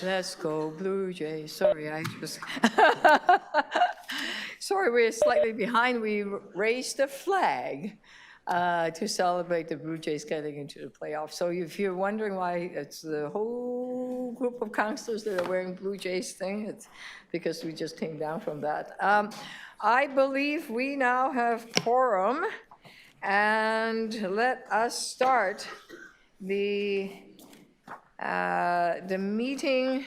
Let's go Blue Jays. Sorry, I just... Sorry, we're slightly behind. We raised the flag to celebrate the Blue Jays getting into the playoffs. So if you're wondering why it's the whole group of councillors that are wearing Blue Jays thing, it's because we just came down from that. I believe we now have quorum, and let us start the meeting.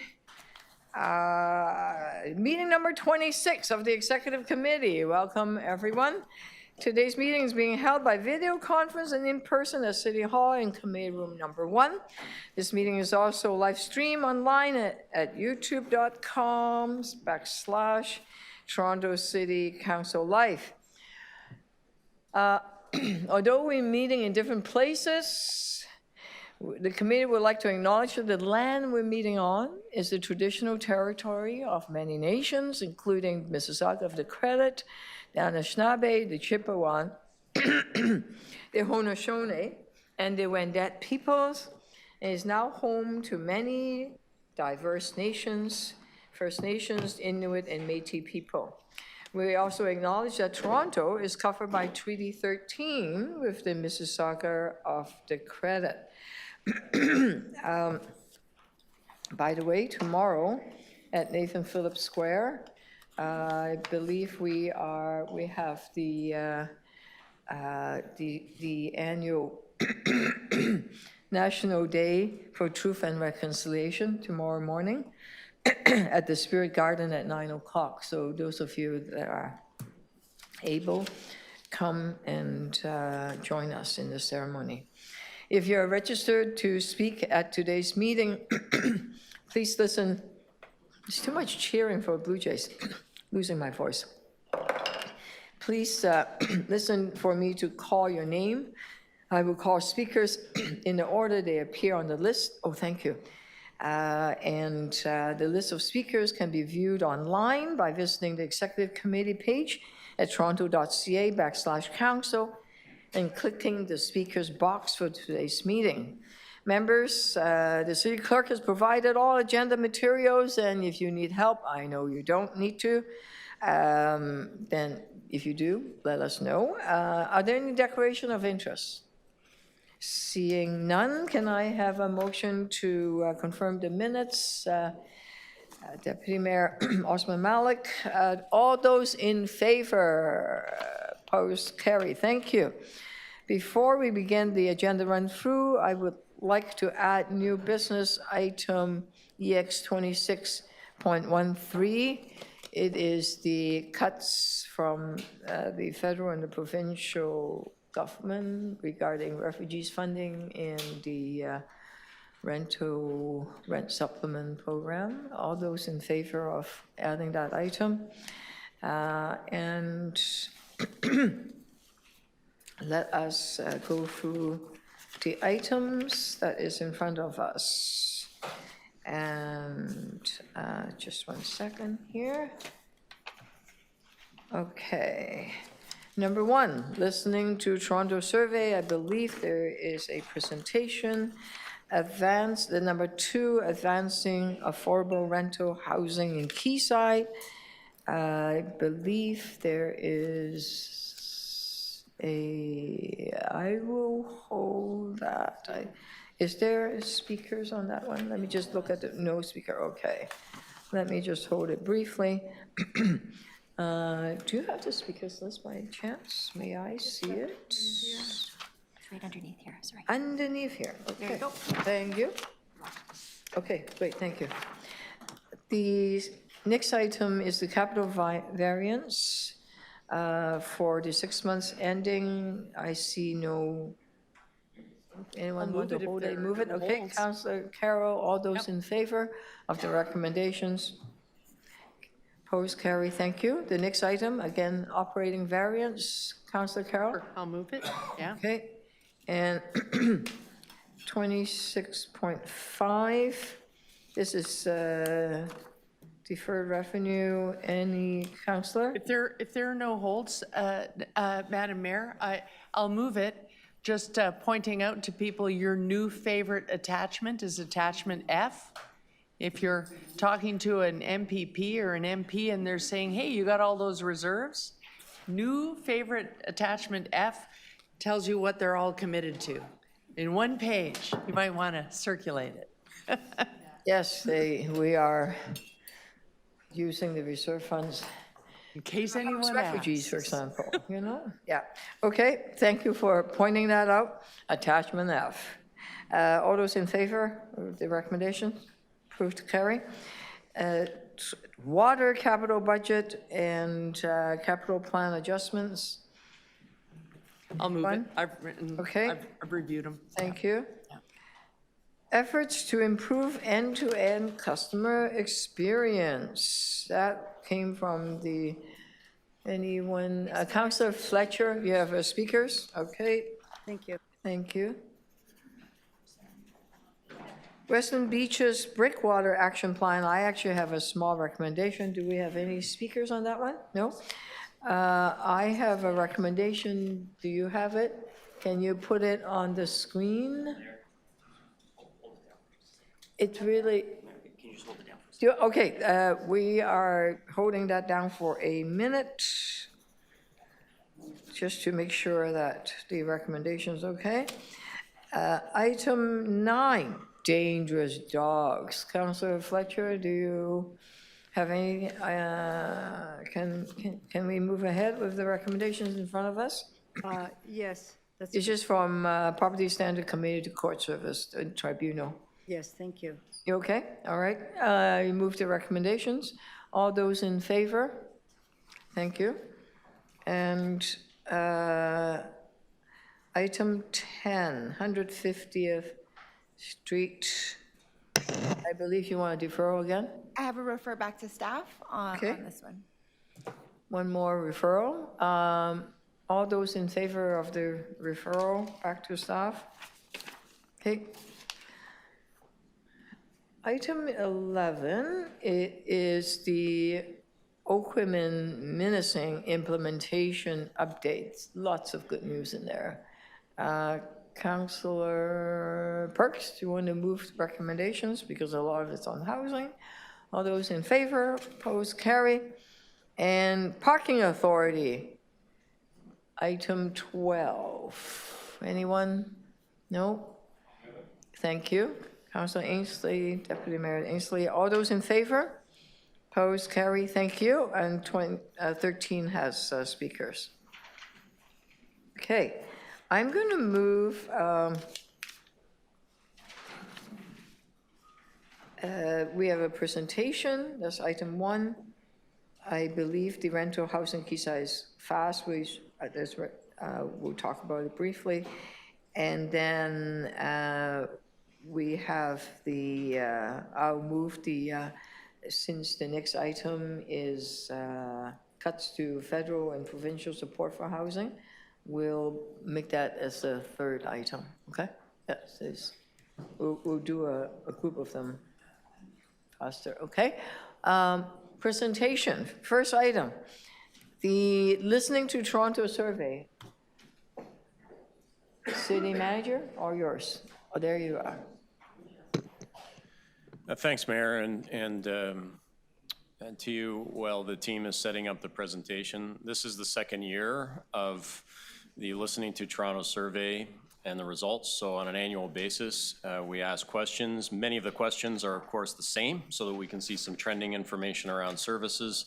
Meeting number 26 of the Executive Committee. Welcome, everyone. Today's meeting is being held by video conference and in person at City Hall in Committee Room number 1. This meeting is also live streamed online at youtube.com/Toronto City Council Live. Although we're meeting in different places, the committee would like to acknowledge that the land we're meeting on is the traditional territory of many nations, including Mississauga of the Credit, the Anishinaabe, the Chippewa, the Haudenosaunee, and the Wendat peoples, and is now home to many diverse nations, First Nations, Inuit, and Métis people. We also acknowledge that Toronto is covered by Treaty 13 with the Mississauga of the Credit. By the way, tomorrow at Nathan Phillips Square, I believe we have the annual National Day for Truth and Reconciliation tomorrow morning at the Spirit Garden at 9 o'clock. So those of you that are able, come and join us in the ceremony. If you're registered to speak at today's meeting, please listen. There's too much cheering for Blue Jays. Losing my voice. Please listen for me to call your name. I will call speakers in the order they appear on the list. Oh, thank you. The list of speakers can be viewed online by visiting the Executive Committee page at toronto.ca/council and clicking the speaker's box for today's meeting. Members, the city clerk has provided all agenda materials, and if you need help, I know you don't need to, then if you do, let us know. Are there any declaration of interest? Seeing none, can I have a motion to confirm the minutes? Deputy Mayor Osman Malik, all those in favor, opposed, carry. Thank you. Before we begin the agenda run through, I would like to add new business item EX 26.13. It is the cuts from the federal and the provincial government regarding refugees funding in the rent supplement program. All those in favor of adding that item? Let us go through the items that is in front of us. And just one second here. Okay. Number 1, listening to Toronto survey, I believe there is a presentation. The number 2, advancing affordable rental housing in Quayside. I believe there is I will hold that. Is there speakers on that one? Let me just look at the, no speaker, okay. Let me just hold it briefly. Do you have the speakers list by chance? May I see it? It's right underneath here, sorry. Underneath here, okay. There you go. Thank you. Okay, great, thank you. The next item is the capital variance. For the 6 months ending, I see no, anyone want to hold it? Move it? Okay, Councillor Carroll, all those in favor of the recommendations? Opposed, carry, thank you. The next item, again, operating variance, Councillor Carroll? I'll move it, yeah. Okay, and 26.5, this is deferred revenue. Any councillor? If there are no holds, Madam Mayor, I'll move it. Just pointing out to people your new favorite attachment is attachment F. If you're talking to an MPP or an MP and they're saying, hey, you got all those reserves? New favorite attachment F tells you what they're all committed to. In one page, you might want to circulate it. Yes, we are using the reserve funds. In case anyone Refugees, for asks. example, you know? Yeah. Okay, thank you for pointing that out. Attachment F. All those in favor of the recommendation? Approved to carry. Water capital budget and capital plan adjustments. I'll move it. Fine. Okay. I've reviewed them. Thank you. Efforts to improve end-to-end customer experience. That came from anyone, Councillor Fletcher, you have speakers? Okay, Thank you. thank you. Western Beaches Breakwater Action Plan, I actually have a small recommendation. Do we have any speakers on that one? No? I have a recommendation. Do you have it? Can you put it on the screen? It really. Can you just hold it down? Okay, we are holding that down for a minute, just to make sure that the recommendation is okay. Item 9, dangerous dogs. Councillor Fletcher, do you have any, can we move ahead with the recommendations in front of us? Yes, that's, It's just from Property Standard Committee to Court Service Tribunal. yes, thank you. You okay? All right. You move to recommendations. All those in favor? Thank you. And item 10, 150th Street. I believe you want a deferral again? I have a refer back to staff on Okay. this one. One more referral. All those in favor of the referral back to staff? Okay. Item 11 is the Ookwemin Minising implementation updates. Lots of good news in there. Councillor Perks, do you want to move recommendations? Because a lot of it's on housing. All those in favor, opposed, carry. And Parking Authority, item 12. Anyone? No? Thank you. Councillor Ainsley, Deputy Mayor Ainsley, all those in favor? Opposed, carry, thank you. And 13 has speakers. Okay, I'm going to move, we have a presentation, that's item 1. I believe the rental housing Quayside is fast, we'll talk about it briefly. And then we have the, I'll move the, since the next item is cuts to federal and provincial support for housing, we'll make that as the third item, okay? Yes, we'll do a group of them faster, okay? Presentation, first item, the Listening to Toronto survey. City manager, or yours? Oh, there you are. Thanks, Mayor, and to you, well, the team is setting up the presentation. This is the second year of the Listening to Toronto survey and the results. So on an annual basis, we ask questions. Many of the questions are, of course, the same, so that we can see some trending information around services.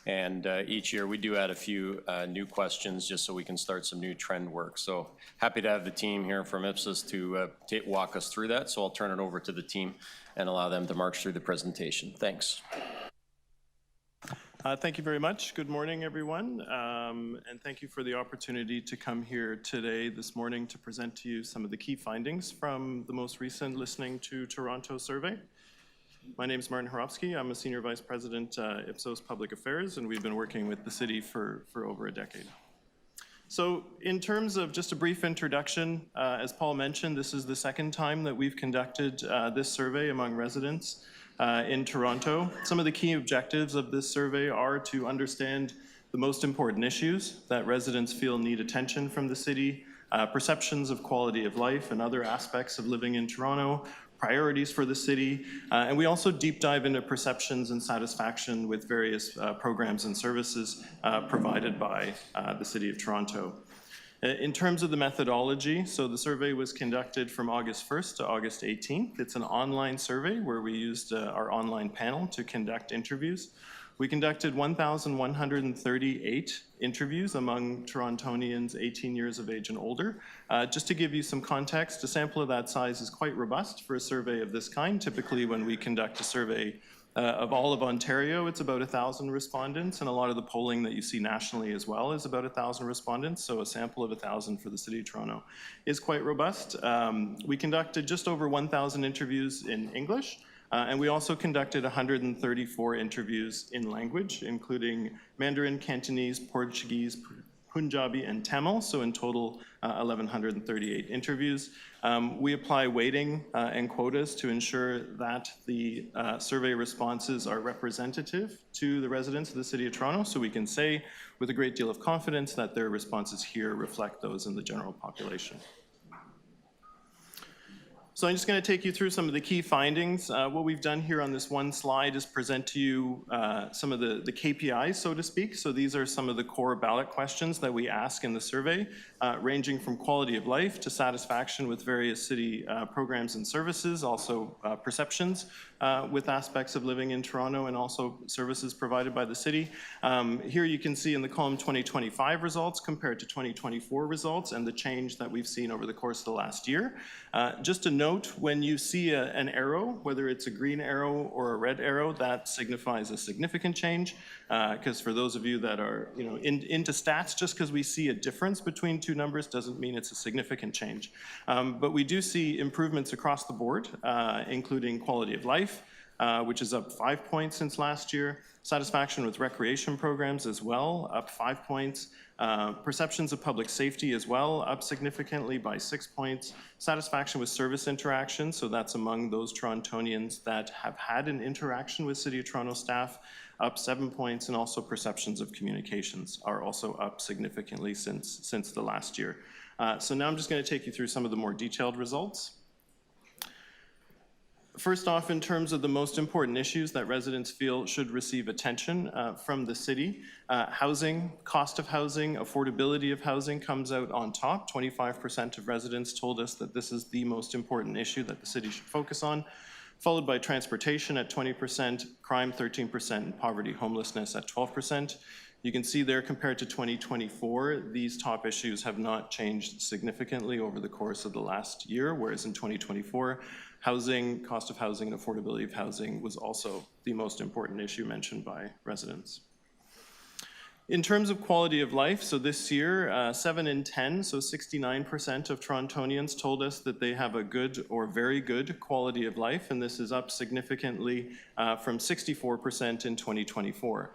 And each year we do add a few new questions just so we can start some new trend work. So happy to have the team here from Ipsos to walk us through that. So I'll turn it over to the team and allow them to march through the presentation. Thanks. Thank you very much. Good morning, everyone. And thank you for the opportunity to come here today, this morning, to present to you some of the key findings from the most recent Listening to Toronto survey. My name is Martin Horofsky. I'm a Senior Vice President, Ipsos Public Affairs, and we've been working with the city for over a decade. So in terms of just a brief introduction, as Paul mentioned, this is the second time that we've conducted this survey among residents in Toronto. Some of the key objectives of this survey are to understand the most important issues that residents feel need attention from the city, perceptions of quality of life and other aspects of living in Toronto, priorities for the city, and we also deep dive into perceptions and satisfaction with various programs and services provided by the City of Toronto. In terms of the methodology, so the survey was conducted from August 1st to August 18th. It's an online survey where we used our online panel to conduct interviews. We conducted 1,138 interviews among Torontonians 18 years of age and older. Just to give you some context, a sample of that size is quite robust for a survey of this kind. Typically, when we conduct a survey of all of Ontario, it's about 1,000 respondents, and a lot of the polling that you see nationally as well is about 1,000 respondents, so a sample of 1,000 for the City of Toronto is quite robust. We conducted just over 1,000 interviews in English, and we also conducted 134 interviews in language, including Mandarin, Cantonese, Portuguese, Punjabi, and Tamil, so in total 1,138 interviews. We apply weighting and quotas to ensure that the survey responses are representative to the residents of the City of Toronto, so we can say with a great deal of confidence that their responses here reflect those in the general population. So I'm just going to take you through some of the key findings. What we've done here on this one slide is present to you some of the KPIs, so to speak. So these are some of the core ballot questions that we ask in the survey, ranging from quality of life to satisfaction with various city programs and services, also perceptions with aspects of living in Toronto and also services provided by the city. Here you can see in the column 2025 results compared to 2024 results and the change that we've seen over the course of the last year. Just to note, when you see an arrow, whether it's a green arrow or a red arrow, that signifies a significant change. Because for those of you that are into stats, just because we see a difference between two numbers doesn't mean it's a significant change. But we do see improvements across the board, including quality of life, which is up 5 points since last year. Satisfaction with recreation programs as well, up 5 points. Perceptions of public safety as well, up significantly by 6 points. Satisfaction with service interaction, so that's among those Torontonians that have had an interaction with City of Toronto staff, up 7 points, and also perceptions of communications are also up significantly since the last year. So now I'm just going to take you through some of the more detailed results. First off, in terms of the most important issues that residents feel should receive attention from the city, housing, cost of housing, affordability of housing comes out on top. 25% of residents told us that this is the most important issue that the city should focus on, followed by transportation at 20%, crime 13%, and poverty homelessness at 12%. You can see there compared to 2024, these top issues have not changed significantly over the course of the last year, whereas in 2024, housing, cost of housing, and affordability of housing was also the most important issue mentioned by residents. In terms of quality of life, so this year, 7 in 10, so 69% of Torontonians told us that they have a good or very good quality of life, and this is up significantly from 64% in 2024.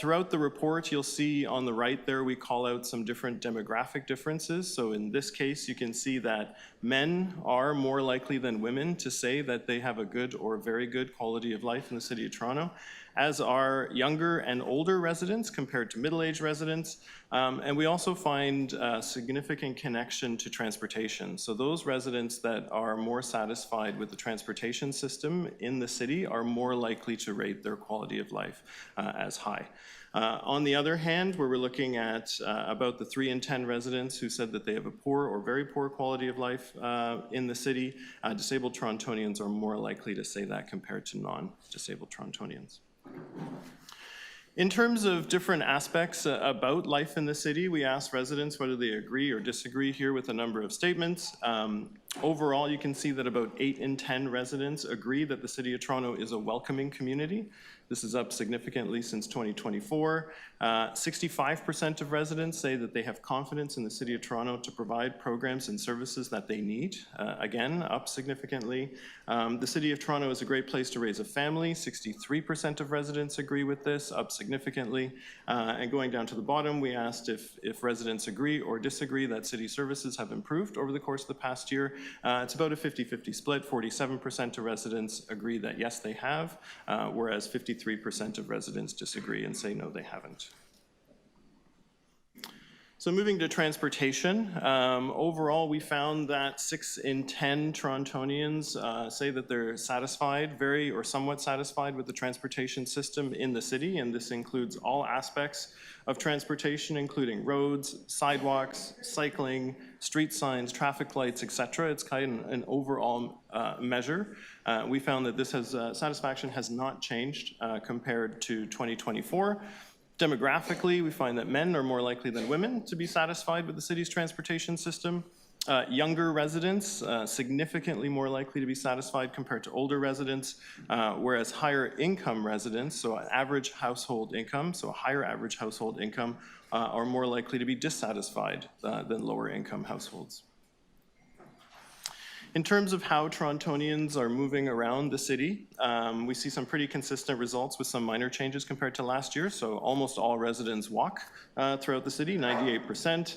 Throughout the report, you'll see on the right there, we call out some different demographic differences. So in this case, you can see that men are more likely than women to say that they have a good or very good quality of life in the City of Toronto, as are younger and older residents compared to middle-aged residents. And we also find a significant connection to transportation. So those residents that are more satisfied with the transportation system in the city are more likely to rate their quality of life as high. On the other hand, where we're looking at about the 3 in 10 residents who said that they have a poor or very poor quality of life in the city, disabled Torontonians are more likely to say that compared to non-disabled Torontonians. In terms of different aspects about life in the city, we asked residents whether they agree or disagree here with a number of statements. Overall, you can see that about 8 in 10 residents agree that the City of Toronto is a welcoming community. This is up significantly since 2024. 65% of residents say that they have confidence in the City of Toronto to provide programs and services that they need. Again, up significantly. The City of Toronto is a great place to raise a family. 63% of residents agree with this, up significantly. And going down to the bottom, we asked if residents agree or disagree that city services have improved over the course of the past year. It's about a 50-50 split. 47% of residents agree that yes, they have, whereas 53% of residents disagree and say no, they haven't. So moving to transportation, overall we found that 6 in 10 Torontonians say that they're satisfied, very or somewhat satisfied with the transportation system in the city, and this includes all aspects of transportation, including roads, sidewalks, cycling, street signs, traffic lights, etc. It's kind of an overall measure. We found that this satisfaction has not changed compared to 2024. Demographically, we find that men are more likely than women to be satisfied with the city's transportation system. Younger residents, significantly more likely to be satisfied compared to older residents, whereas higher income residents, so average household income, so a higher average household income, are more likely to be dissatisfied than lower income households. In terms of how Torontonians are moving around the city, we see some pretty consistent results with some minor changes compared to last year. So almost all residents walk throughout the city, 98%.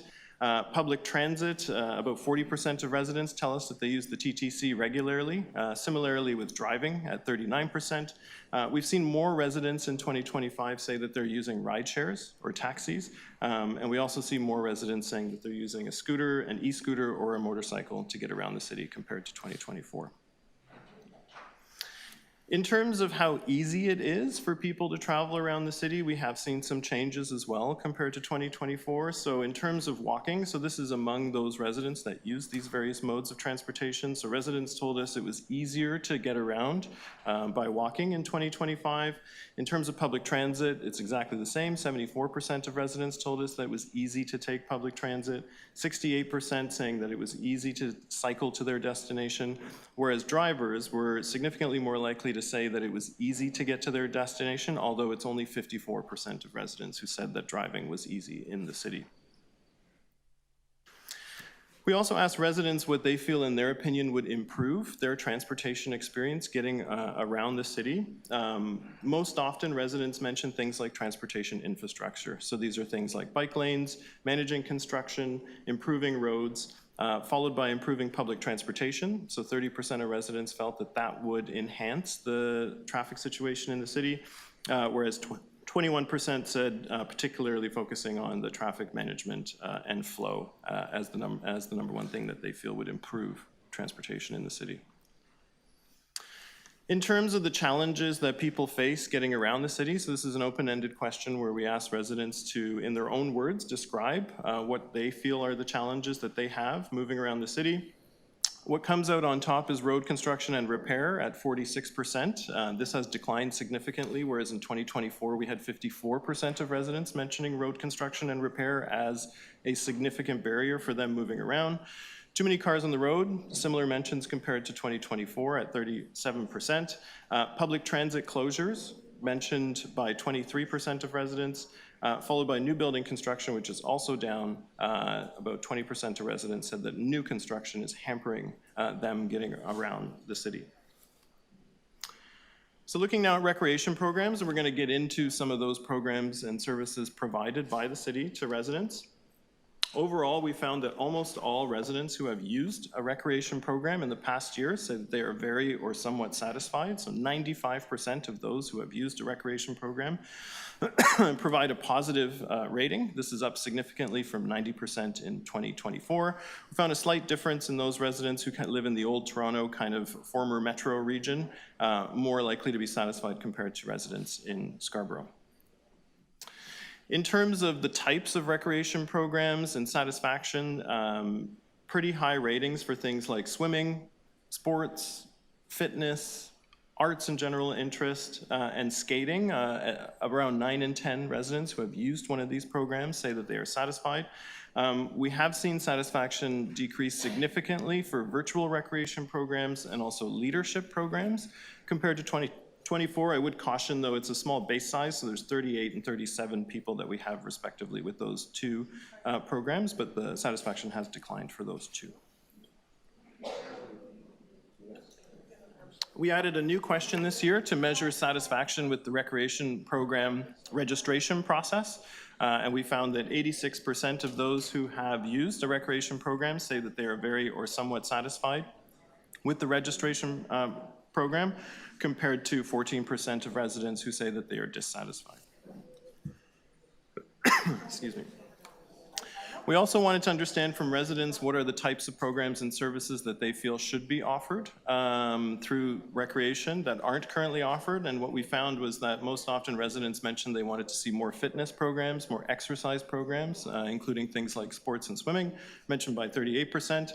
Public transit, about 40% of residents tell us that they use the TTC regularly. Similarly with driving at 39%. We've seen more residents in 2025 say that they're using ride shares or taxis. And we also see more residents saying that they're using a scooter, an e-scooter, or a motorcycle to get around the city compared to 2024. In terms of how easy it is for people to travel around the city, we have seen some changes as well compared to 2024. So in terms of walking, so this is among those residents that use these various modes of transportation. So residents told us it was easier to get around by walking in 2025. In terms of public transit, it's exactly the same. 74% of residents told us that it was easy to take public transit. 68% saying that it was easy to cycle to their destination, whereas drivers were significantly more likely to say that it was easy to get to their destination, although it's only 54% of residents who said that driving was easy in the city. We also asked residents what they feel, in their opinion, would improve their transportation experience getting around the city. Most often, residents mention things like transportation infrastructure. So these are things like bike lanes, managing construction, improving roads, followed by improving public transportation. So 30% of residents felt that that would enhance the traffic situation in the city, whereas 21% said particularly focusing on the traffic management and flow as the number one thing that they feel would improve transportation in the city. In terms of the challenges that people face getting around the city, so this is an open-ended question where we ask residents to, in their own words, describe what they feel are the challenges that they have moving around the city. What comes out on top is road construction and repair at 46%. This has declined significantly, whereas in 2024 we had 54% of residents mentioning road construction and repair as a significant barrier for them moving around. Too many cars on the road, similar mentions compared to 2024 at 37%. Public transit closures, mentioned by 23% of residents, followed by new building construction, which is also down. About 20% of residents said that new construction is hampering them getting around the city. So looking now at recreation programs, and we're going to get into some of those programs and services provided by the city to residents. Overall, we found that almost all residents who have used a recreation program in the past year said that they are very or somewhat satisfied. So 95% of those who have used a recreation program provide a positive rating. This is up significantly from 90% in 2024. We found a slight difference in those residents who live in the old Toronto kind of former metro region, more likely to be satisfied compared to residents in Scarborough. In terms of the types of recreation programs and satisfaction, pretty high ratings for things like swimming, sports, fitness, arts and general interest, and skating. Around 9 in 10 residents who have used one of these programs say that they are satisfied. We have seen satisfaction decrease significantly for virtual recreation programs and also leadership programs compared to 2024. I would caution, though, it's a small base size, so there's 38 and 37 people that we have respectively with those two programs, but the satisfaction has declined for those two. We added a new question this year to measure satisfaction with the recreation program registration process, and we found that 86% of those who have used a recreation program say that they are very or somewhat satisfied with the registration program, compared to 14% of residents who say that they are dissatisfied. Excuse me. We also wanted to understand from residents what are the types of programs and services that they feel should be offered through recreation that aren't currently offered. And what we found was that most often residents mentioned they wanted to see more fitness programs, more exercise programs, including things like sports and swimming, mentioned by 38%.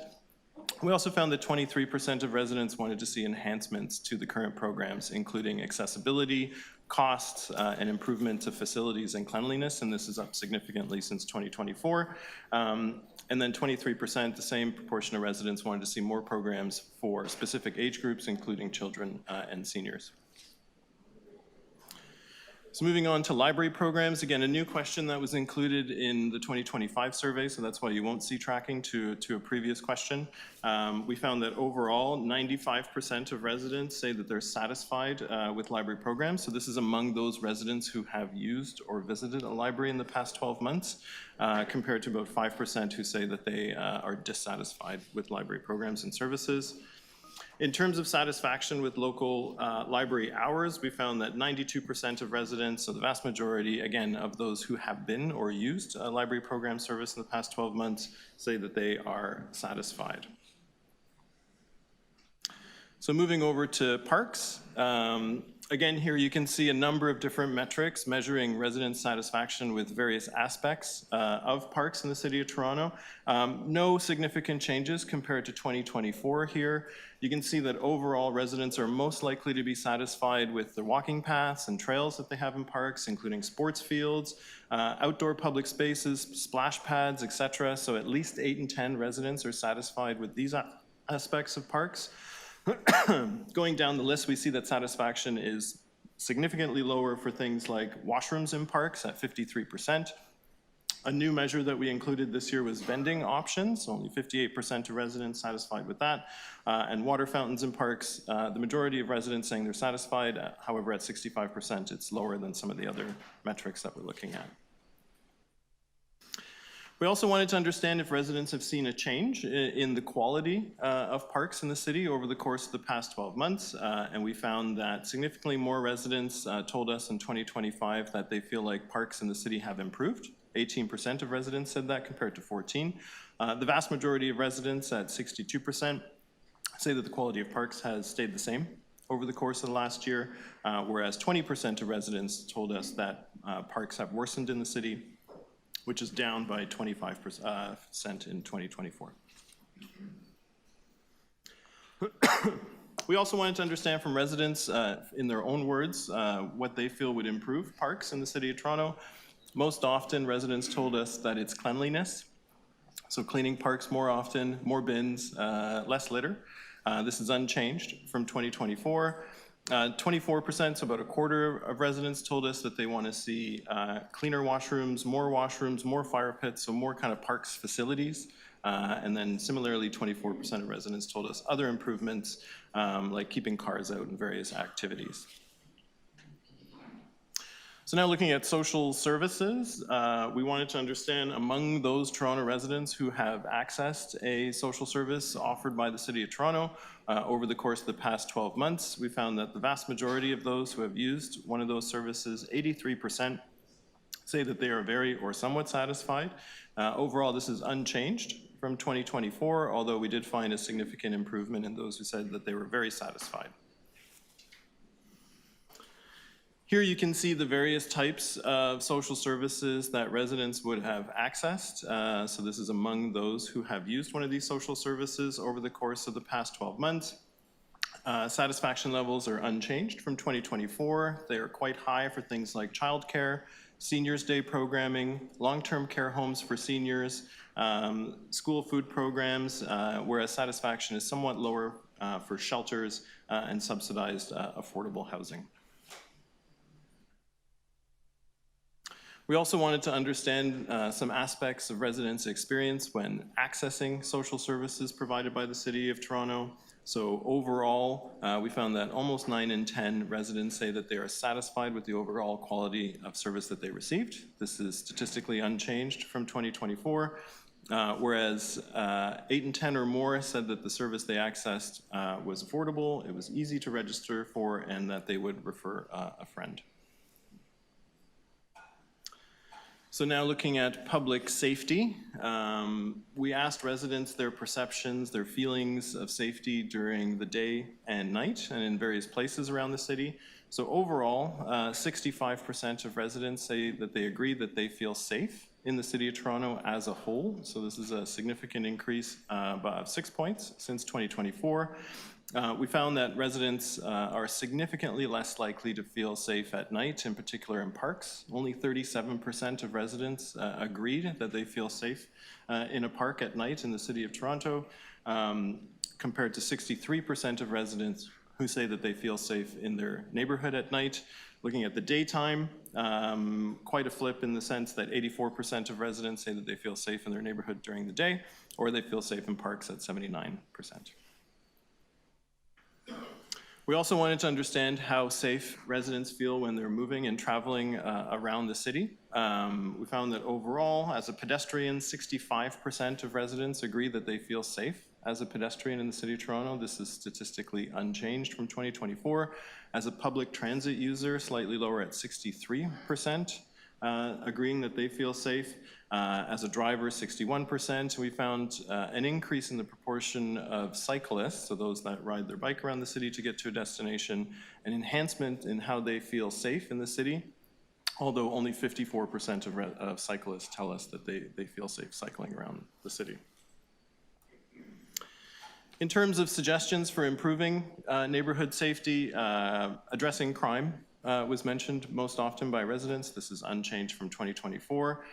We also found that 23% of residents wanted to see enhancements to the current programs, including accessibility, costs, and improvement to facilities and cleanliness, and this is up significantly since 2024. And then 23%, the same proportion of residents wanted to see more programs for specific age groups, including children and seniors. So moving on to library programs, again, a new question that was included in the 2025 survey, so that's why you won't see tracking to a previous question. We found that overall, 95% of residents say that they're satisfied with library programs. So this is among those residents who have used or visited a library in the past 12 months, compared to about 5% who say that they are dissatisfied with library programs and services. In terms of satisfaction with local library hours, we found that 92% of residents, so the vast majority, again, of those who have been or used a library program service in the past 12 months, say that they are satisfied. So moving over to parks, again, here you can see a number of different metrics measuring resident satisfaction with various aspects of parks in the City of Toronto. No significant changes compared to 2024 here. You can see that overall residents are most likely to be satisfied with the walking paths and trails that they have in parks, including sports fields, outdoor public spaces, splash pads, etc. So at least 8 in 10 residents are satisfied with these aspects of parks. Going down the list, we see that satisfaction is significantly lower for things like washrooms in parks at 53%. A new measure that we included this year was vending options. Only 58% of residents satisfied with that. And water fountains in parks, the majority of residents saying they're satisfied. However, at 65%, it's lower than some of the other metrics that we're looking at. We also wanted to understand if residents have seen a change in the quality of parks in the city over the course of the past 12 months. And we found that significantly more residents told us in 2025 that they feel like parks in the city have improved. 18% of residents said that compared to 14%. The vast majority of residents at 62% say that the quality of parks has stayed the same over the course of the last year, whereas 20% of residents told us that parks have worsened in the city, which is down by 25% in 2024. We also wanted to understand from residents, in their own words, what they feel would improve parks in the City of Toronto. Most often, residents told us that it's cleanliness. So cleaning parks more often, more bins, less litter. This is unchanged from 2024. 24%, so about a quarter of residents told us that they want to see cleaner washrooms, more fire pits, so more kind of parks facilities. And then similarly, 24% of residents told us other improvements, like keeping cars out and various activities. So now looking at social services, we wanted to understand among those Toronto residents who have accessed a social service offered by the City of Toronto over the course of the past 12 months, we found that the vast majority of those who have used one of those services, 83%, say that they are very or somewhat satisfied. Overall, this is unchanged from 2024, although we did find a significant improvement in those who said that they were very satisfied. Here you can see the various types of social services that residents would have accessed. So this is among those who have used one of these social services over the course of the past 12 months. Satisfaction levels are unchanged from 2024. They are quite high for things like childcare, Seniors' Day programming, long-term care homes for seniors, school food programs, whereas satisfaction is somewhat lower for shelters and subsidized affordable housing. We also wanted to understand some aspects of residents' experience when accessing social services provided by the City of Toronto. So overall, we found that almost 9 in 10 residents say that they are satisfied with the overall quality of service that they received. This is statistically unchanged from 2024, whereas 8 in 10 or more said that the service they accessed was affordable, it was easy to register for, and that they would refer a friend. So now looking at public safety, we asked residents their perceptions, their feelings of safety during the day and night and in various places around the city. So overall, 65% of residents say that they agree that they feel safe in the City of Toronto as a whole. So this is a significant increase of 6 points since 2024. We found that residents are significantly less likely to feel safe at night, in particular in parks. Only 37% of residents agreed that they feel safe in a park at night in the City of Toronto, compared to 63% of residents who say that they feel safe in their neighborhood at night. Looking at the daytime, quite a flip in the sense that 84% of residents say that they feel safe in their neighborhood during the day, or they feel safe in parks at 79%. We also wanted to understand how safe residents feel when they're moving and traveling around the city. We found that overall, as a pedestrian, 65% of residents agree that they feel safe as a pedestrian in the City of Toronto. This is statistically unchanged from 2024. As a public transit user, slightly lower at 63%, agreeing that they feel safe. As a driver, 61%. We found an increase in the proportion of cyclists, so those that ride their bike around the city to get to a destination, an enhancement in how they feel safe in the city, although only 54% of cyclists tell us that they feel safe cycling around the city. In terms of suggestions for improving neighborhood safety, addressing crime was mentioned most often by residents. This is unchanged from 2024.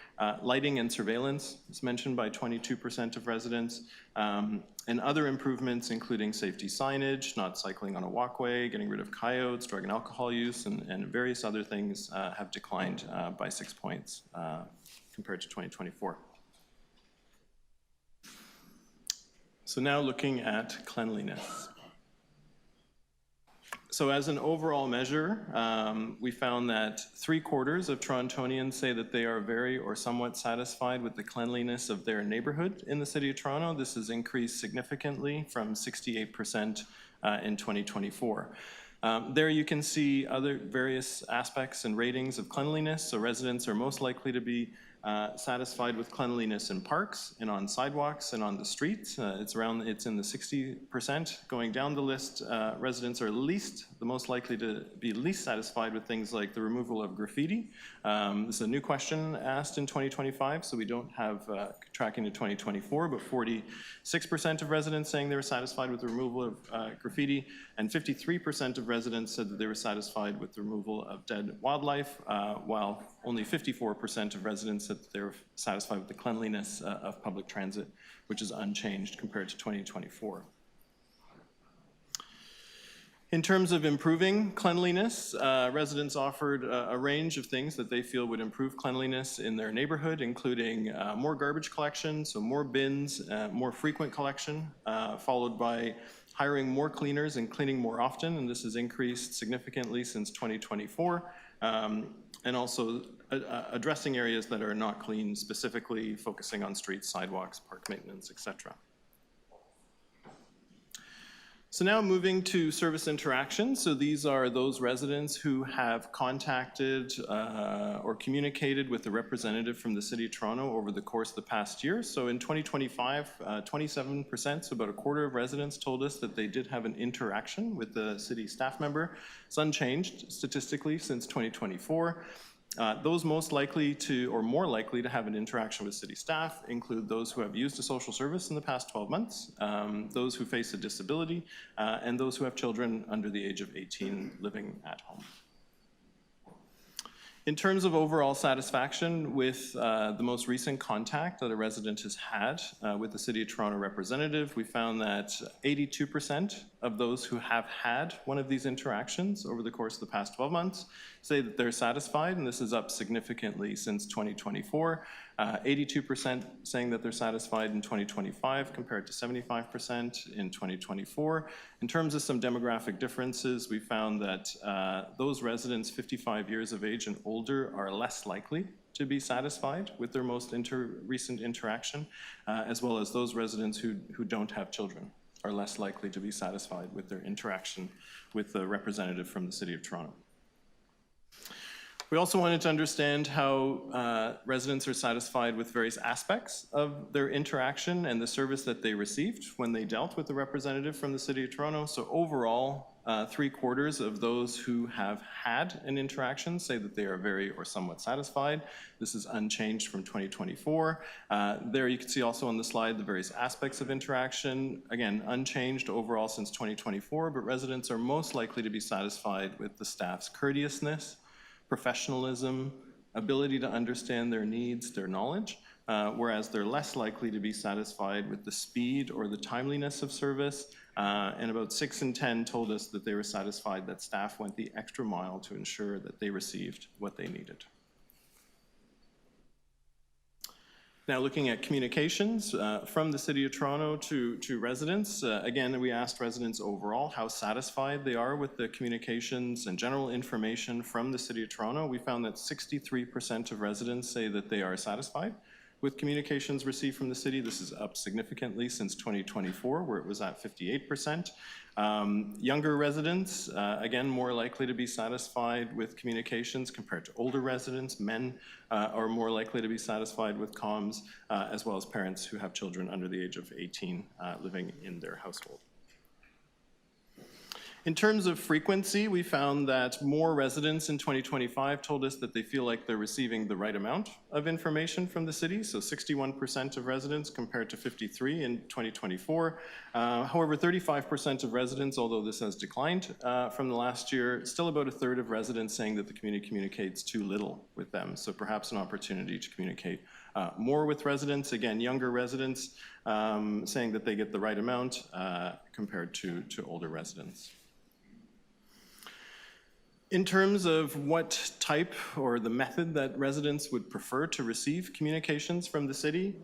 Lighting and surveillance is mentioned by 22% of residents. And other improvements, including safety signage, not cycling on a walkway, getting rid of coyotes, drug and alcohol use, and various other things have declined by 6 points compared to 2024. So now looking at cleanliness. So as an overall measure, we found that 3/4 of Torontonians say that they are very or somewhat satisfied with the cleanliness of their neighborhood in the City of Toronto. This has increased significantly from 68% in 2024. There you can see other various aspects and ratings of cleanliness. So residents are most likely to be satisfied with cleanliness in parks and on sidewalks and on the streets. It's in the 60%. Going down the list, residents are the most likely to be least satisfied with things like the removal of graffiti. This is a new question asked in 2025, so we don't have tracking to 2024, but 46% of residents saying they were satisfied with the removal of graffiti, and 53% of residents said that they were satisfied with the removal of dead wildlife, while only 54% of residents said that they were satisfied with the cleanliness of public transit, which is unchanged compared to 2024. In terms of improving cleanliness, residents offered a range of things that they feel would improve cleanliness in their neighborhood, including more garbage collection, so more bins, more frequent collection, followed by hiring more cleaners and cleaning more often, and this has increased significantly since 2024, and also addressing areas that are not clean, specifically focusing on streets, sidewalks, park maintenance, etc. So now moving to service interactions. So these are those residents who have contacted or communicated with the representative from the City of Toronto over the course of the past year. So in 2025, 27%, so about 1/4 of residents told us that they did have an interaction with the city staff member. It's unchanged statistically since 2024. Those most likely to, or more likely to have an interaction with city staff include those who have used a social service in the past 12 months, those who face a disability, and those who have children under the age of 18 living at home. In terms of overall satisfaction with the most recent contact that a resident has had with the City of Toronto representative, we found that 82% of those who have had one of these interactions over the course of the past 12 months say that they're satisfied, and this is up significantly since 2024. 82% saying that they're satisfied in 2025 compared to 75% in 2024. In terms of some demographic differences, we found that those residents 55 years of age and older are less likely to be satisfied with their most recent interaction, as well as those residents who don't have children are less likely to be satisfied with their interaction with the representative from the City of Toronto. We also wanted to understand how residents are satisfied with various aspects of their interaction and the service that they received when they dealt with the representative from the City of Toronto. So overall, 3/4 of those who have had an interaction say that they are very or somewhat satisfied. This is unchanged from 2024. There you can see also on the slide the various aspects of interaction. Again, unchanged overall since 2024, but residents are most likely to be satisfied with the staff's courteousness, professionalism, ability to understand their needs, their knowledge, whereas they're less likely to be satisfied with the speed or the timeliness of service. And about 6 in 10 told us that they were satisfied that staff went the extra mile to ensure that they received what they needed. Now, looking at communications from the City of Toronto to residents, again, we asked residents overall how satisfied they are with the communications and general information from the City of Toronto. We found that 63% of residents say that they are satisfied with communications received from the city. This is up significantly since 2024, where it was at 58%. Younger residents, again, more likely to be satisfied with communications compared to older residents. Men are more likely to be satisfied with comms, as well as parents who have children under the age of 18 living in their household. In terms of frequency, we found that more residents in 2025 told us that they feel like they're receiving the right amount of information from the city, so 61% of residents compared to 53% in 2024. However, 35% of residents, although this has declined from the last year, still about 1/3 of residents saying that the community communicates too little with them, so perhaps an opportunity to communicate more with residents. Again, younger residents saying that they get the right amount compared to older residents. In terms of what type or the method that residents would prefer to receive communications from the city,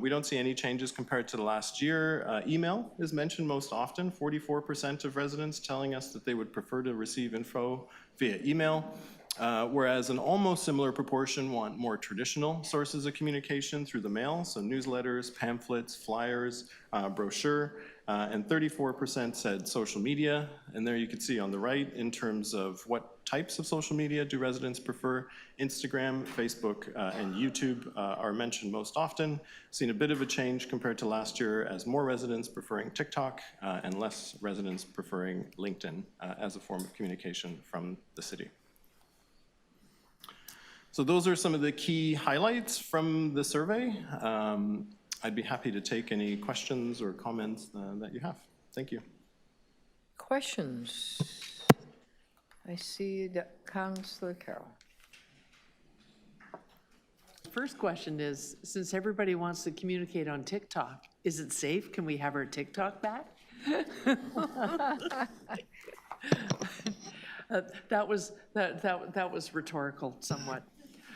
we don't see any changes compared to the last year. Email is mentioned most often, 44% of residents telling us that they would prefer to receive info via email, whereas an almost similar proportion want more traditional sources of communication through the mail, so newsletters, pamphlets, flyers, brochure. And 34% said social media. And there you can see on the right, in terms of what types of social media do residents prefer, Instagram, Facebook, and YouTube are mentioned most often. Seen a bit of a change compared to last year as more residents preferring TikTok and less residents preferring LinkedIn as a form of communication from the city. So those are some of the key highlights from the survey. I'd be happy to take any questions or comments that you have. Thank you. Questions? I see that Councillor Carroll. First question is, since everybody wants to communicate on TikTok, is it safe? Can we have our TikTok back? That was rhetorical somewhat.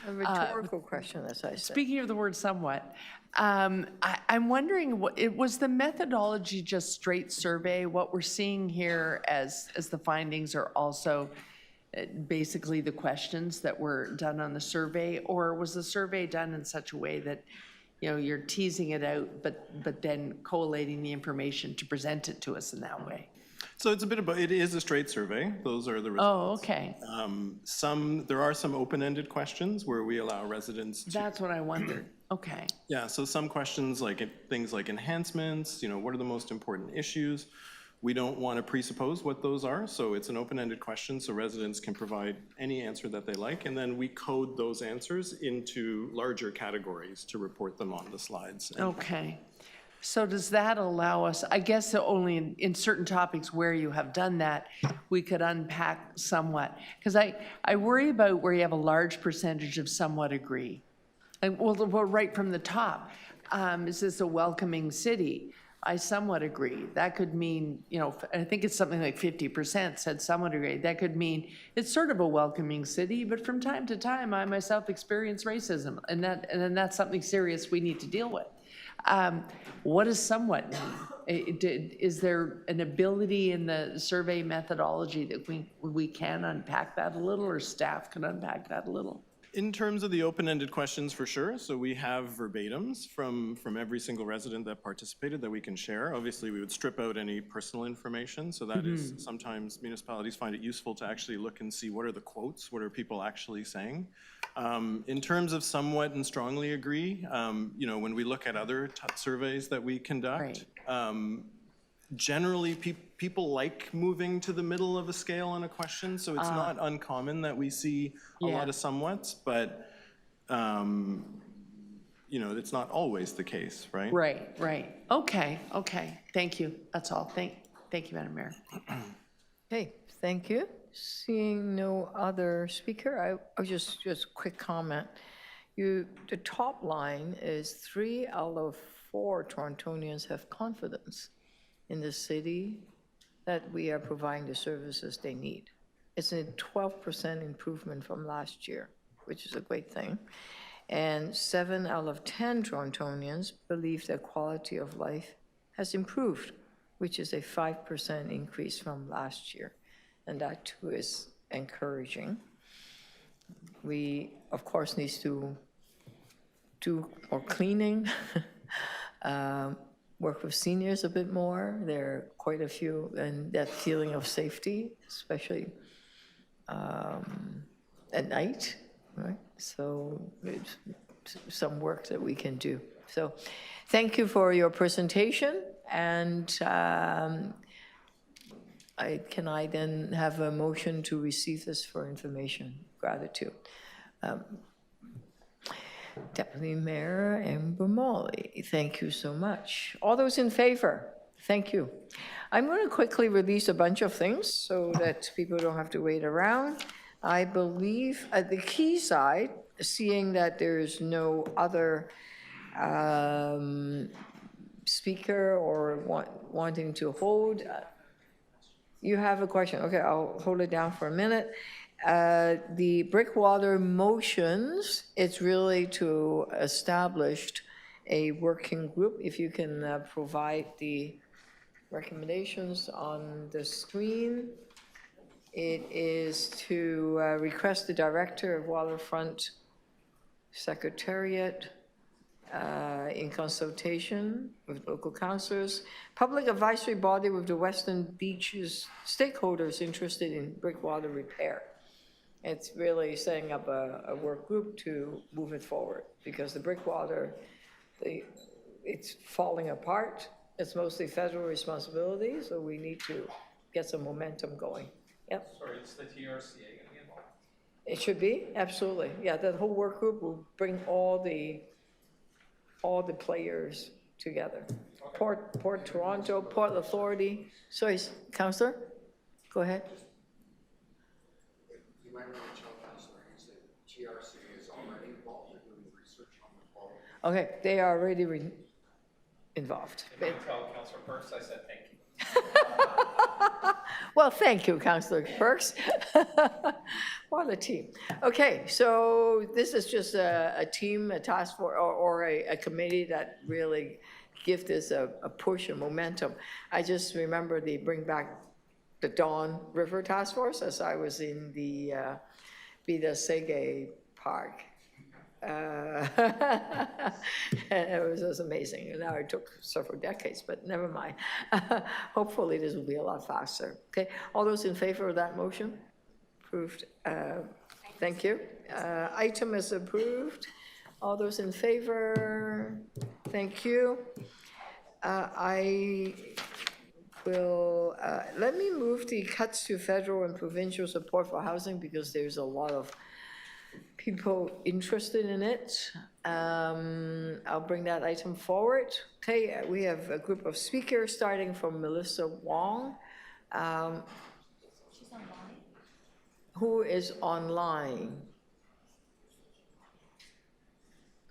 A rhetorical question, as I said. Speaking of the word somewhat, I'm wondering, was the methodology just straight survey? What we're seeing here as the findings are also basically the questions that were done on the survey? Or was the survey done in such a way that, you know, you're teasing it out, but then collating the information to present it to us in that way? So it's a bit of, it is a straight survey. Those are the Oh, results. okay. There are some open-ended questions where we allow residents to. That's what I wondered. Okay. Yeah, so some questions like things like enhancements, you know, what are the most important issues? We don't want to presuppose what those are, so it's an open-ended question, so residents can provide any answer that they like, and then we code those answers into larger categories to report them on the slides. Okay. So does that allow us, I guess only in certain topics where you have done that, we could unpack somewhat? Because I worry about where you have a large percentage of somewhat agree. And well, right from the top, is this a welcoming city? I somewhat agree. That could mean, you know, I think it's something like 50% said somewhat agree. That could mean it's sort of a welcoming city, but from time to time, I myself experience racism, and then that's something serious we need to deal with. What does somewhat mean? Is there an ability in the survey methodology that we can unpack that a little, or staff can unpack that a little? In terms of the open-ended questions, for sure, so we have verbatims from every single resident that participated that we can share. Obviously, we would strip out any personal information, so that is, sometimes municipalities find it useful to actually look and see what are the quotes, what are people actually saying. In terms of somewhat and strongly agree, you know, when we look at other surveys that we conduct, generally, people like moving to the middle of a scale on a question, so it's not uncommon that we see a lot of somewhats, but, you know, it's not always the case, right? Right. Okay. Thank you. That's all. Thank you, Madam Mayor. Okay, thank you. Seeing no other speaker, I just quick comment. The top line is 3 out of 4 Torontonians have confidence in the city that we are providing the services they need. It's a 12% improvement from last year, which is a great thing. And 7 out of 10 Torontonians believe their quality of life has improved, which is a 5% increase from last year. And that too is encouraging. We, of course, need to do more cleaning, work with seniors a bit more. There are quite a few, and that feeling of safety, especially at night, right? So it's some work that we can do. So thank you for your presentation, and can I then have a motion to receive this for information? Gratitude. Deputy Mayor Amber Molly, thank you so much. All those in favor? Thank you. I'm going to quickly release a bunch of things so that people don't have to wait around. I believe at the Quayside, seeing that there's no other speaker or wanting to hold, you have a question. Okay, I'll hold it down for a minute. The Breakwater motions, it's really to establish a working group. If you can provide the recommendations on the screen. It is to request the Director of Waterfront Secretariat in consultation with local councillors, public advisory body with the Western Beaches stakeholders interested in breakwater repair. It's really setting up a work group to move it forward because the breakwater, it's falling apart. It's mostly federal responsibility, so we need to get some momentum going. Yep. Sorry, is the TRCA going to be involved? It should be, absolutely. Yeah, that whole work group will bring all the players together. Okay. Port Toronto, Port Authority. Sorry, Councillor, go ahead. You might want to tell Councillor Hayes that TRCA is already involved in doing research on the quality. Okay, they are already involved. Can you tell Councillor Perks I said thank you? Well, thank you, Councillor Perks. What a team. Okay, so this is just a team, a task force, or a committee that really give this a push and momentum. I just remember the Bring Back the Dawn River Task Force as I was in the Bida Sege Park. It was just amazing. Now it took several decades, but never mind. Hopefully this will be a lot faster. Okay, all those in favor of that motion? Approved. Thank you. Item is approved. All those in favor? Thank you. I will, let me move the cuts to federal and provincial support for housing because there's a lot of people interested in it. I'll bring that item forward. Okay, we have a group of speakers starting from Melissa Wong. She's online. Who is online?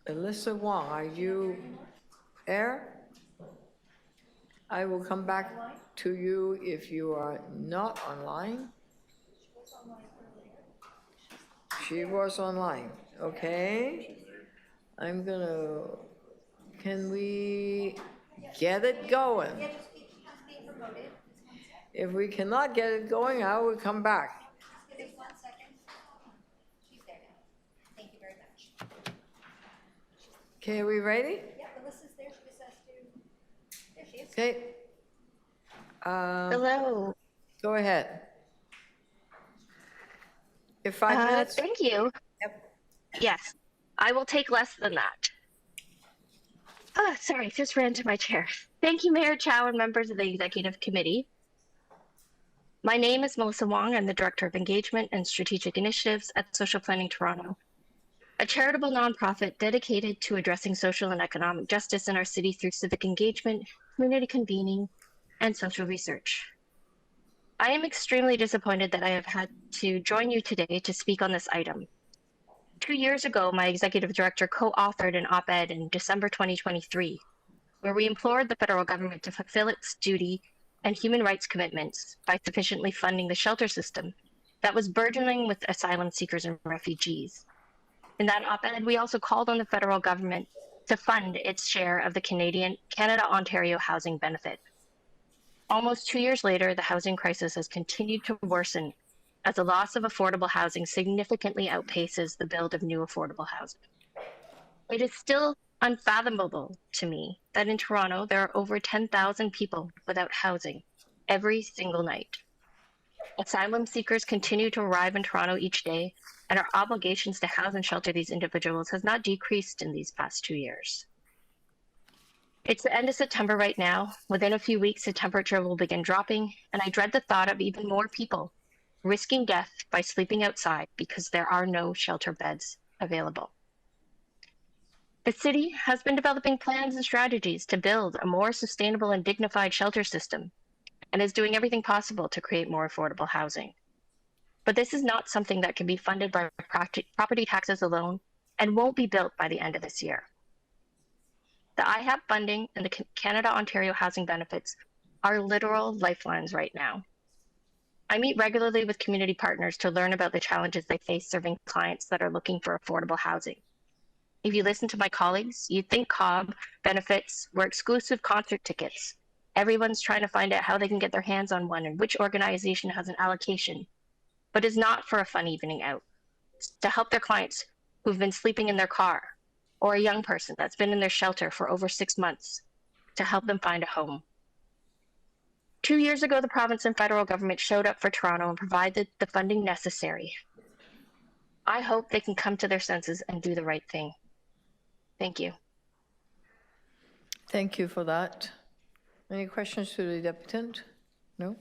Melissa Wong, are you there? I will come back to you if you are not online. She was online, okay. I'm gonna, can we get it going? If we cannot get it going, I will come back. Just 1 second. She's there now. Thank you Okay, are we ready? Yeah, Melissa's there, she just has to, there she is. Okay. Hello. Go ahead. Your 5 minutes? Thank you. Yep. Yes, I will take less than that. Oh, sorry, just ran to my chair. Thank you, Mayor Chow and members of the Executive Committee. My name is Melissa Wong. I'm the Director of Engagement and Strategic Initiatives at Social Planning Toronto, a charitable nonprofit dedicated to addressing social and economic justice in our city through civic engagement, community convening, and social research. I am extremely disappointed that I have had to join you today to speak on this item. 2 years ago, my executive director co-authored an op-ed in December 2023, where we implored the federal government to fulfill its duty and human rights commitments by sufficiently funding the shelter system that was burgeoning with asylum seekers and refugees. In that op-ed, we also called on the federal government to fund its share of the Canada-Ontario housing benefit. Almost 2 years later, the housing crisis has continued to worsen as the loss of affordable housing significantly outpaces the build of new affordable housing. It is still unfathomable to me that in Toronto, there are over 10,000 people without housing every single night. Asylum seekers continue to arrive in Toronto each day, and our obligations to house and shelter these individuals has not decreased in these past 2 years. It's the end of September right now. Within a few weeks, the temperature will begin dropping, and I dread the thought of even more people risking death by sleeping outside because there are no shelter beds available. The city has been developing plans and strategies to build a more sustainable and dignified shelter system and is doing everything possible to create more affordable housing. But this is not something that can be funded by property taxes alone and won't be built by the end of this year. The IHAP funding and the Canada-Ontario housing benefits are literal lifelines right now. I meet regularly with community partners to learn about the challenges they face serving clients that are looking for affordable housing. If you listen to my colleagues, you'd think COB benefits were exclusive concert tickets. Everyone's trying to find out how they can get their hands on one and which organization has an allocation, but it's not for a fun evening out. It's to help their clients who've been sleeping in their car, or a young person that's been in their shelter for over 6 months, to help them find a home. 2 years ago, the province and federal government showed up for Toronto and provided the funding necessary. I hope they can come to their senses and do the right thing. Thank you. Thank you for that. Any questions to the deputant? No?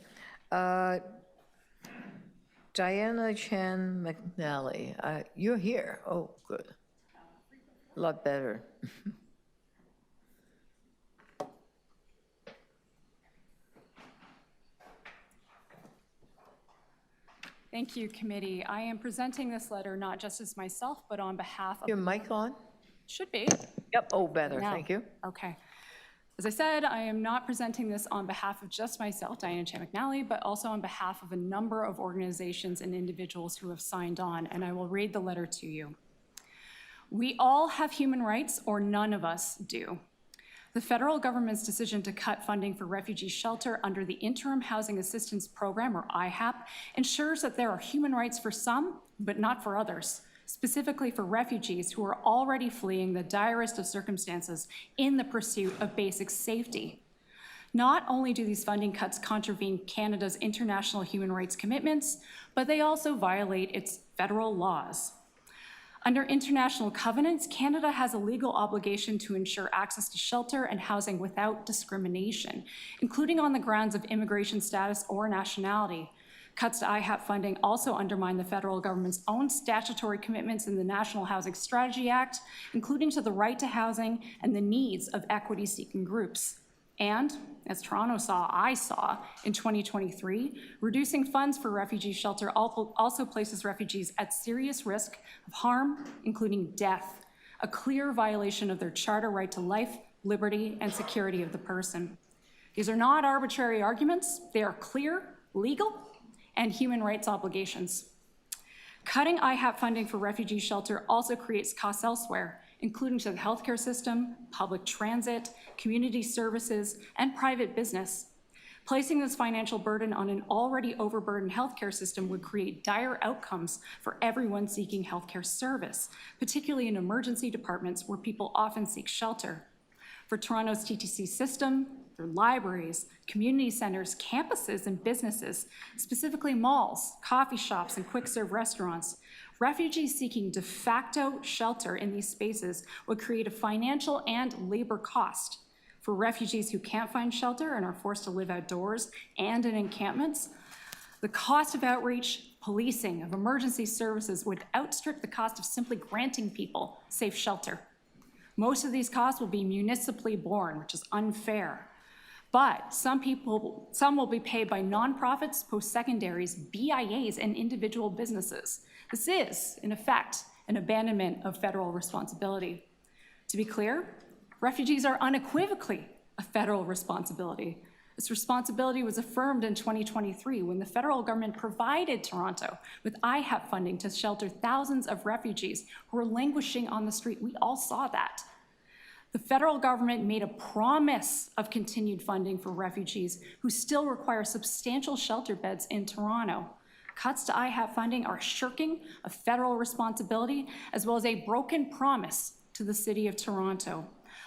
Diana Chan McNally, you're here. Oh, good. A lot better. Thank you, committee. I am presenting this letter not just as myself, but on behalf of... Your mic on? Should be. Yep, oh, better, Now. thank you. Okay. As I said, I am not presenting this on behalf of just myself, Diana Chan McNally, but also on behalf of a number of organizations and individuals who have signed on, and I will read the letter to you. We all have human rights, or none of us do. The federal government's decision to cut funding for refugee shelter under the Interim Housing Assistance Program, or IHAP, ensures that there are human rights for some, but not for others, specifically for refugees who are already fleeing the direst of circumstances in the pursuit of basic safety. Not only do these funding cuts contravene Canada's international human rights commitments, but they also violate its federal laws. Under international covenants, Canada has a legal obligation to ensure access to shelter and housing without discrimination, including on the grounds of immigration status or nationality. Cuts to IHAP funding also undermine the federal government's own statutory commitments in the National Housing Strategy Act, including to the right to housing and the needs of equity-seeking groups. And, as I saw in 2023, reducing funds for refugee shelter also places refugees at serious risk of harm, including death, a clear violation of their charter right to life, liberty, and security of the person. These are not arbitrary arguments. They are clear, legal, and human rights obligations. Cutting IHAP funding for refugee shelter also creates costs elsewhere, including to the healthcare system, public transit, community services, and private business. Placing this financial burden on an already overburdened healthcare system would create dire outcomes for everyone seeking healthcare service, particularly in emergency departments where people often seek shelter. For Toronto's TTC system, their libraries, community centers, campuses, and businesses, specifically malls, coffee shops, and quick-serve restaurants, refugees seeking de facto shelter in these spaces would create a financial and labor cost. For refugees who can't find shelter and are forced to live outdoors and in encampments, the cost of outreach, policing, of emergency services would outstrip the cost of simply granting people safe shelter. Most of these costs will be municipally borne, which is unfair. But some will be paid by nonprofits, post-secondaries, BIAs, and individual businesses. This is, in effect, an abandonment of federal responsibility. To be clear, refugees are unequivocally a federal responsibility. This responsibility was affirmed in 2023 when the federal government provided Toronto with IHAP funding to shelter thousands of refugees who were languishing on the street. We all saw that. The federal government made a promise of continued funding for refugees who still require substantial shelter beds in Toronto. Cuts to IHAP funding are shirking of federal responsibility as well as a broken promise to the City of Toronto,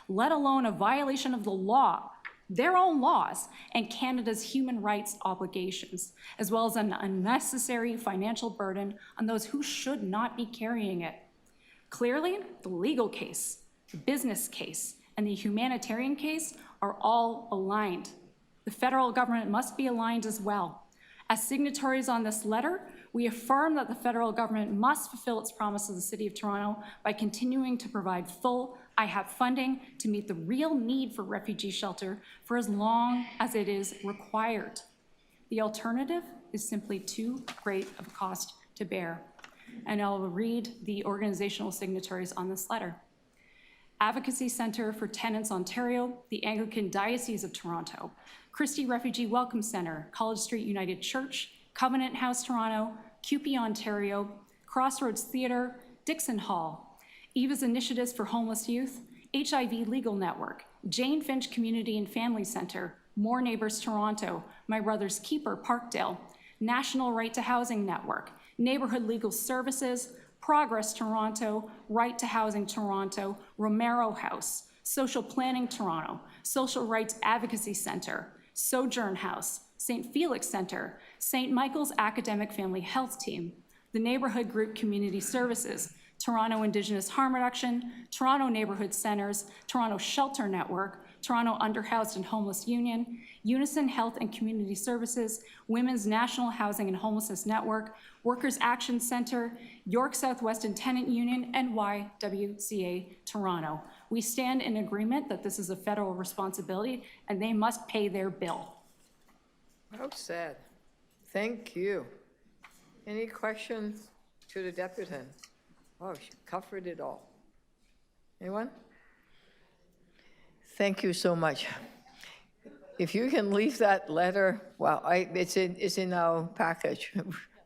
let alone a violation of the law, their own laws, and Canada's human rights obligations, as well as an unnecessary financial burden on those who should not be carrying it. Clearly, the legal case, the business case, and the humanitarian case are all aligned. The federal government must be aligned as well. As signatories on this letter, we affirm that the federal government must fulfill its promise to the City of Toronto by continuing to provide full IHAP funding to meet the real need for refugee shelter for as long as it is required. The alternative is simply too great of a cost to bear. And I'll read the organizational signatories on this letter. Advocacy Centre for Tenants Ontario, the Anglican Diocese of Toronto, Christie Refugee Welcome Centre, College Street United Church, Covenant House Toronto, CUPE Ontario, Crossroads Theatre, Dixon Hall, Eva's Initiatives for Homeless Youth, HIV Legal Network, Jane Finch Community and Family Centre, More Neighbours Toronto, My Brother's Keeper Parkdale, National Right to Housing Network, Neighbourhood Legal Services, Progress Toronto, Right to Housing Toronto, Romero House, Social Planning Toronto, Social Rights Advocacy Centre, Sojourn House, St. Felix Centre, St. Michael's Academic Family Health Team, the Neighbourhood Group Community Services, Toronto Indigenous Harm Reduction, Toronto Neighbourhood Centres, Toronto Shelter Network, Toronto Underhoused and Homeless Union, Unison Health and Community Services, Women's National Housing and Homelessness Network, Workers Action Centre, York Southwestern Tenant Union, and YWCA Toronto. We stand in agreement that this is a federal responsibility and they must pay their bill. Well said. Thank you. Any questions to the deputy? Oh, she covered it all. Anyone? Thank you so much. If you can leave that letter, well, it's in our package.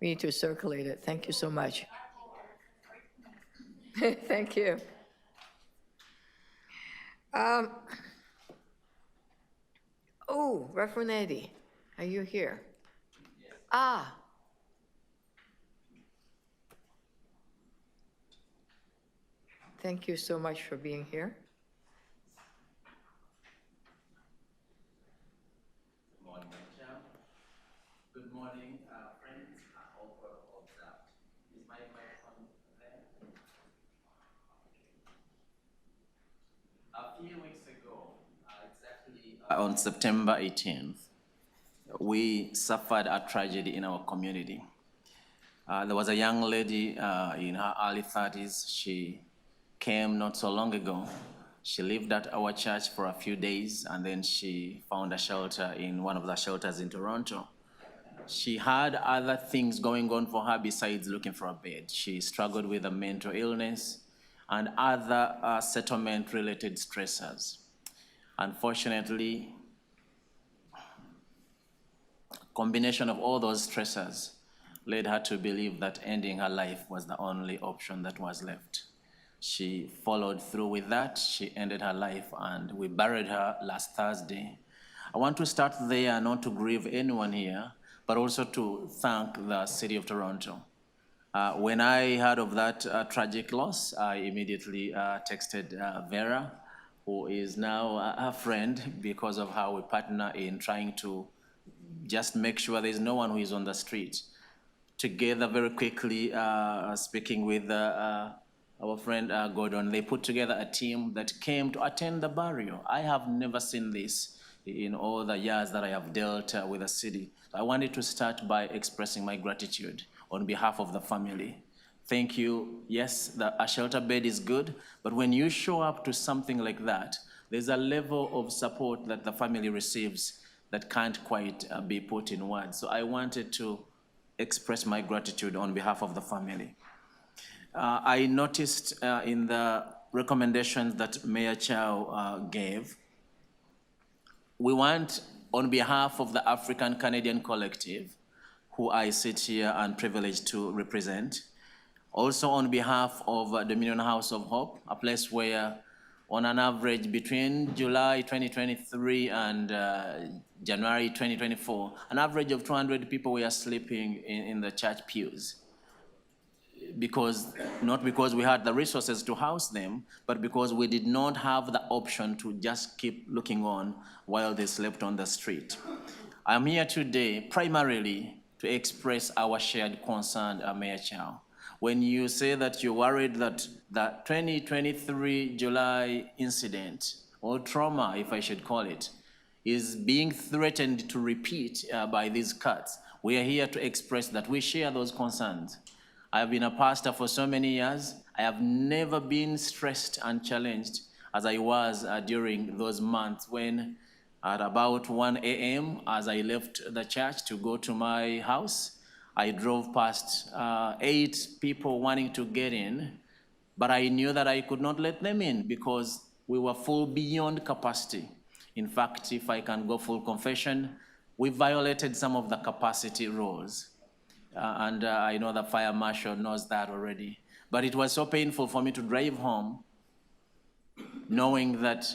We need to circulate it. Thank you so much. Thank you. Oh, Reverend Eddie, are you here? Ah. Thank you so much for being here. Good morning, Chair. Good morning, friends. All observed. Is my microphone there? A few weeks ago, exactly on September 18th, we suffered a tragedy in our community. There was a young lady in her early 30s. She came not so long ago. She lived at our church for a few days, and then she found a shelter in one of the shelters in Toronto. She had other things going on for her besides looking for a bed. She struggled with a mental illness and other settlement-related stressors. Unfortunately, a combination of all those stressors led her to believe that ending her life was the only option that was left. She followed through with that. She ended her life, and we buried her last Thursday. I want to start there, not to grieve anyone here, but also to thank the City of Toronto. When I heard of that tragic loss, I immediately texted Vera, who is now a friend because of how we partner in trying to just make sure there's no one who is on the street. Together, very quickly, speaking with our friend Gordon, they put together a team that came to attend the burial. I have never seen this in all the years that I have dealt with the city. I wanted to start by expressing my gratitude on behalf of the family. Thank you. Yes, a shelter bed is good, but when you show up to something like that, there's a level of support that the family receives that can't quite be put in words. So I wanted to express my gratitude on behalf of the family. I noticed in the recommendations that Mayor Chow gave, we want, on behalf of the African Canadian Collective, who I sit here and privileged to represent, also on behalf of Dominion House of Hope, a place where on an average between July 2023 and January 2024, an average of 200 people were sleeping in the church pews. Not because we had the resources to house them, but because we did not have the option to just keep looking on while they slept on the street. I'm here today primarily to express our shared concern, Mayor Chow. When you say that you're worried that the 2023 July incident, or trauma, if I should call it, is being threatened to repeat by these cuts, we are here to express that we share those concerns. I've been a pastor for so many years. I have never been stressed and challenged as I was during those months when at about 1 a.m. as I left the church to go to my house, I drove past 8 people wanting to get in, but I knew that I could not let them in because we were full beyond capacity. In fact, if I can go full confession, we violated some of the capacity rules. And I know the fire marshal knows that already. But it was so painful for me to drive home knowing that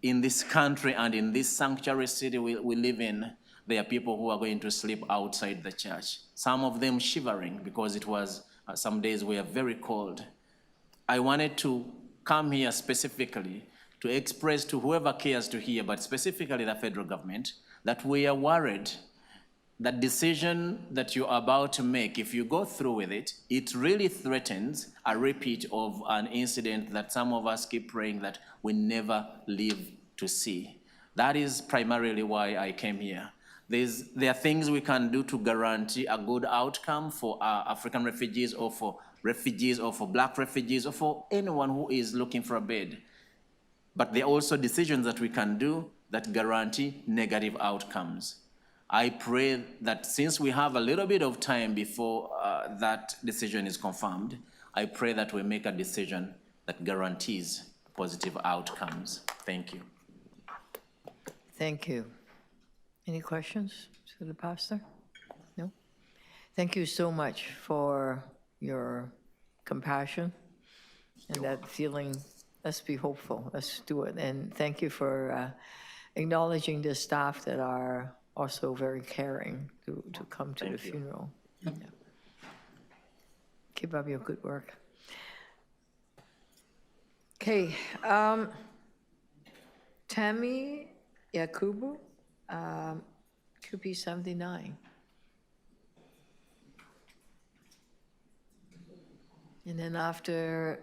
in this country and in this sanctuary city we live in, there are people who are going to sleep outside the church. Some of them shivering because it was, some days were very cold. I wanted to come here specifically to express to whoever cares to hear, but specifically the federal government, that we are worried that decision that you're about to make, if you go through with it, it really threatens a repeat of an incident that some of us keep praying that we never live to see. That is primarily why I came here. There are things we can do to guarantee a good outcome for African refugees or for Black refugees or for anyone who is looking for a bed. But there are also decisions that we can do that guarantee negative outcomes. I pray that since we have a little bit of time before that decision is confirmed, I pray that we make a decision that guarantees positive outcomes. Thank you. Thank you. Any questions to the pastor? No? Thank you so much for your compassion and that feeling. Let's be hopeful. Let's do it. And thank you for acknowledging the staff that are also very caring to come to the funeral. Yeah. Keep up your good work. Okay, Tammy Yakubu, QP 79. And then after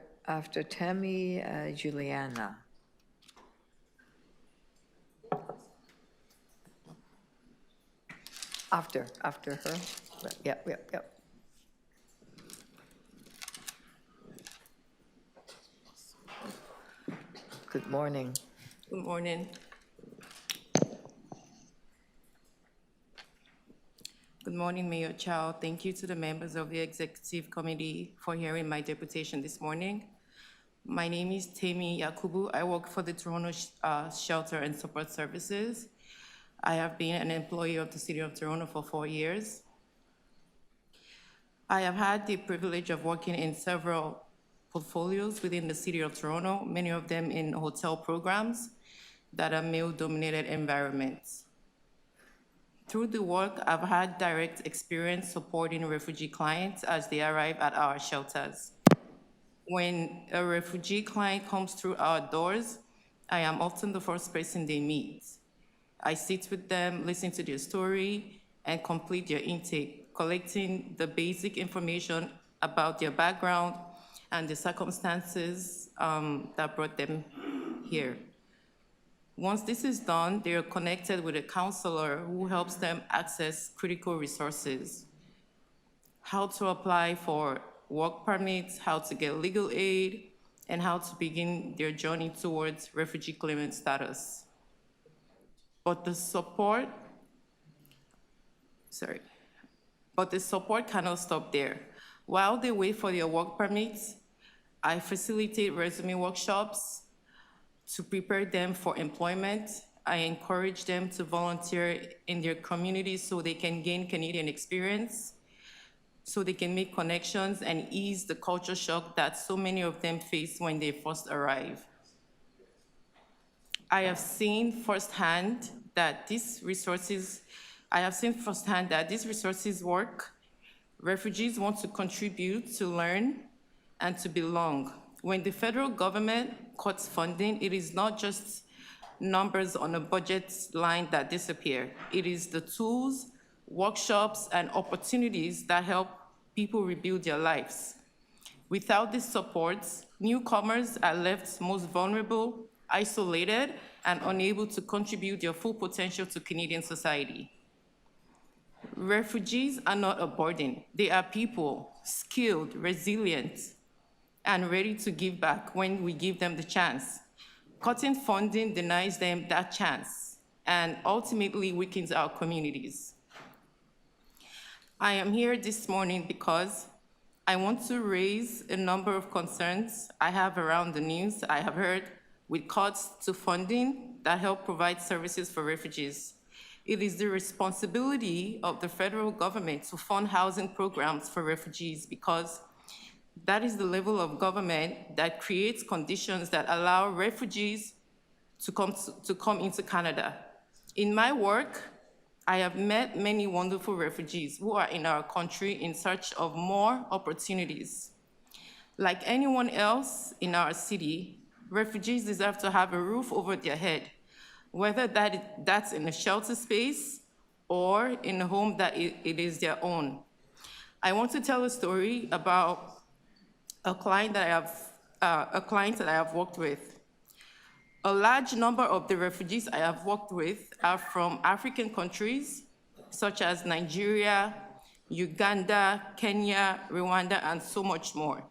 Tammy, Juliana. After her. Yep. Good morning. Good morning. Good morning, Mayor Chow. Thank you to the members of the Executive Committee for hearing my deputation this morning. My name is Tammy Yakubu. I work for the Toronto Shelter and Support Services. I have been an employee of the City of Toronto for 4 years. I have had the privilege of working in several portfolios within the City of Toronto, many of them in hotel programs. that are male-dominated environments. Through the work, I've had direct experience supporting refugee clients as they arrive at our shelters. When a refugee client comes through our doors, I am often the first person they meet. I sit with them, listen to their story, and complete their intake, collecting the basic information about their background and the circumstances that brought them here. Once this is done, they are connected with a counselor who helps them access critical resources, how to apply for work permits, how to get legal aid, and how to begin their journey towards refugee claimant status. But the support cannot stop there. While they wait for their work permits, I facilitate resume workshops to prepare them for employment. I encourage them to volunteer in their communities so they can gain Canadian experience, so they can make connections and ease the culture shock that so many of them face when they first arrive. I have seen firsthand that these resources work. Refugees want to contribute, to learn, and to belong. When the federal government cuts funding, it is not just numbers on a budget line that disappear. It is the tools, workshops, and opportunities that help people rebuild their lives. Without these supports, newcomers are left most vulnerable, isolated, and unable to contribute their full potential to Canadian society. Refugees are not a burden. They are people, skilled, resilient, and ready to give back when we give them the chance. Cutting funding denies them that chance and ultimately weakens our communities. I am here this morning because I want to raise a number of concerns I have around the news I have heard with cuts to funding that help provide services for refugees. It is the responsibility of the federal government to fund housing programs for refugees because that is the level of government that creates conditions that allow refugees to come into Canada. In my work, I have met many wonderful refugees who are in our country in search of more opportunities. Like anyone else in our city, refugees deserve to have a roof over their head, whether that's in a shelter space or in a home that it is their own. I want to tell a story about a client that I have worked with. A large number of the refugees I have worked with are from African countries, such as Nigeria, Uganda, Kenya, Rwanda, and so much more.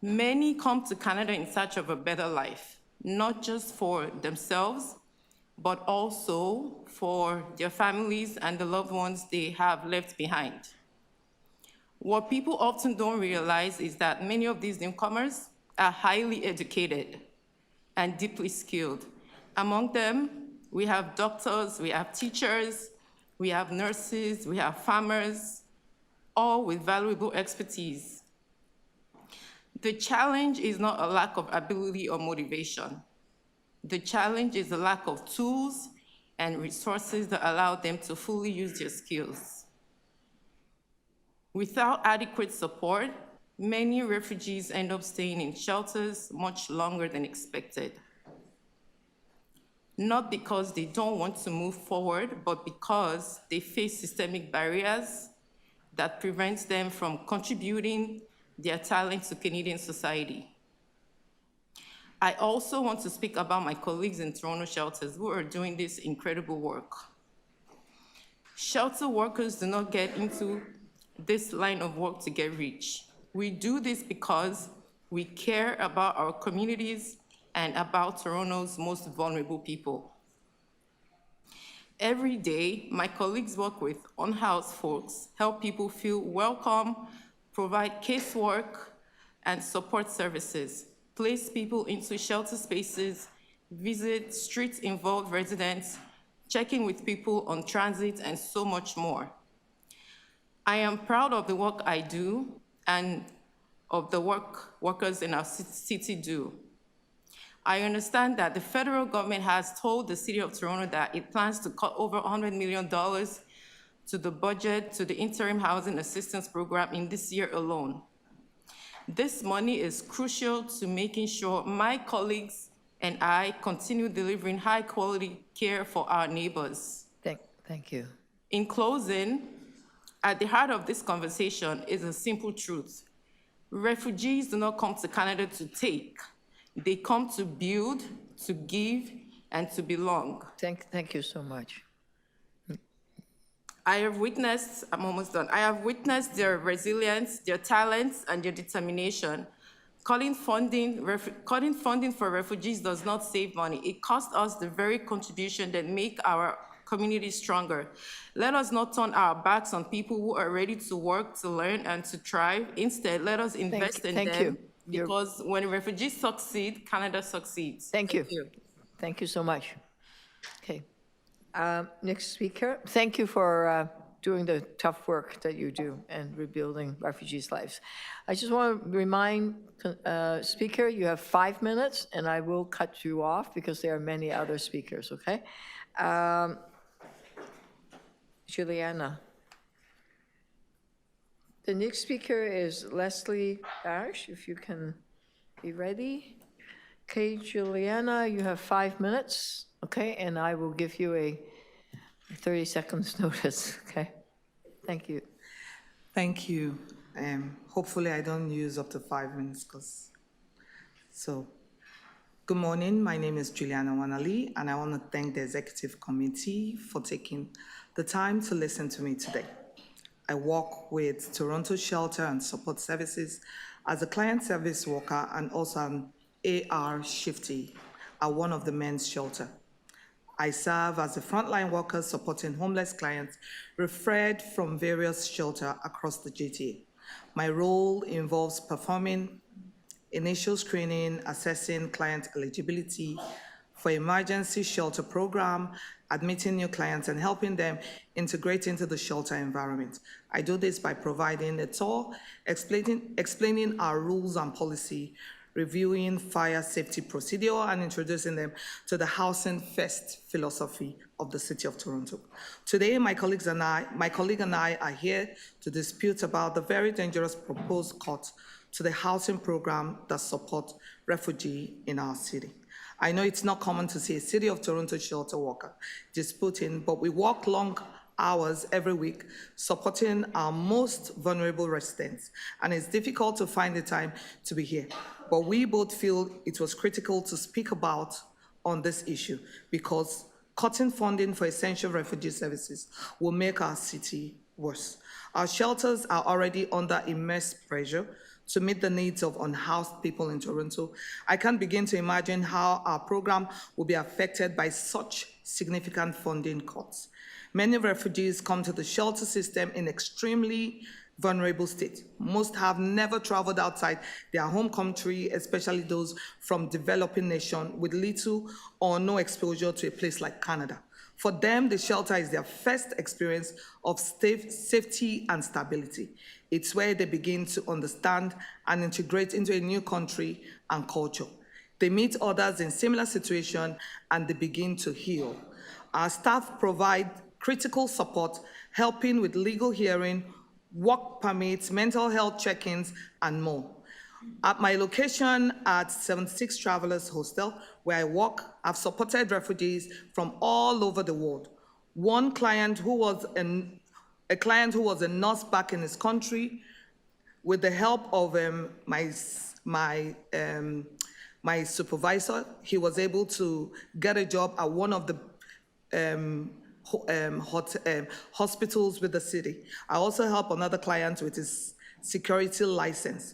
Many come to Canada in search of a better life, not just for themselves, but also for their families and the loved ones they have left behind. What people often don't realize is that many of these newcomers are highly educated and deeply skilled. Among them, we have doctors, we have teachers, we have nurses, we have farmers, all with valuable expertise. The challenge is not a lack of ability or motivation. The challenge is a lack of tools and resources that allow them to fully use their skills. Without adequate support, many refugees end up staying in shelters much longer than expected. Not because they don't want to move forward, but because they face systemic barriers that prevent them from contributing their talent to Canadian society. I also want to speak about my colleagues in Toronto shelters who are doing this incredible work. Shelter workers do not get into this line of work to get rich. We do this because we care about our communities and about Toronto's most vulnerable people. Every day, my colleagues work with unhoused folks, help people feel welcome, provide casework and support services, place people into shelter spaces, visit street-involved residents, check in with people on transit, and so much more. I am proud of the work I do and of the work workers in our city do. I understand that the federal government has told the City of Toronto that it plans to cut over $100 million to the budget to the Interim Housing Assistance Program in this year alone. This money is crucial to making sure my colleagues and I continue delivering high-quality care for our neighbors. Thank you. In closing, at the heart of this conversation is a simple truth. Refugees do not come to Canada to take. They come to build, to give, and to belong. Thank you so much. I have witnessed, I'm almost done. I have witnessed their resilience, their talents, and their determination. Cutting funding for refugees does not save money. It costs us the very contribution that make our community stronger. Let us not turn our backs on people who are ready to work, to learn, and to thrive. Instead, let us invest in them. Because when refugees succeed, Canada succeeds. Thank you. Thank you so much. Okay. Next speaker. Thank you for doing the tough work that you do and rebuilding refugees' lives. I just want to remind speaker, you have 5 minutes, and I will cut you off because there are many other speakers, okay? Juliana. The next speaker is Leslie Barish, if you can be ready. Okay, Juliana, you have 5 minutes, okay, and I will give you a 30 seconds notice, okay? Thank you. Thank you. Hopefully I don't use up to 5 minutes, good morning, my name is Juliana Wanali, and I want to thank the Executive Committee for taking the time to listen to me today. I work with Toronto Shelter and Support Services as a client service worker and also an AR shifty at one of the men's shelter. I serve as a frontline worker supporting homeless clients referred from various shelters across the GTA. My role involves performing initial screening, assessing client eligibility for emergency shelter program, admitting new clients, and helping them integrate into the shelter environment. I do this by providing a tour, explaining our rules and policy, reviewing fire safety procedure, and introducing them to the housing first philosophy of the City of Toronto. Today, my colleague and I are here to dispute about the very dangerous proposed cut to the housing program that supports refugees in our city. I know it's not common to see a City of Toronto shelter worker disputing, but we work long hours every week supporting our most vulnerable residents, and it's difficult to find the time to be here. But we both feel it was critical to speak about on this issue because cutting funding for essential refugee services will make our city worse. Our shelters are already under immense pressure to meet the needs of unhoused people in Toronto. I can't begin to imagine how our program will be affected by such significant funding cuts. Many refugees come to the shelter system in extremely vulnerable state. Most have never traveled outside their home country, especially those from developing nations with little or no exposure to a place like Canada. For them, the shelter is their first experience of safety and stability. It's where they begin to understand and integrate into a new country and culture. They meet others in similar situations and they begin to heal. Our staff provide critical support, helping with legal hearing, work permits, mental health check-ins, and more. At my location at 76 Travelers Hostel, where I work, I've supported refugees from all over the world. One client who was a nurse back in his country, with the help of my supervisor, he was able to get a job at one of the hospitals with the city. I also help another client with his security license.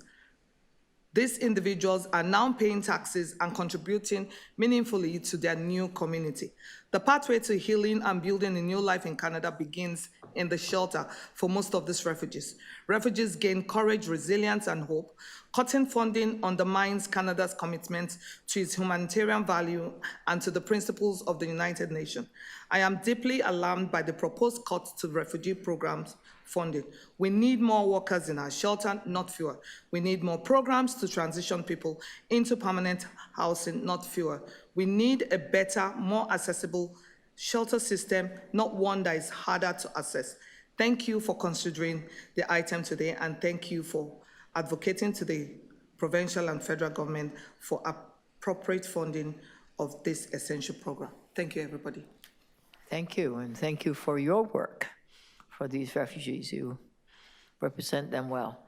These individuals are now paying taxes and contributing meaningfully to their new community. The pathway to healing and building a new life in Canada begins in the shelter for most of these refugees. Refugees gain courage, resilience, and hope. Cutting funding undermines Canada's commitment to its humanitarian value and to the principles of the United Nations. I am deeply alarmed by the proposed cuts to refugee programs funding. We need more workers in our shelter, not fewer. We need more programs to transition people into permanent housing, not fewer. We need a better, more accessible shelter system, not one that is harder to access. Thank you for considering the item today, and thank you for advocating to the provincial and federal government for appropriate funding of this essential program. Thank you, everybody. Thank you, and thank you for your work for these refugees. You represent them well.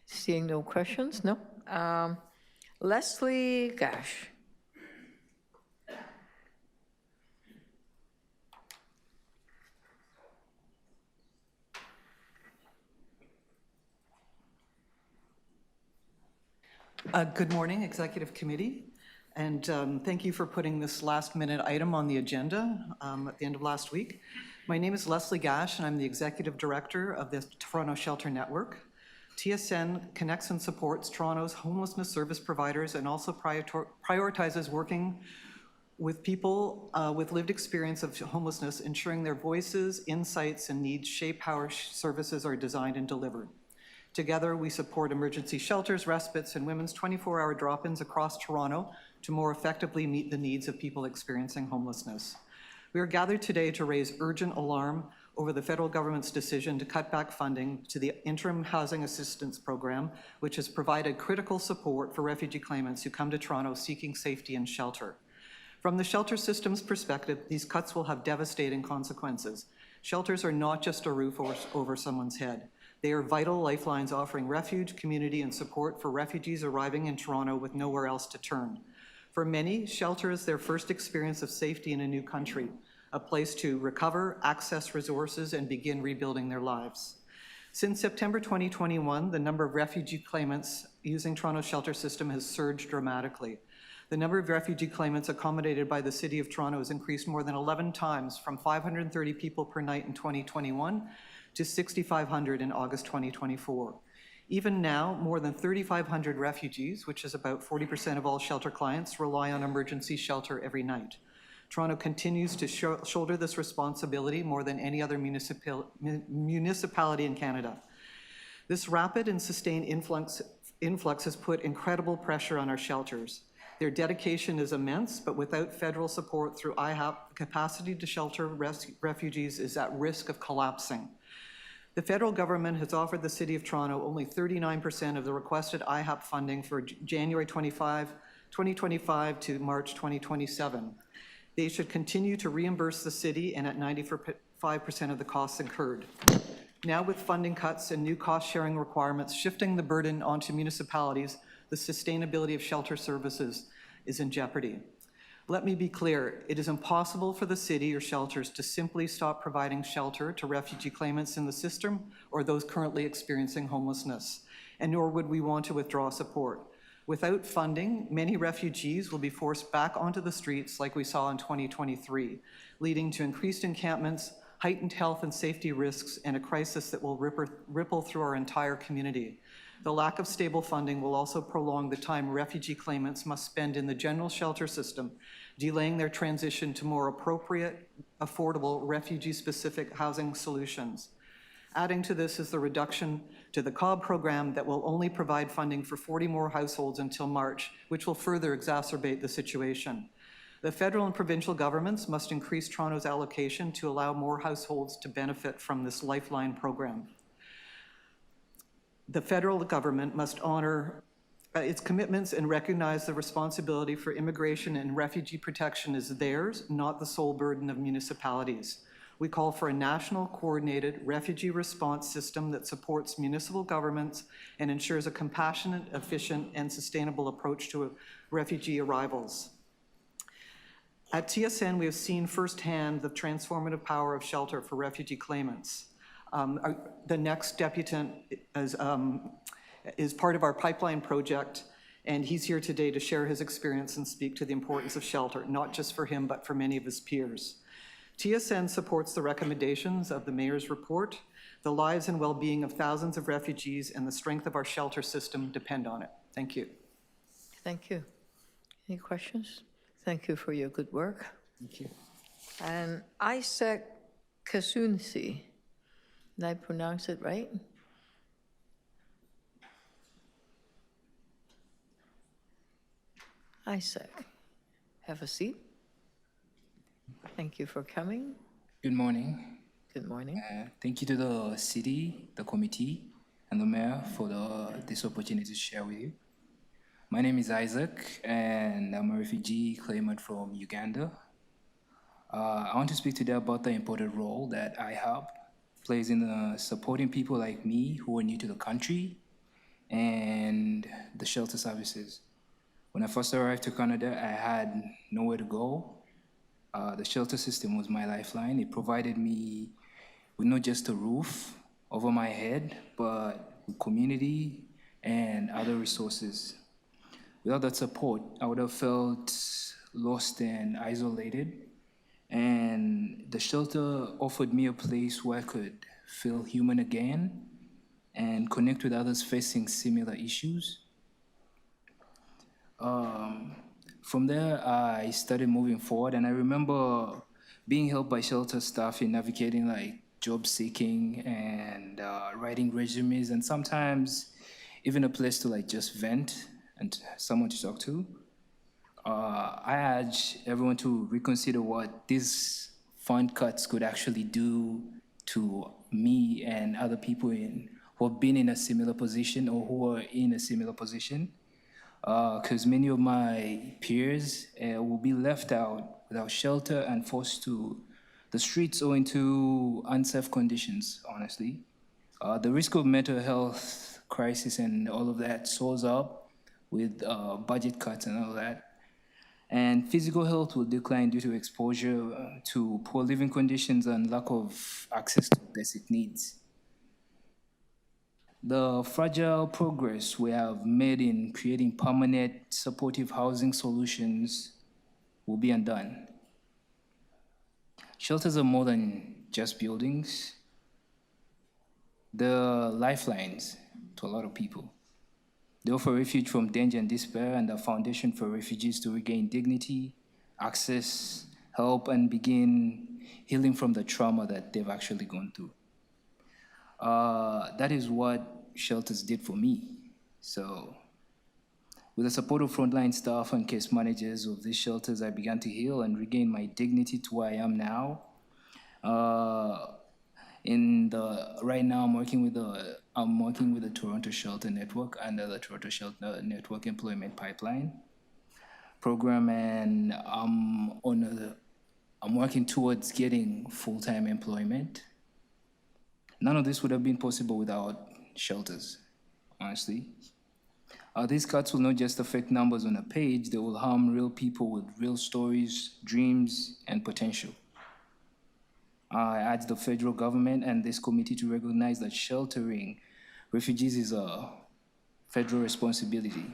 Seeing no questions, no? Leslie Gash. Good morning, Executive Committee, and thank you for putting this last-minute item on the agenda at the end of last week. My name is Leslie Gash, and I'm the Executive Director of the Toronto Shelter Network. TSN connects and supports Toronto's homelessness service providers and also prioritizes working with people with lived experience of homelessness, ensuring their voices, insights, and needs shape how our services are designed and delivered. Together, we support emergency shelters, respites, and women's 24-hour drop-ins across Toronto to more effectively meet the needs of people experiencing homelessness. We are gathered today to raise urgent alarm over the federal government's decision to cut back funding to the Interim Housing Assistance Program, which has provided critical support for refugee claimants who come to Toronto seeking safety and shelter. From the shelter system's perspective, these cuts will have devastating consequences. Shelters are not just a roof over someone's head. They are vital lifelines offering refuge, community, and support for refugees arriving in Toronto with nowhere else to turn. For many, shelter is their first experience of safety in a new country, a place to recover, access resources, and begin rebuilding their lives. Since September 2021, the number of refugee claimants using Toronto's shelter system has surged dramatically. The number of refugee claimants accommodated by the City of Toronto has increased more than 11 times, from 530 people per night in 2021 to 6,500 in August 2024. Even now, more than 3,500 refugees, which is about 40% of all shelter clients, rely on emergency shelter every night. Toronto continues to shoulder this responsibility more than any other municipality in Canada. This rapid and sustained influx has put incredible pressure on our shelters. Their dedication is immense, but without federal support through IHAP, the capacity to shelter refugees is at risk of collapsing. The federal government has offered the City of Toronto only 39% of the requested IHAP funding for January 2025 to March 2027. They should continue to reimburse the city and at 95% of the costs incurred. Now, with funding cuts and new cost-sharing requirements shifting the burden onto municipalities, the sustainability of shelter services is in jeopardy. Let me be clear, it is impossible for the city or shelters to simply stop providing shelter to refugee claimants in the system or those currently experiencing homelessness, and nor would we want to withdraw support. Without funding, many refugees will be forced back onto the streets like we saw in 2023, leading to increased encampments, heightened health and safety risks, and a crisis that will ripple through our entire community. The lack of stable funding will also prolong the time refugee claimants must spend in the general shelter system, delaying their transition to more appropriate, affordable, refugee-specific housing solutions. Adding to this is the reduction to the COB program that will only provide funding for 40 more households until March, which will further exacerbate the situation. The federal and provincial governments must increase Toronto's allocation to allow more households to benefit from this lifeline program. The federal government must honor its commitments and recognize the responsibility for immigration and refugee protection is theirs, not the sole burden of municipalities. We call for a national coordinated refugee response system that supports municipal governments and ensures a compassionate, efficient, and sustainable approach to refugee arrivals. At TSN, we have seen firsthand the transformative power of shelter for refugee claimants. The next deputant is part of our pipeline project, and he's here today to share his experience and speak to the importance of shelter, not just for him, but for many of his peers. TSN supports the recommendations of the Mayor's report. The lives and well-being of thousands of refugees and the strength of our shelter system depend on it. Thank you. Thank you. Any questions? Thank you for your good work. Thank you. And Isaac Kasunsi. Did I pronounce it right? Isaac, have a seat. Thank you for coming. Good morning. Good morning. Thank you to the city, the committee, and the mayor for this opportunity to share with you. My name is Isaac, and I'm a refugee claimant from Uganda. I want to speak today about the important role that IHOP plays in supporting people like me who are new to the country and the shelter services. When I first arrived to Canada, I had nowhere to go. The shelter system was my lifeline. It provided me with not just a roof over my head, but community and other resources. Without that support, I would have felt lost and isolated. And the shelter offered me a place where I could feel human again and connect with others facing similar issues. From there, I started moving forward, and I remember being helped by shelter staff in navigating like job seeking and writing resumes, and sometimes even a place to like just vent and someone to talk to. I urge everyone to reconsider what these fund cuts could actually do to me and other people who have been in a similar position or who are in a similar position. Because many of my peers will be left out without shelter and forced to the streets owing to unsafe conditions, honestly. The risk of mental health crisis and all of that soars up with budget cuts and all that. And physical health will decline due to exposure to poor living conditions and lack of access to basic needs. The fragile progress we have made in creating permanent supportive housing solutions will be undone. Shelters are more than just buildings. They're lifelines to a lot of people. They offer refuge from danger and despair and a foundation for refugees to regain dignity, access, help, and begin healing from the trauma that they've actually gone through. That is what shelters did for me. So with the support of frontline staff and case managers of these shelters, I began to heal and regain my dignity to where I am now. Right now, I'm working with the Toronto Shelter Network under the Toronto Shelter Network Employment Pipeline program, and I'm working towards getting full-time employment. None of this would have been possible without shelters, honestly. These cuts will not just affect numbers on a page, they will harm real people with real stories, dreams, and potential. I urge the federal government and this committee to recognize that sheltering refugees is a federal responsibility.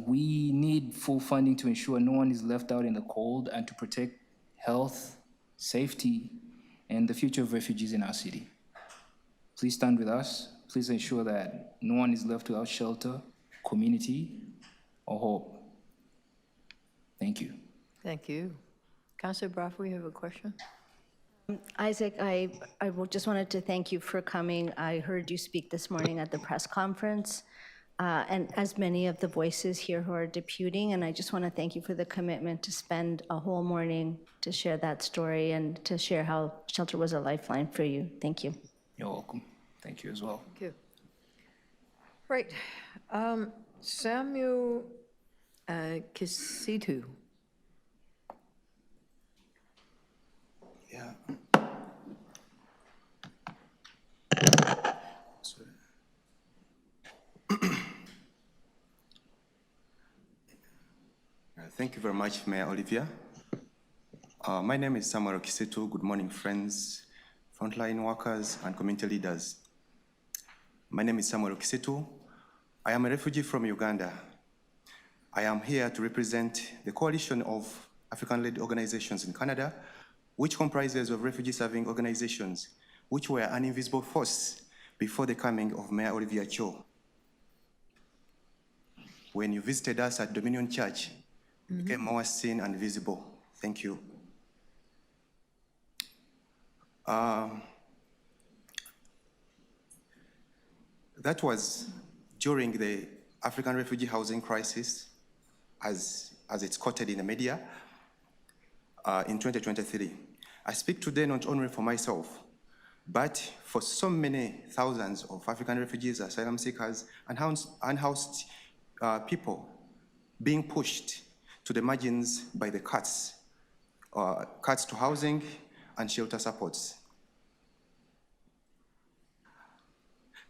We need full funding to ensure no one is left out in the cold and to protect health, safety, and the future of refugees in our city. Please stand with us. Please ensure that no one is left without shelter, community, or hope. Thank you. Thank you. Councillor Bradford, you have a question? Isaac, I just wanted to thank you for coming. I heard you speak this morning at the press conference, and as many of the voices here who are deputing, and I just want to thank you for the commitment to spend a whole morning to share that story and to share how shelter was a lifeline for you. Thank you. You're welcome. Thank you as well. Thank you. Right. Samuel Kisitu. Yeah. Thank you very much, Mayor Olivia. My name is Samuel Kisitu. Good morning, friends, frontline workers, and community leaders. My name is Samuel Kisitu. I am a refugee from Uganda. I am here to represent the coalition of African-led organizations in Canada, which comprises of refugee-serving organizations, which were an invisible force before the coming of Mayor Olivia Cho. When you visited us at Dominion Church, you became more seen and visible. Thank you. That was during the African refugee housing crisis, as it's quoted in the media, in 2023. I speak today not only for myself, but for so many thousands of African refugees, asylum seekers, and unhoused people being pushed to the margins by the cuts to housing and shelter supports.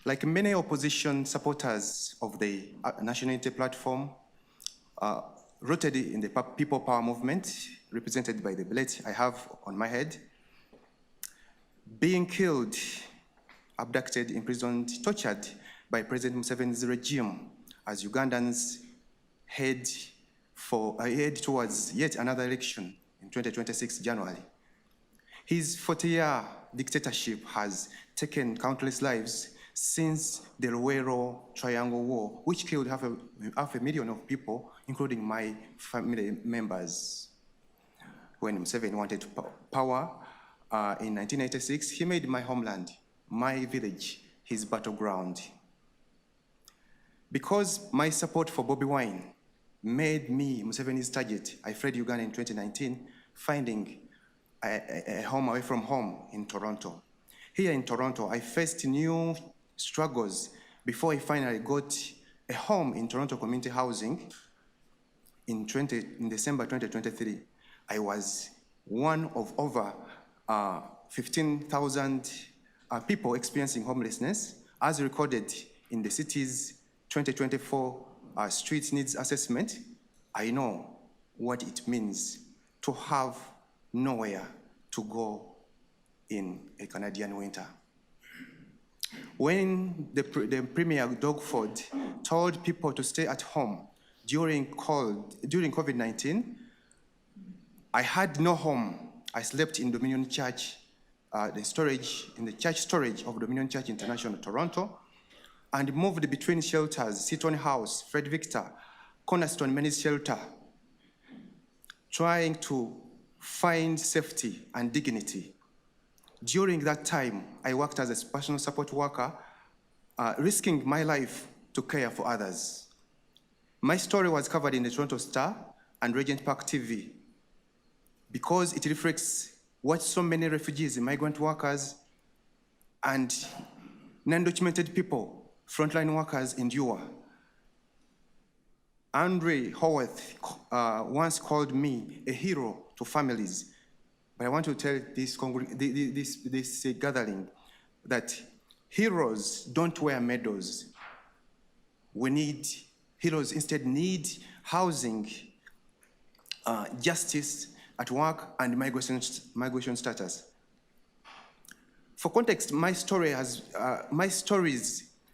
Like many opposition supporters of the National Unity Platform, rooted in the People Power movement, represented by the billet I have on my head, being killed, abducted, imprisoned, tortured by President Museveni's regime as Ugandans head towards yet another election in 2026 January. His 40-year dictatorship has taken countless lives since the Luwero Triangle War, which killed half a million of people, including my family members. When Museveni wanted power in 1986, he made my homeland, my village, his battleground. Because my support for Bobi Wine made me Museveni's target, I fled Uganda in 2019, finding a home away from home in Toronto. Here in Toronto, I faced new struggles before I finally got a home in Toronto Community Housing in December 2023. I was one of over 15,000 people experiencing homelessness, as recorded in the city's 2024 Street Needs Assessment. I know what it means to have nowhere to go in a Canadian winter. When the Premier Dogford told people to stay at home during COVID-19, I had no home. I slept in Dominion Church, in the church storage of Dominion Church International, Toronto, and moved between shelters, Seaton House, Fred Victor, Cornerstone Men's Shelter, trying to find safety and dignity. During that time, I worked as a personal support worker, risking my life to care for others. My story was covered in the Toronto Star and Regent Park TV because it reflects what so many refugees, migrant workers, and non-documented people, frontline workers endure. Andre Howarth once called me a hero to families. But I want to tell this gathering that heroes don't wear medals. Heroes instead need housing, justice at work, and migration status. For context, my story's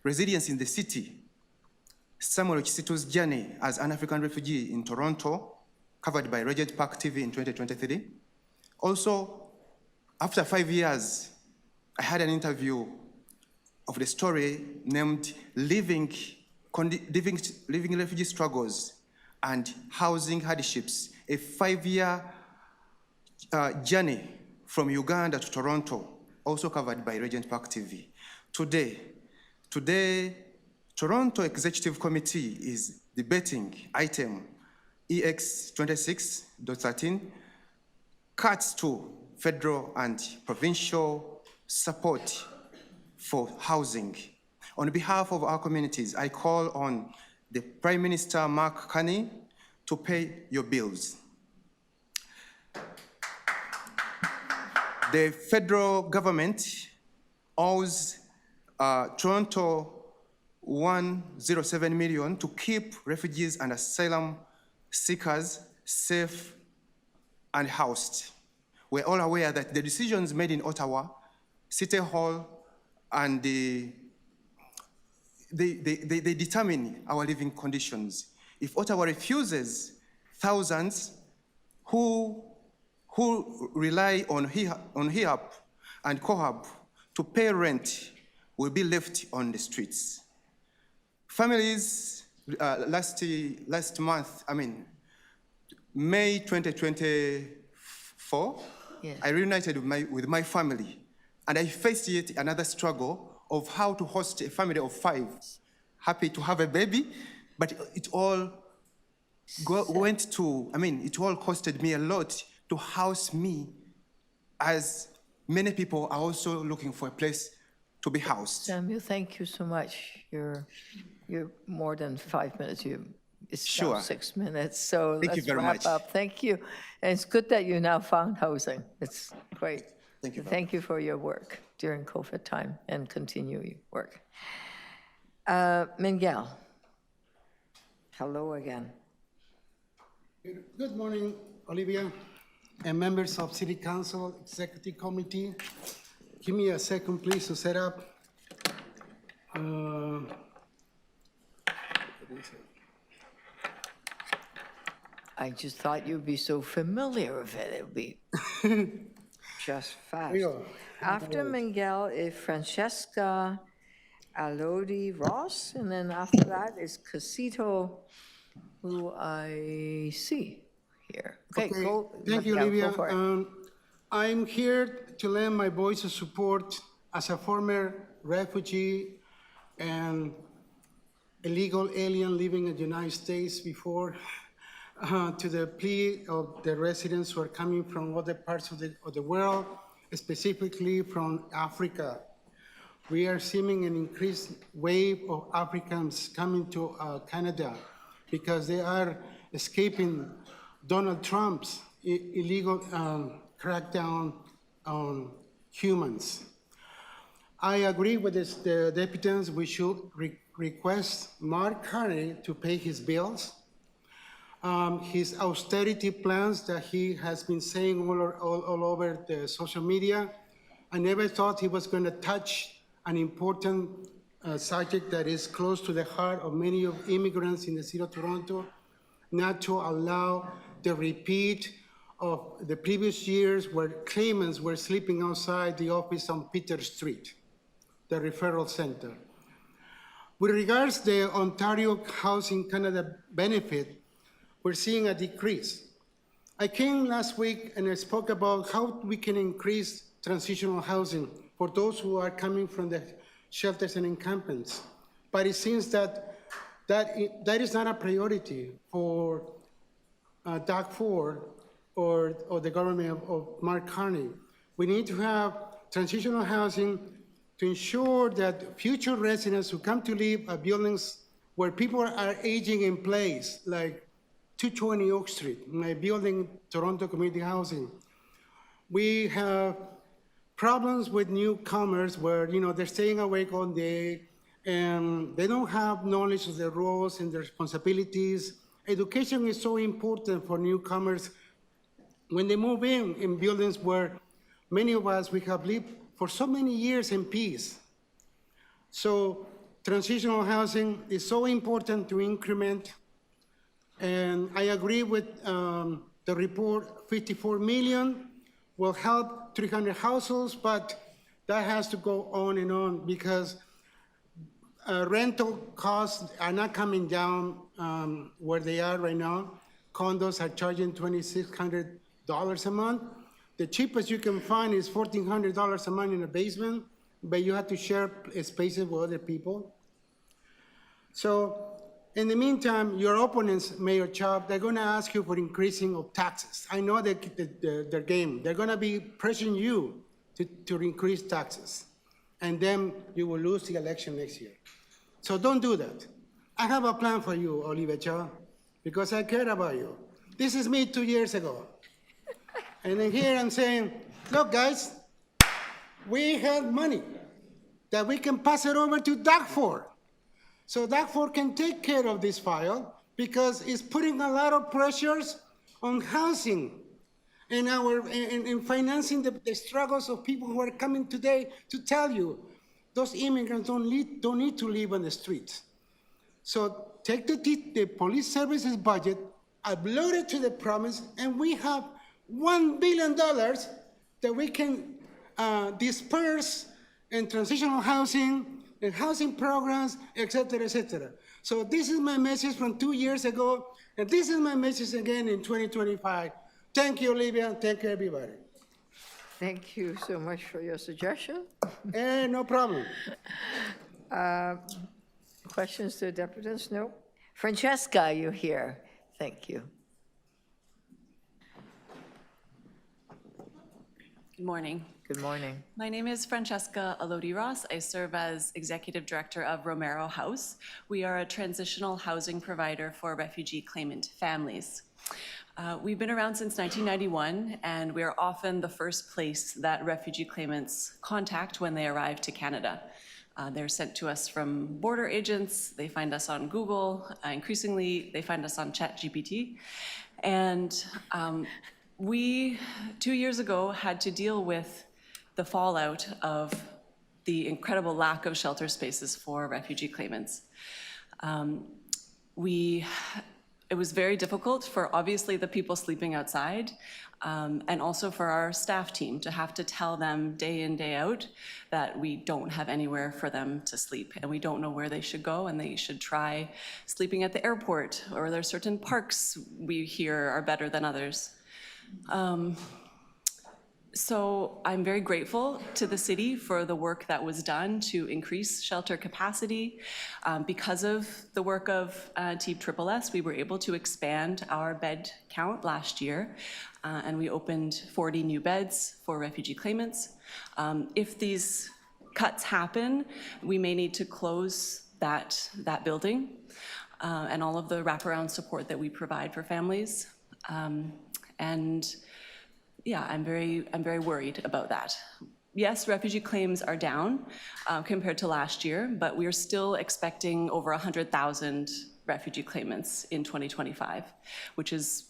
resilience in the city, Samuel Kisitu's journey as an African refugee in Toronto, covered by Regent Park TV in 2023. Also, after 5 years, I had an interview of the story named Living Refugee Struggles and Housing Hardships, a 5-year journey from Uganda to Toronto, also covered by Regent Park TV. Today, Toronto Executive Committee is debating item EX 26.13, cuts to federal and provincial support for housing. On behalf of our communities, I call on the Prime Minister, Mark Carney, to pay your bills. The federal government owes Toronto $107 million to keep refugees and asylum seekers safe and housed. We're all aware that the decisions made in Ottawa, City Hall, and they determine our living conditions. If Ottawa refuses, thousands who rely on HEAP and COHAB to pay rent will be left on the streets. Families, last month, May 2024, yes. I reunited with my family And I faced yet another struggle of how to host a family of 5, happy to have a baby, but it all it all costed me a lot to house me, as many people are also looking for a place to be housed. Samuel, thank you so much. You're more than 5 minutes. It's now Sure. 6 minutes, so Thank you let's very wrap much. up. Thank you. And it's good that you now found housing. It's great. Thank you. Thank you for your work during COVID time and continue your work. Miguel, hello again. Good morning, Olivia, and members of City Council, Executive Committee. Give me a second, please, to set up. I just thought you'd be so familiar with it. It would be just fast. After Miguel is Francesca Alodi Ross, and then after that is Casito, who I see here. Okay, go. Thank you, Miguel, Olivia. go for it. I'm here to lend my voice of support as a former refugee and illegal alien living in the United States before, to the plea of the residents who are coming from other parts of the world, specifically from Africa. We are seeing an increased wave of Africans coming to Canada because they are escaping Donald Trump's illegal crackdown on humans. I agree with the deputies. We should request Mark Carney to pay his bills. His austerity plans that he has been saying all over the social media. I never thought he was going to touch an important subject that is close to the heart of many of immigrants in the city of Toronto, not to allow the repeat of the previous years where claimants were sleeping outside the office on Peter Street, the referral center. With regards to the Ontario Housing Canada benefit, we're seeing a decrease. I came last week and I spoke about how we can increase transitional housing for those who are coming from the shelters and encampments. But it seems that is not a priority for Doug Ford or the government of Mark Carney. We need to have transitional housing to ensure that future residents who come to live at buildings where people are aging in place, like 220 Oak Street, my building, Toronto Community Housing. We have problems with newcomers where, they're staying awake all day and they don't have knowledge of their roles and their responsibilities. Education is so important for newcomers when they move in buildings where many of us, we have lived for so many years in peace. So transitional housing is so important to increment. And I agree with the report, 54 million will help 300 households, but that has to go on because rental costs are not coming down where they are right now. Condos are charging $2,600 a month. The cheapest you can find is $1,400 a month in a basement, but you have to share spaces with other people. So in the meantime, your opponents, Mayor Chop, they're going to ask you for increasing of taxes. I know their game. They're going to be pressuring you to increase taxes, and then you will lose the election next year. So don't do that. I have a plan for you, Olivia Chop, because I care about you. This is me 2 years ago. And then here I'm saying, look, guys, we have money that we can pass it over to Doug Ford. So Doug Ford can take care of this file because it's putting a lot of pressures on housing and financing the struggles of people who are coming today to tell you those immigrants don't need to live on the streets. So take the police services budget, upload it to the province, and we have $1 billion that we can disperse in transitional housing, in housing programs, et cetera, et cetera. So this is my message from 2 years ago, and this is my message again in 2025. Thank you, Olivia. Thank you, everybody. Thank you so much for your suggestion. No problem. Questions to the deputants? No? Francesca, you here? Thank you. Good morning. Good morning. My name is Francesca Alodi-Ross. I serve as Executive Director of Romero House. We are a transitional housing provider for refugee claimant families. We've been around since 1991, and we are often the first place that refugee claimants contact when they arrive to Canada. They're sent to us from border agents. They find us on Google. Increasingly, they find us on ChatGPT. And we, 2 years ago, had to deal with the fallout of the incredible lack of shelter spaces for refugee claimants. It was very difficult for, obviously, the people sleeping outside, and also for our staff team to have to tell them day in, day out that we don't have anywhere for them to sleep, and we don't know where they should go, and they should try sleeping at the airport, or there are certain parks we hear are better than others. So I'm very grateful to the city for the work that was done to increase shelter capacity. Because of the work of Team SSS, we were able to expand our bed count last year, and we opened 40 new beds for refugee claimants. If these cuts happen, we may need to close that building and all of the wraparound support that we provide for families. Yeah, I'm very worried about that. Yes, refugee claims are down compared to last year, but we're still expecting over 100,000 refugee claimants in 2025, which is,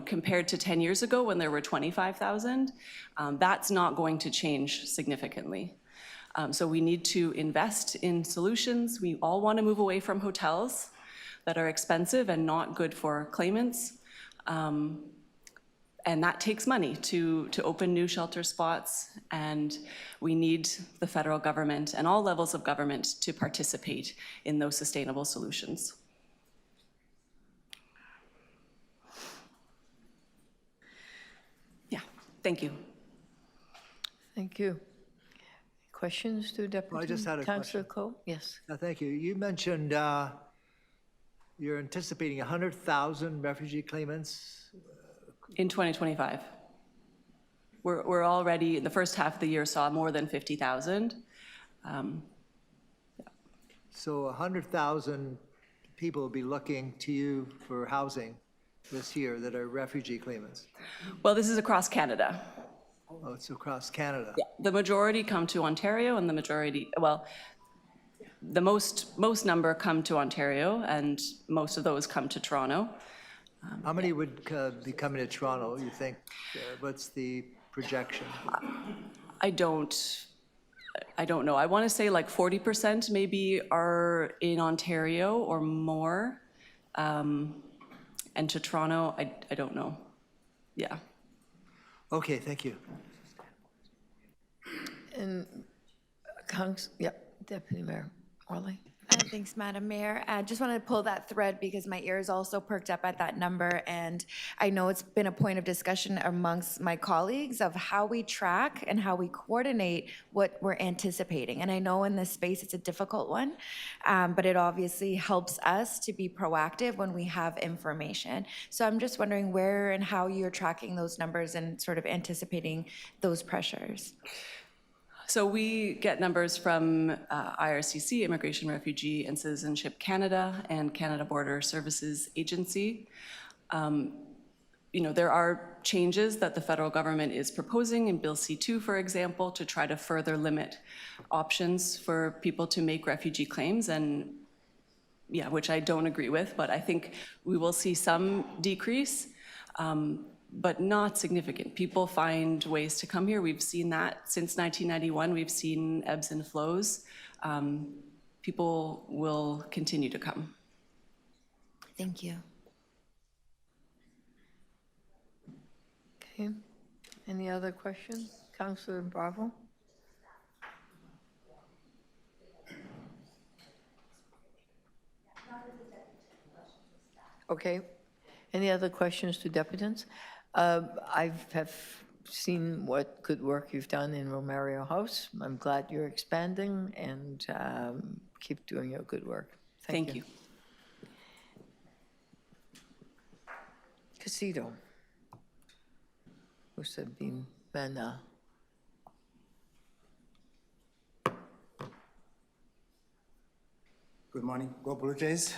compared to 10 years ago when there were 25,000, that's not going to change significantly. So we need to invest in solutions. We all want to move away from hotels that are expensive and not good for claimants. And that takes money to open new shelter spots, and we need the federal government and all levels of government to participate in those sustainable solutions. Yeah, thank you. Thank you. Questions to Deputy I just had a Councillor question. Coe? Yes. Thank you. You mentioned you're anticipating 100,000 refugee claimants. In 2025. We're already, the first half of the year saw more than 50,000. So 100,000 people will be looking to you for housing this year that are refugee claimants. Well, this is across Canada. Oh, it's across Canada. Yeah, the majority come to Ontario, and the majority, well, the most number come to Ontario, and most of those come to Toronto. How many would be coming to Toronto, you think? What's the projection? I don't know. I want to say like 40% maybe are in Ontario or more. And to Toronto, I don't know. Yeah. Okay, thank you. And, Deputy Mayor Orley. Thanks, Madam Mayor. I just wanted to pull that thread because my ears also perked up at that number, and I know it's been a point of discussion amongst my colleagues of how we track and how we coordinate what we're anticipating. And I know in this space it's a difficult one, but it obviously helps us to be proactive when we have information. So I'm just wondering where and how you're tracking those numbers and sort of anticipating those pressures. So we get numbers from IRCC, Immigration, Refugee, and Citizenship Canada, and Canada Border Services Agency. There are changes that the federal government is proposing in Bill C-2, for example, to try to further limit options for people to make refugee claims, and which I don't agree with, but I think we will see some decrease. But not significant. People find ways to come here. We've seen that since 1991. We've seen ebbs and flows. People will continue to come. Thank you. Okay. Any other questions? Councillor Bravo? Okay. Any other questions to deputants? I have seen what good work you've done in Romero House. I'm glad you're expanding, and keep doing your good work. Thank you. Casito. Usabin Bana. Good morning, Go Blue Jays.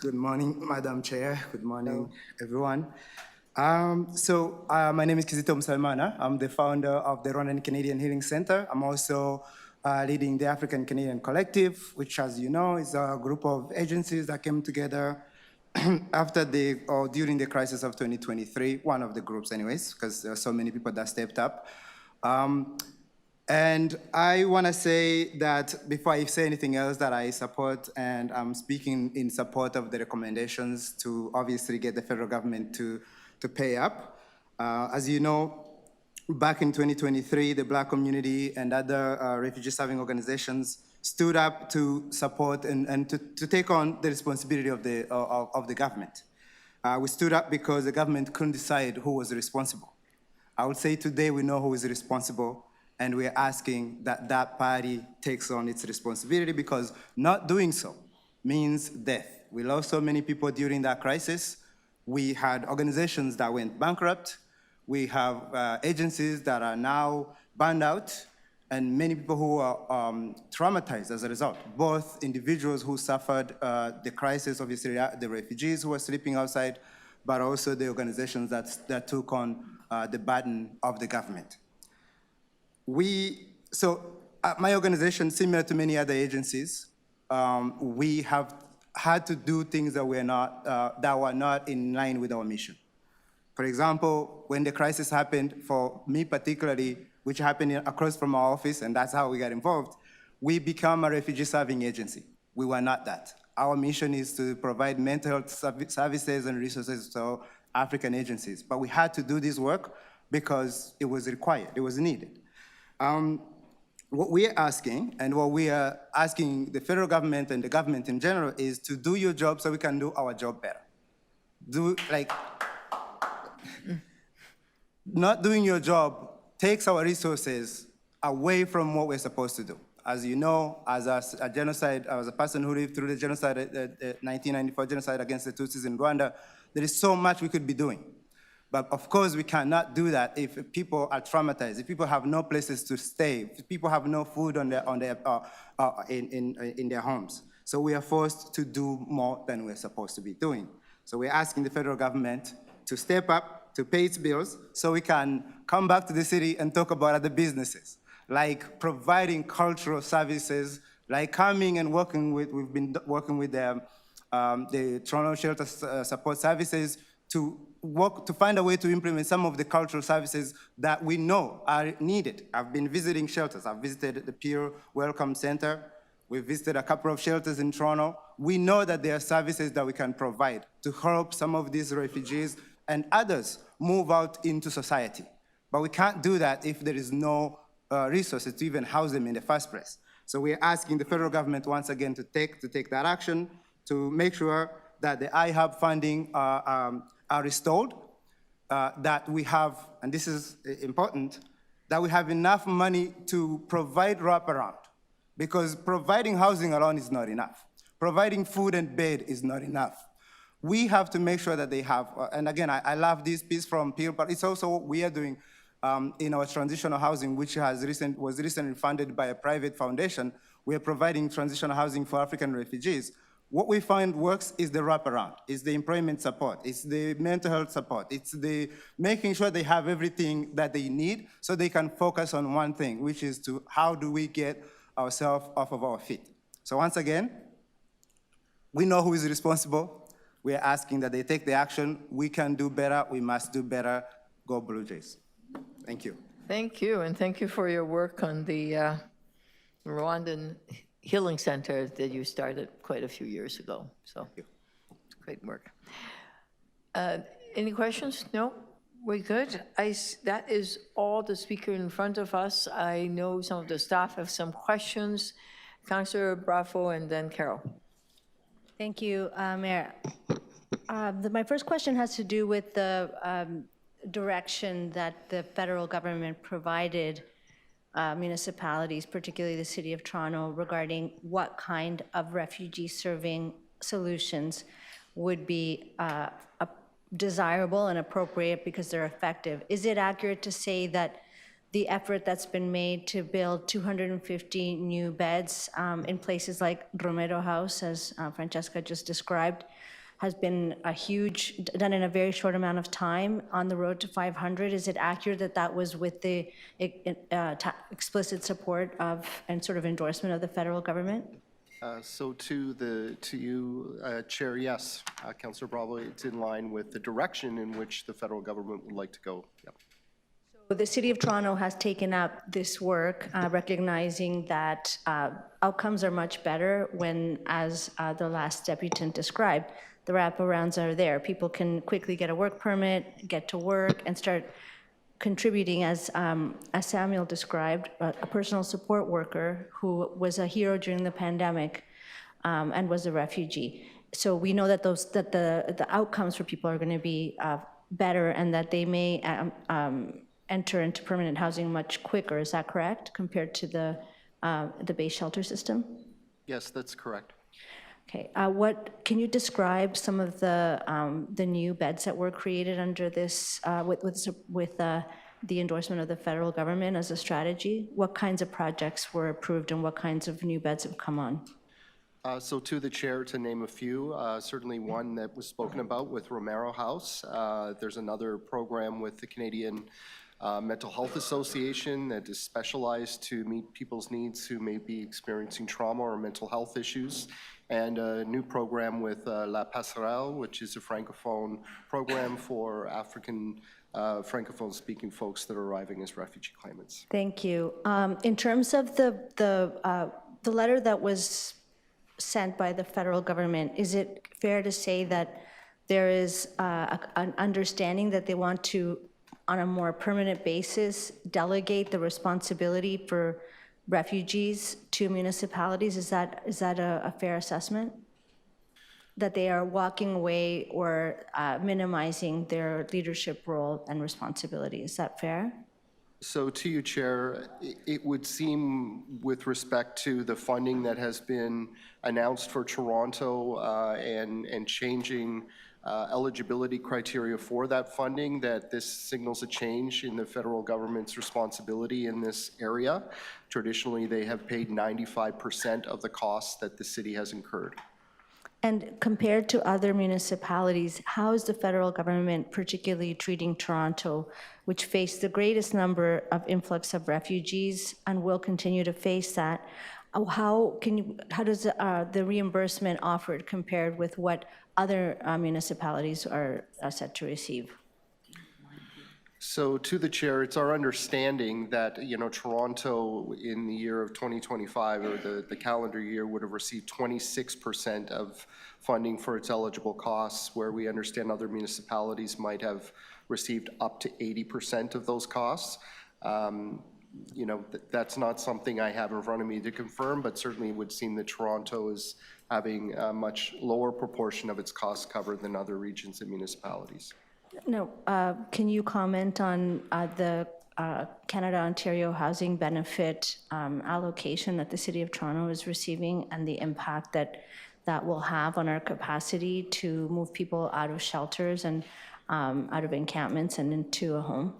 Good morning, Madam Chair. Good morning, everyone. My name is Kizito Msalmana. I'm the founder of the Rwandan Canadian Healing Center. I'm also leading the African Canadian Collective, which, as you know, is a group of agencies that came together during the crisis of 2023, one of the groups anyways, because there are so many people that stepped up. And I want to say that before I say anything else, that I support, and I'm speaking in support of the recommendations to obviously get the federal government to pay up. As you know, back in 2023, the Black community and other refugee-serving organizations stood up to support and to take on the responsibility of the government. We stood up because the government couldn't decide who was responsible. I would say today we know who is responsible, and we're asking that that party takes on its responsibility, because not doing so means death. We lost so many people during that crisis. We had organizations that went bankrupt. We have agencies that are now burned out, and many people who are traumatized as a result, both individuals who suffered the crisis, obviously the refugees who were sleeping outside, but also the organizations that took on the burden of the government. My organization, similar to many other agencies, we have had to do things that were not in line with our mission. For example, when the crisis happened, for me particularly, which happened across from our office, and that's how we got involved, we became a refugee-serving agency. We were not that. Our mission is to provide mental health services and resources to African agencies. But we had to do this work because it was required, it was needed. What we are asking, and what we are asking the federal government and the government in general, is to do your job so we can do our job better. Not doing your job takes our resources away from what we're supposed to do. As you know, as a person who lived through the genocide, the 1994 genocide against the Tutsis in Rwanda, there is so much we could be doing. But of course, we cannot do that if people are traumatized, if people have no places to stay, if people have no food in their homes. So we are forced to do more than we're supposed to be doing. So we're asking the federal government to step up, to pay its bills, so we can come back to the city and talk about other businesses, like providing cultural services, like coming and we've been working with the Toronto Shelter Support Services to find a way to implement some of the cultural services that we know are needed. I've been visiting shelters. I've visited the Peer Welcome Center. We've visited a couple of shelters in Toronto. We know that there are services that we can provide to help some of these refugees and others move out into society. But we can't do that if there is no resources to even house them in the first place. So we're asking the federal government once again to take that action, to make sure that the iHub funding are restored, that we have, and this is important, that we have enough money to provide wraparound, because providing housing alone is not enough. Providing food and bed is not enough. We have to make sure that they have, and again, I love this piece from Peel, but it's also what we are doing in our transitional housing, which was recently funded by a private foundation. We are providing transitional housing for African refugees. What we find works is the wraparound, it's the employment support, it's the mental health support, it's the making sure they have everything that they need so they can focus on one thing, which is to how do we get ourselves off of our feet. So once again, we know who is responsible. We are asking that they take the action. We can do better, we must do better. Go Blue Jays. Thank you. Thank you, and thank you for your work on the Rwandan Healing Center that you started quite a few years ago. So it's great work. Any questions? No? We're good. That is all the speaker in front of us. I know some of the staff have some questions. Councillor Bravo and then Carol. Thank you, Mayor. My first question has to do with the direction that the federal government provided municipalities, particularly the City of Toronto, regarding what kind of refugee-serving solutions would be desirable and appropriate because they're effective. Is it accurate to say that the effort that's been made to build 250 new beds in places like Romero House, as Francesca just described, has been done in a very short amount of time on the road to 500? Is it accurate that that was with the explicit support of and sort of endorsement of the federal government? So to you, Chair, yes, Councillor Bravo, it's in line with the direction in which the federal government would like to go. Yep. So the City of Toronto has taken up this work, recognizing that outcomes are much better when, as the last deputant described, the wraparounds are there. People can quickly get a work permit, get to work, and start contributing, as Samuel described, a personal support worker who was a hero during the pandemic and was a refugee. So we know that the outcomes for people are going to be better, and that they may enter into permanent housing much quicker. Is that correct, compared to the base shelter system? Yes, that's correct. Okay. Can you describe some of the new beds that were created under this with the endorsement of the federal government as a strategy? What kinds of projects were approved, and what kinds of new beds have come on? So to the chair, to name a few, certainly one that was spoken about with Romero House. There's another program with the Canadian Mental Health Association that is specialized to meet people's needs who may be experiencing trauma or mental health issues, and a new program with La Passerelle, which is a Francophone program for African Francophone-speaking folks that are arriving as refugee claimants. Thank you. In terms of the letter that was sent by the federal government, is it fair to say that there is an understanding that they want to, on a more permanent basis, delegate the responsibility for refugees to municipalities? Is that a fair assessment? That they are walking away or minimizing their leadership role and responsibility? Is that fair? So to you, Chair, it would seem, with respect to the funding that has been announced for Toronto and changing eligibility criteria for that funding, that this signals a change in the federal government's responsibility in this area. Traditionally, they have paid 95% of the costs that the city has incurred. And compared to other municipalities, how is the federal government particularly treating Toronto, which faced the greatest number of influx of refugees and will continue to face that? How does the reimbursement offered compared with what other municipalities are set to receive? So to the chair, it's our understanding that, Toronto in the year of 2025, or the calendar year, would have received 26% of funding for its eligible costs, where we understand other municipalities might have received up to 80% of those costs. That's not something I have in front of me to confirm, but certainly would seem that Toronto is having a much lower proportion of its costs covered than other regions and municipalities. No, can you comment on the Canada-Ontario housing benefit allocation that the City of Toronto is receiving, and the impact that will have on our capacity to move people out of shelters and out of encampments and into a home?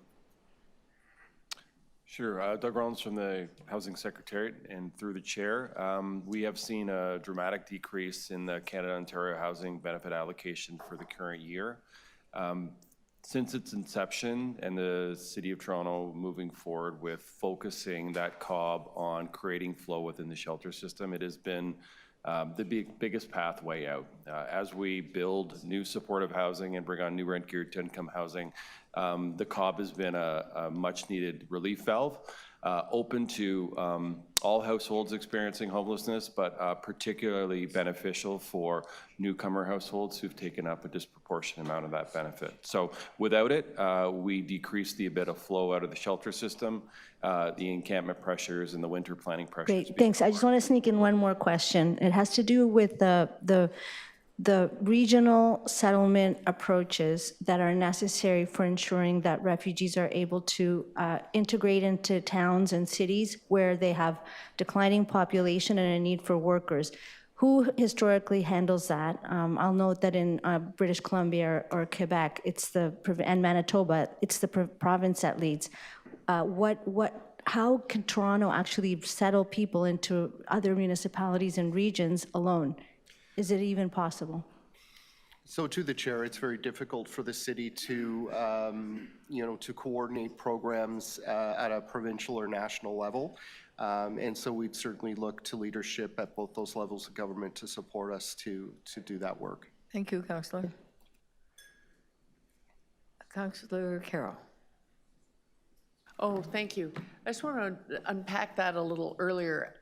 Sure. Doug Rollins from the Housing Secretariat, and through the chair. We have seen a dramatic decrease in the Canada-Ontario housing benefit allocation for the current year. Since its inception and the City of Toronto moving forward with focusing that COB on creating flow within the shelter system, it has been the biggest pathway out. As we build new supportive housing and bring on new rent geared to income housing, the COB has been a much needed relief valve, open to all households experiencing homelessness, but particularly beneficial for newcomer households who've taken up a disproportionate amount of that benefit. So without it, we decrease the bit of flow out of the shelter system, the encampment pressures and the winter planning pressures. Great, thanks. I just want to sneak in one more question. It has to do with the the regional settlement approaches that are necessary for ensuring that refugees are able to integrate into towns and cities where they have declining population and a need for workers. Who historically handles that? I'll note that in British Columbia or Quebec, and Manitoba, it's the province that leads. How can Toronto actually settle people into other municipalities and regions alone? Is it even possible? So to the chair, it's very difficult for the city to, to coordinate programs at a provincial or national level. And so we'd certainly look to leadership at both those levels of government to support us to do that work. Thank you, Councillor. Councillor Carroll. Oh, thank you. I just want to unpack that a little earlier.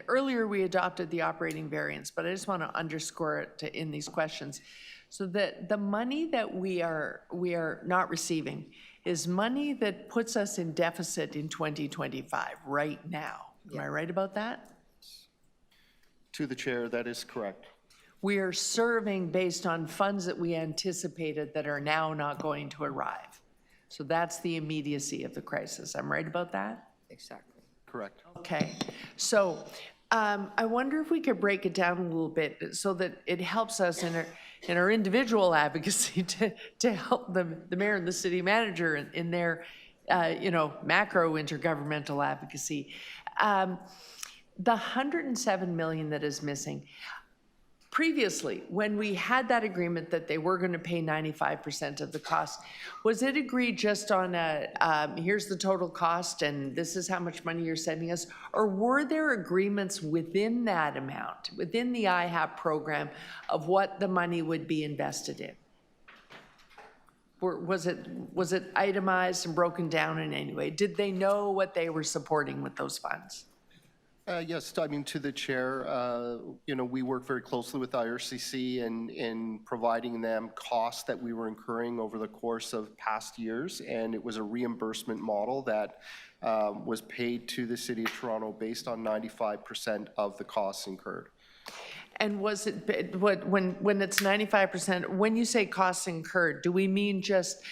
Earlier, we adopted the operating variance, but I just want to underscore it in these questions. So that the money that we are not receiving is money that puts us in deficit in 2025 right now. Am I right about that? To the chair, that is correct. We are serving based on funds that we anticipated that are now not going to arrive. So that's the immediacy of the crisis. I'm right about that? Exactly. Correct. Okay. So I wonder if we could break it down a little bit so that it helps us in our individual advocacy to help the mayor and the city manager in their, macro intergovernmental advocacy. The $107 million that is missing, previously, when we had that agreement that they were going to pay 95% of the cost, was it agreed just on here's the total cost and this is how much money you're sending us? Or were there agreements within that amount, within the IHAP program, of what the money would be invested in? Was it itemized and broken down in any way? Did they know what they were supporting with those funds? Yes, I mean, to the chair, we work very closely with IRCC in providing them costs that we were incurring over the course of past years, and it was a reimbursement model that was paid to the City of Toronto based on 95% of the costs incurred. And was it, when it's 95%, when you say costs incurred, do we mean just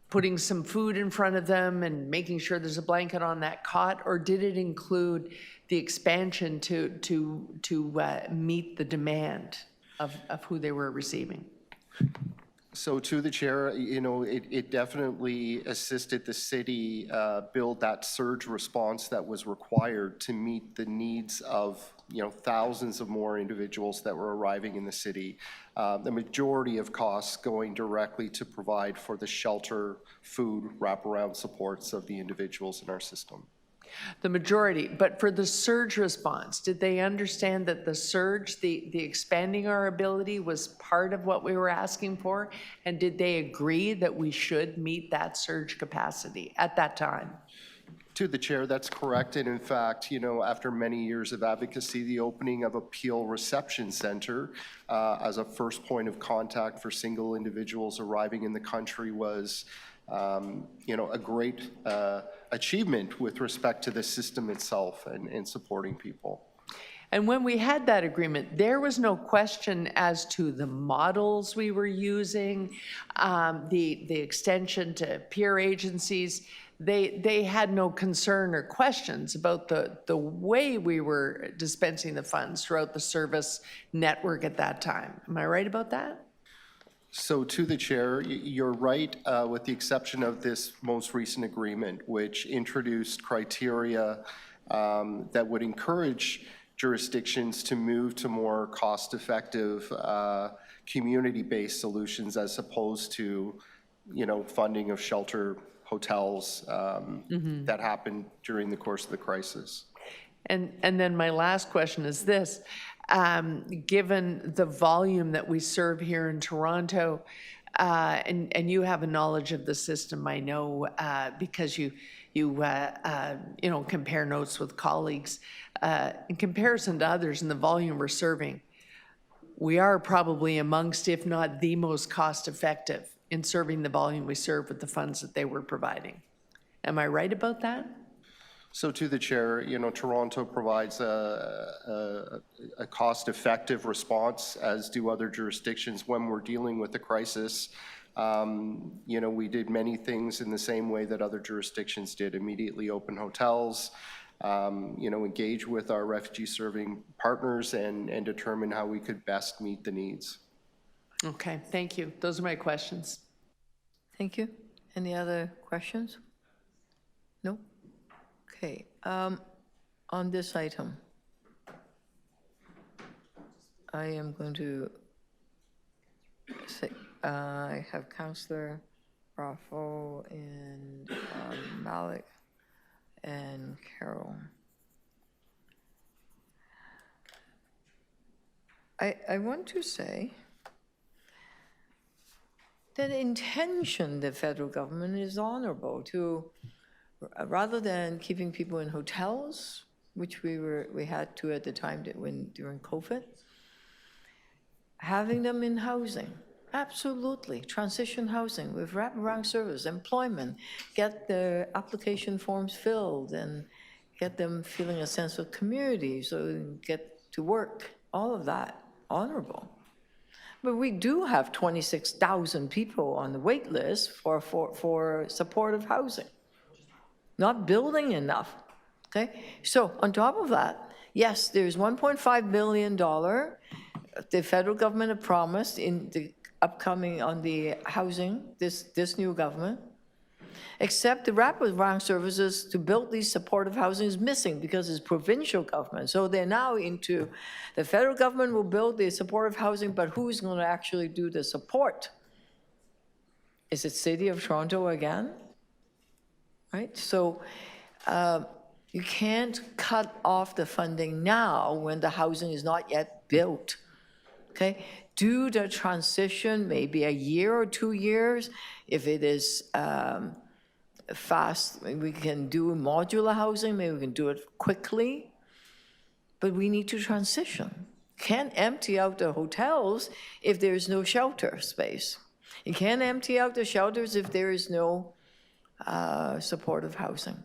putting some food in front of them and making sure there's a blanket on that cot, or did it include the expansion to meet the demand of who they were receiving? So to the chair, it definitely assisted the city build that surge response that was required to meet the needs of thousands of more individuals that were arriving in the city. The majority of costs going directly to provide for the shelter, food, wraparound supports of the individuals in our system. The majority, but for the surge response, did they understand that the surge, the expanding our ability was part of what we were asking for? And did they agree that we should meet that surge capacity at that time? To the chair, that's correct. And in fact, after many years of advocacy, the opening of a Peel Reception Center as a first point of contact for single individuals arriving in the country was a great achievement with respect to the system itself and supporting people. And when we had that agreement, there was no question as to the models we were using, the extension to peer agencies. They had no concern or questions about the way we were dispensing the funds throughout the service network at that time. Am I right about that? So to the chair, you're right, with the exception of this most recent agreement, which introduced criteria that would encourage jurisdictions to move to more cost-effective community-based solutions as opposed to, funding of shelter hotels that happened during the course of the crisis. And then my last question is this. Given the volume that we serve here in Toronto, and you have a knowledge of the system, I know, because you compare notes with colleagues. In comparison to others in the volume we're serving, we are probably amongst, if not the most cost-effective in serving the volume we serve with the funds that they were providing. Am I right about that? So to the chair, you know, Toronto provides a cost-effective response, as do other jurisdictions when we're dealing with a crisis. You know, we did many things in the same way that other jurisdictions did: immediately open hotels, you know, engage with our refugee-serving partners and determine how we could best meet the needs. Okay, thank you. Those are my questions. Thank you. Any other questions? No? Okay, on this item, I am going to say, I have Councillor Raffo and Malik and Carol. I want to say that intention the federal government is honorable to, rather than keeping people in hotels, which we had to at the time during COVID, having them in housing, absolutely, transition housing with wraparound service, employment, get the application forms filled and get them feeling a sense of community so they can get to work, all of that, honorable. But we do have 26,000 people on the wait list for supportive housing. Not building enough, okay? So on top of that, yes, there's $1.5 billion the federal government had promised in the upcoming on the housing, this new government, except the wraparound services to build these supportive housing is missing because it's provincial government. So they're now into, the federal government will build the supportive housing, but who's going to actually do the support? Is it City of Toronto again? Right, so you can't cut off the funding now when the housing is not yet built, okay? Do the transition, maybe a year or 2 years. If it is fast, we can do modular housing, maybe we can do it quickly, but we need to transition. Can't empty out the hotels if there's no shelter space. You can't empty out the shelters if there is no supportive housing.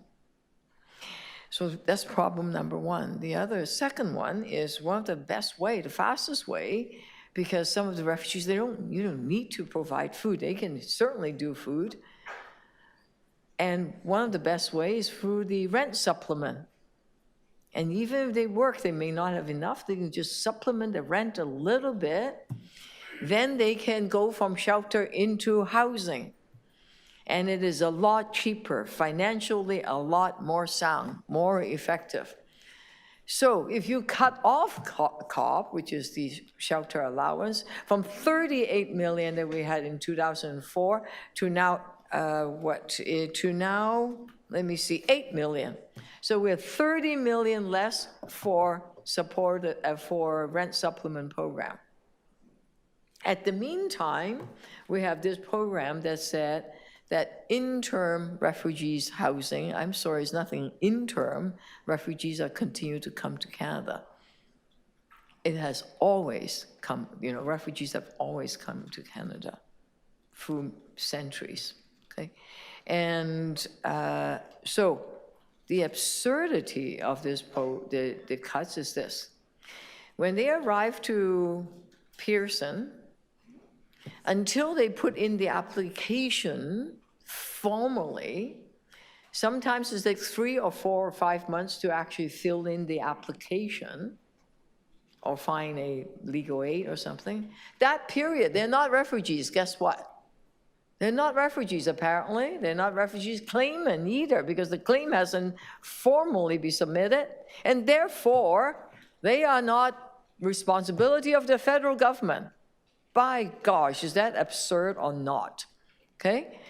So that's problem number one. The second one is one of the best way, the fastest way, because some of the refugees, you don't need to provide food. They can certainly do food. And one of the best ways through the rent supplement. And even if they work, they may not have enough. They can just supplement the rent a little bit. Then they can go from shelter into housing. And it is a lot cheaper, financially a lot more sound, more effective. So if you cut off COP, which is the shelter allowance, from 38 million that we had in 2004 to now, let me see, 8 million. So we have 30 million less for support, for rent supplement program. At the meantime, we have this program that said that interim refugees housing, I'm sorry, it's nothing interim, refugees are continue to come to Canada. It has always come, you know, refugees have always come to Canada through centuries, okay? And so the absurdity of this, the cuts is this. When they arrive to Pearson, until they put in the application formally, sometimes it takes 3 or 4 or 5 months to actually fill in the application or find a legal aid or something. That period, they're not refugees, guess what? They're not refugees, apparently. They're not refugees claimant either, because the claim hasn't formally been submitted, and therefore, they are not responsibility of the federal government. By gosh, is that absurd or not? Okay?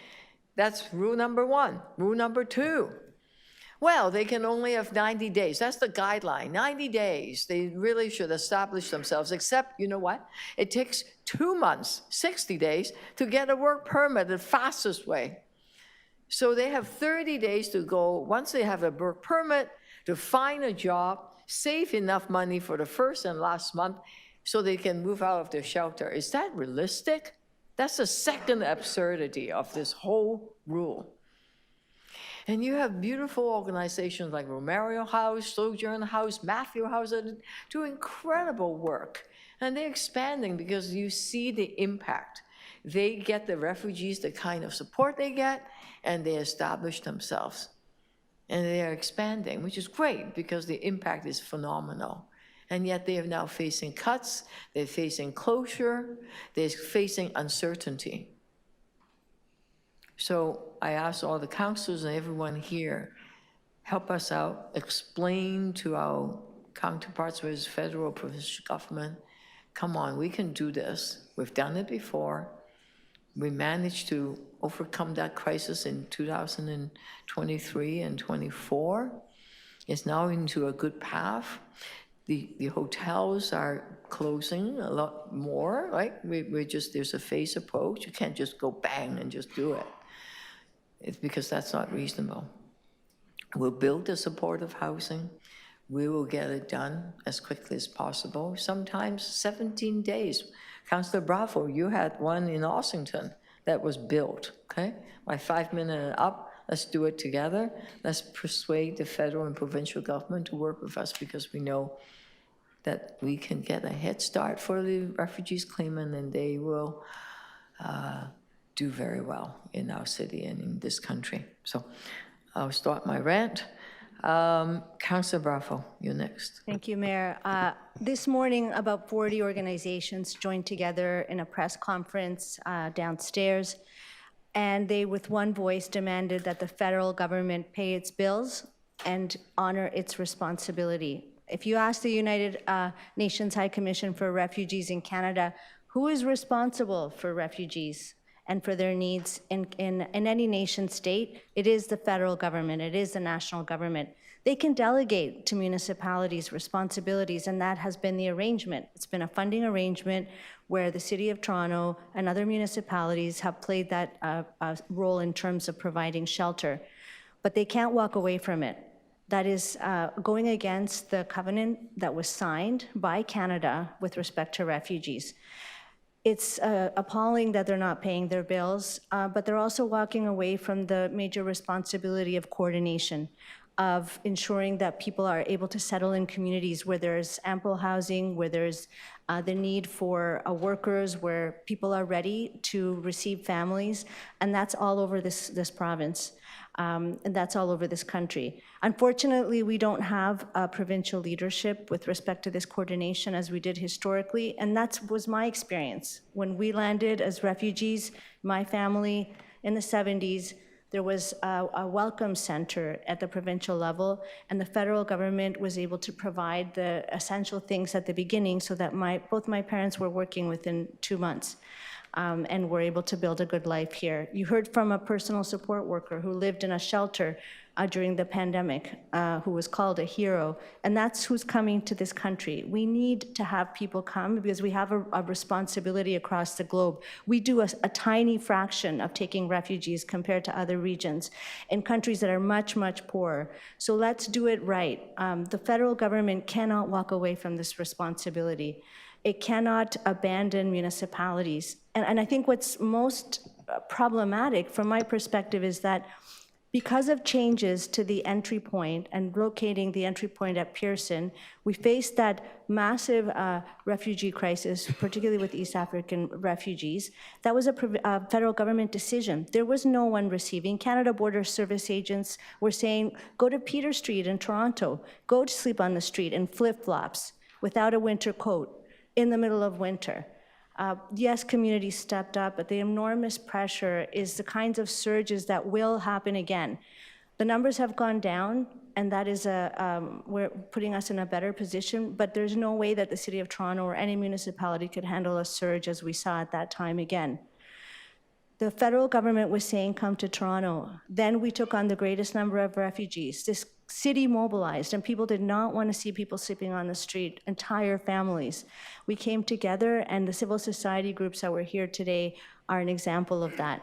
That's rule number one. Rule number two. Well, they can only have 90 days. That's the guideline, 90 days. They really should establish themselves, except, you know what? It takes 2 months, 60 days, to get a work permit the fastest way. So they have 30 days to go, once they have a work permit, to find a job, save enough money for the first and last month, so they can move out of their shelter. Is that realistic? That's the second absurdity of this whole rule. And you have beautiful organizations like Romero House, Sojourn House, Matthew House that do incredible work. And they're expanding because you see the impact. They get the refugees the kind of support they get, and they establish themselves. And they are expanding, which is great because the impact is phenomenal. And yet they are now facing cuts, they're facing closure, they're facing uncertainty. So I ask all the councilors and everyone here, help us out, explain to our counterparts, whether it's federal or provincial government, come on, we can do this. We've done it before. We managed to overcome that crisis in 2023 and 24. It's now into a good path. The hotels are closing a lot more, right? There's a phased approach. You can't just go bang and just do it. It's because that's not reasonable. We'll build the supportive housing. We will get it done as quickly as possible, sometimes 17 days. Councillor Bravo, you had one in Ossington that was built, okay? My 5 minute up, let's do it together. Let's persuade the federal and provincial government to work with us because we know that we can get a head start for the refugees claimant and they will do very well in our city and in this country. So I'll start my rant. Councillor Bravo, you're next. Thank you, Mayor. This morning, about 40 organizations joined together in a press conference downstairs, and they, with one voice, demanded that the federal government pay its bills and honor its responsibility. If you ask the United Nations High Commission for Refugees in Canada, who is responsible for refugees and for their needs in any nation state, it is the federal government, it is the national government. They can delegate to municipalities responsibilities, and that has been the arrangement. It's been a funding arrangement where the City of Toronto and other municipalities have played that role in terms of providing shelter. But they can't walk away from it. That is going against the covenant that was signed by Canada with respect to refugees. It's appalling that they're not paying their bills, but they're also walking away from the major responsibility of coordination, of ensuring that people are able to settle in communities where there's ample housing, where there's the need for workers, where people are ready to receive families, and that's all over this province. And that's all over this country. Unfortunately, we don't have a provincial leadership with respect to this coordination as we did historically, and that was my experience. When we landed as refugees, my family, in the 70s, there was a welcome center at the provincial level, and the federal government was able to provide the essential things at the beginning so that both my parents were working within 2 months. And were able to build a good life here. You heard from a personal support worker who lived in a shelter during the pandemic, who was called a hero, and that's who's coming to this country. We need to have people come because we have a responsibility across the globe. We do a tiny fraction of taking refugees compared to other regions in countries that are much, much poorer. So let's do it right. The federal government cannot walk away from this responsibility. It cannot abandon municipalities. And I think what's most problematic from my perspective is that because of changes to the entry point and locating the entry point at Pearson, we faced that massive refugee crisis, particularly with East African refugees. That was a federal government decision. There was no one receiving. Canada Border Service agents were saying, go to Peter Street in Toronto, go to sleep on the street in flip-flops without a winter coat in the middle of winter. Yes, communities stepped up, but the enormous pressure is the kinds of surges that will happen again. The numbers have gone down, and that is we're putting us in a better position, but there's no way that the City of Toronto or any municipality could handle a surge as we saw at that time again. The federal government was saying, come to Toronto. Then we took on the greatest number of refugees. This city mobilized, and people did not want to see people sleeping on the street, entire families. We came together, and the civil society groups that were here today are an example of that.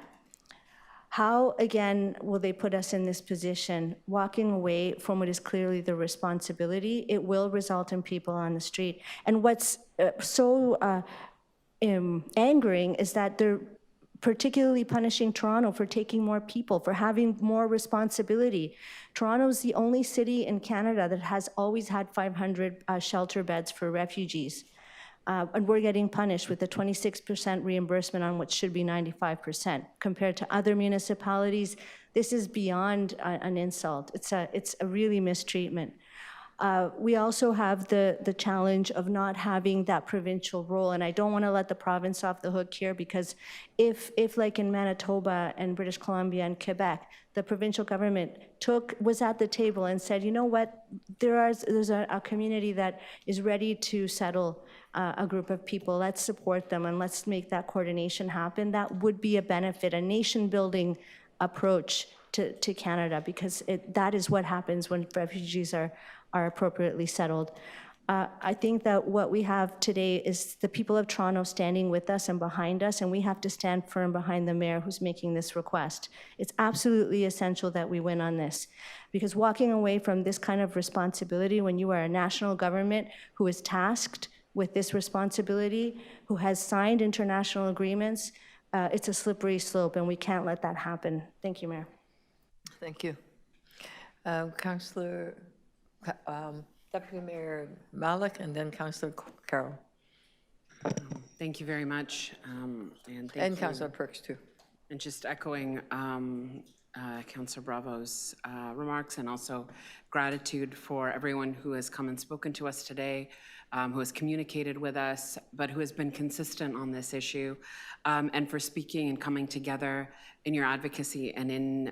How, again, will they put us in this position, walking away from what is clearly the responsibility? It will result in people on the street. And what's so angering is that they're particularly punishing Toronto for taking more people, for having more responsibility. Toronto is the only city in Canada that has always had 500 shelter beds for refugees. And we're getting punished with a 26% reimbursement on what should be 95%. Compared to other municipalities, this is beyond an insult. It's a really mistreatment. We also have the challenge of not having that provincial role, and I don't want to let the province off the hook here, because if like in Manitoba and British Columbia and Quebec, the provincial government was at the table and said, you know what, there's a community that is ready to settle a group of people, let's support them and let's make that coordination happen. That would be a benefit, a nation-building approach to Canada, because that is what happens when refugees are appropriately settled. I think that what we have today is the people of Toronto standing with us and behind us, and we have to stand firm behind the mayor who's making this request. It's absolutely essential that we win on this, because walking away from this kind of responsibility when you are a national government who is tasked with this responsibility, who has signed international agreements, it's a slippery slope, and we can't let that happen. Thank you, Mayor. Thank you. Councillor, Deputy Mayor Malik, and then Councillor Carroll. Thank you very much. And Councillor Perks, too. And just echoing Councillor Bravo's remarks, and also gratitude for everyone who has come and spoken to us today, who has communicated with us, but who has been consistent on this issue, and for speaking and coming together in your advocacy and in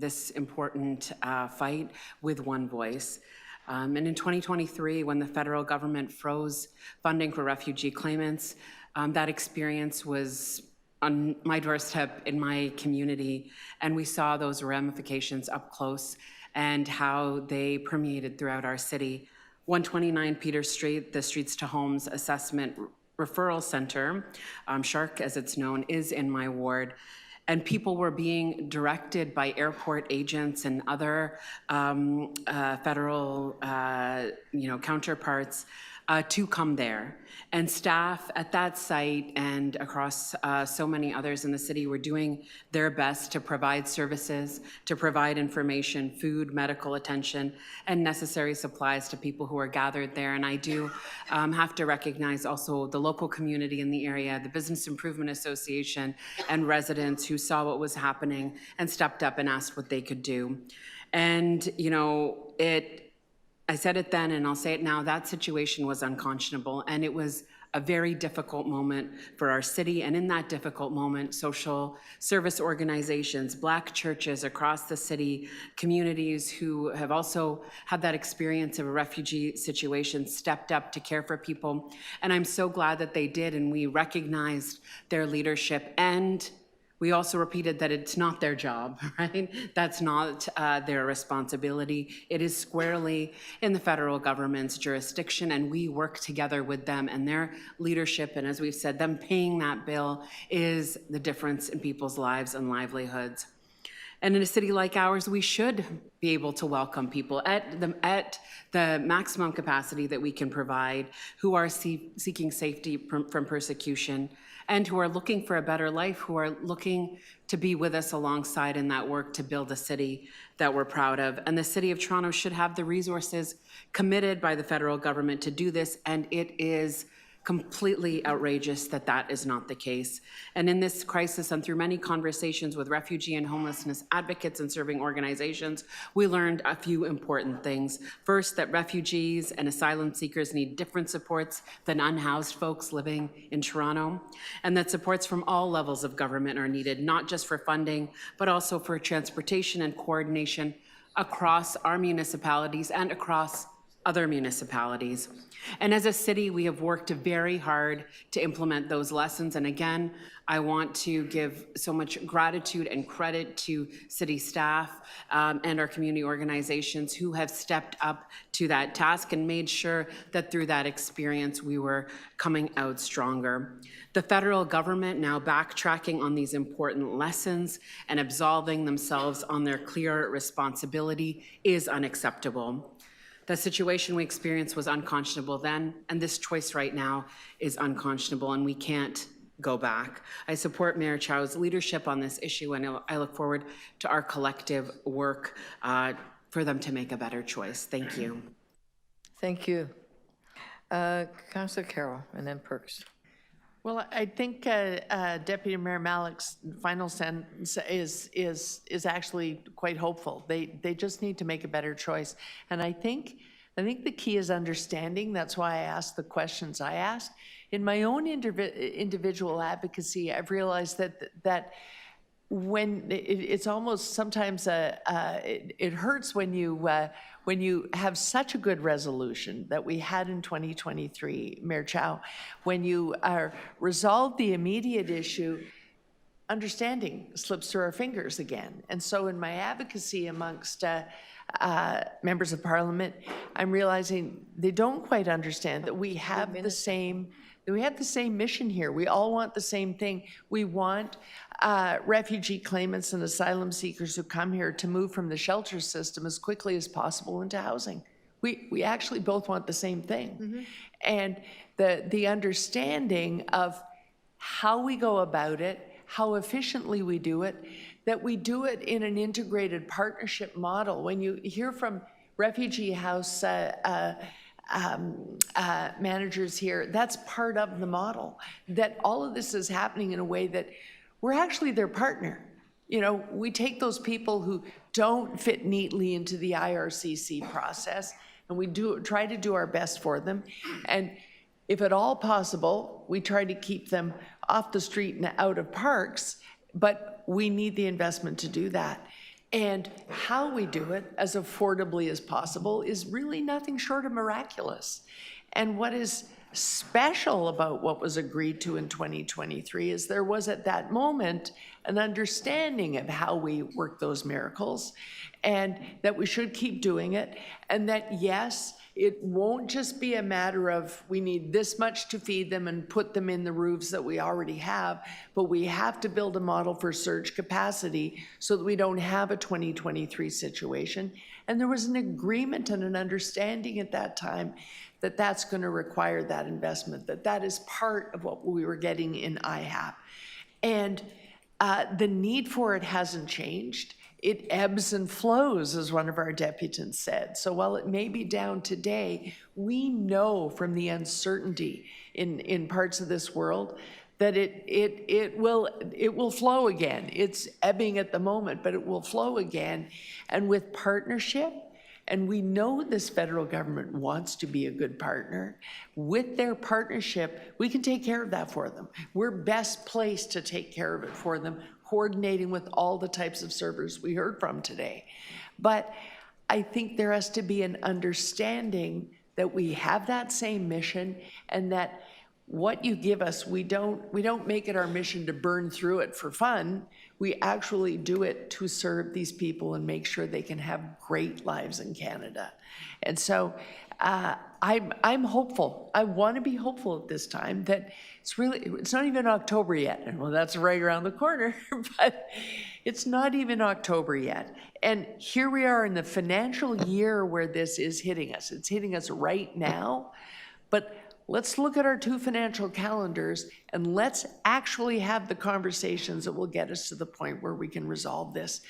this important fight with one voice. And in 2023, when the federal government froze funding for refugee claimants, that experience was on my doorstep in my community, and we saw those ramifications up close and how they permeated throughout our city. 129 Peter Street, the Streets to Homes Assessment Referral Center, SHARC as it's known, is in my ward. And people were being directed by airport agents and other federal counterparts to come there. And staff at that site and across so many others in the city were doing their best to provide services, to provide information, food, medical attention, and necessary supplies to people who are gathered there. And I do have to recognize also the local community in the area, the Business Improvement Association, and residents who saw what was happening and stepped up and asked what they could do. And, you know, I said it then and I'll say it now, that situation was unconscionable, and it was a very difficult moment for our city. And in that difficult moment, social service organizations, Black churches across the city, communities who have also had that experience of a refugee situation stepped up to care for people. And I'm so glad that they did, and we recognized their leadership, and we also repeated that it's not their job, right? That's not their responsibility. It is squarely in the federal government's jurisdiction, and we work together with them and their leadership. And as we've said, them paying that bill is the difference in people's lives and livelihoods. And in a city like ours, we should be able to welcome people at the maximum capacity that we can provide, who are seeking safety from persecution, and who are looking for a better life, who are looking to be with us alongside in that work to build a city that we're proud of. And the City of Toronto should have the resources committed by the federal government to do this, and it is completely outrageous that that is not the case. And in this crisis, and through many conversations with refugee and homelessness advocates and serving organizations, we learned a few important things. First, that refugees and asylum seekers need different supports than unhoused folks living in Toronto, and that supports from all levels of government are needed, not just for funding, but also for transportation and coordination across our municipalities and across other municipalities. And as a city, we have worked very hard to implement those lessons. And again, I want to give so much gratitude and credit to city staff and our community organizations who have stepped up to that task and made sure that through that experience, we were coming out stronger. The federal government now backtracking on these important lessons and absolving themselves on their clear responsibility is unacceptable. The situation we experienced was unconscionable then, and this choice right now is unconscionable, and we can't go back. I support Mayor Chow's leadership on this issue, and I look forward to our collective work for them to make a better choice. Thank you. Thank you. Councillor Carroll, and then Perks. Well, I think Deputy Mayor Malik's final sentence is actually quite hopeful. They just need to make a better choice. And I think the key is understanding. That's why I asked the questions I asked. In my own individual advocacy, I've realized that when it's almost sometimes it hurts when you have such a good resolution that we had in 2023, Mayor Chow, when you resolve the immediate issue, understanding slips through our fingers again. And so in my advocacy amongst members of Parliament, I'm realizing they don't quite understand that we have the same mission here. We all want the same thing. We want refugee claimants and asylum seekers who come here to move from the shelter system as quickly as possible into housing. We actually both want the same thing. And the understanding of how we go about it, how efficiently we do it, that we do it in an integrated partnership model. When you hear from refugee house managers here, that's part of the model, that all of this is happening in a way that we're actually their partner. You know, we take those people who don't fit neatly into the IRCC process, and we try to do our best for them. And if at all possible, we try to keep them off the street and out of parks, but we need the investment to do that. And how we do it as affordably as possible is really nothing short of miraculous. And what is special about what was agreed to in 2023 is there was at that moment an understanding of how we work those miracles, and that we should keep doing it, and that yes, it won't just be a matter of we need this much to feed them and put them in the roofs that we already have, but we have to build a model for surge capacity so that we don't have a 2023 situation. And there was an agreement and an understanding at that time that that's going to require that investment, that is part of what we were getting in IHAP. And the need for it hasn't changed. It ebbs and flows, as one of our deputants said. So while it may be down today, we know from the uncertainty in parts of this world that it will flow again. It's ebbing at the moment, but it will flow again. And with partnership, and we know this federal government wants to be a good partner, with their partnership, we can take care of that for them. We're best placed to take care of it for them, coordinating with all the types of servers we heard from today. But I think there has to be an understanding that we have that same mission, and that what you give us, we don't make it our mission to burn through it for fun. We actually do it to serve these people and make sure they can have great lives in Canada. And so I'm hopeful. I want to be hopeful at this time that it's not even October yet. And well, that's right around the corner, but it's not even October yet. And here we are in the financial year where this is hitting us. It's hitting us right now, but let's look at our two financial calendars and let's actually have the conversations that will get us to the point where we can resolve this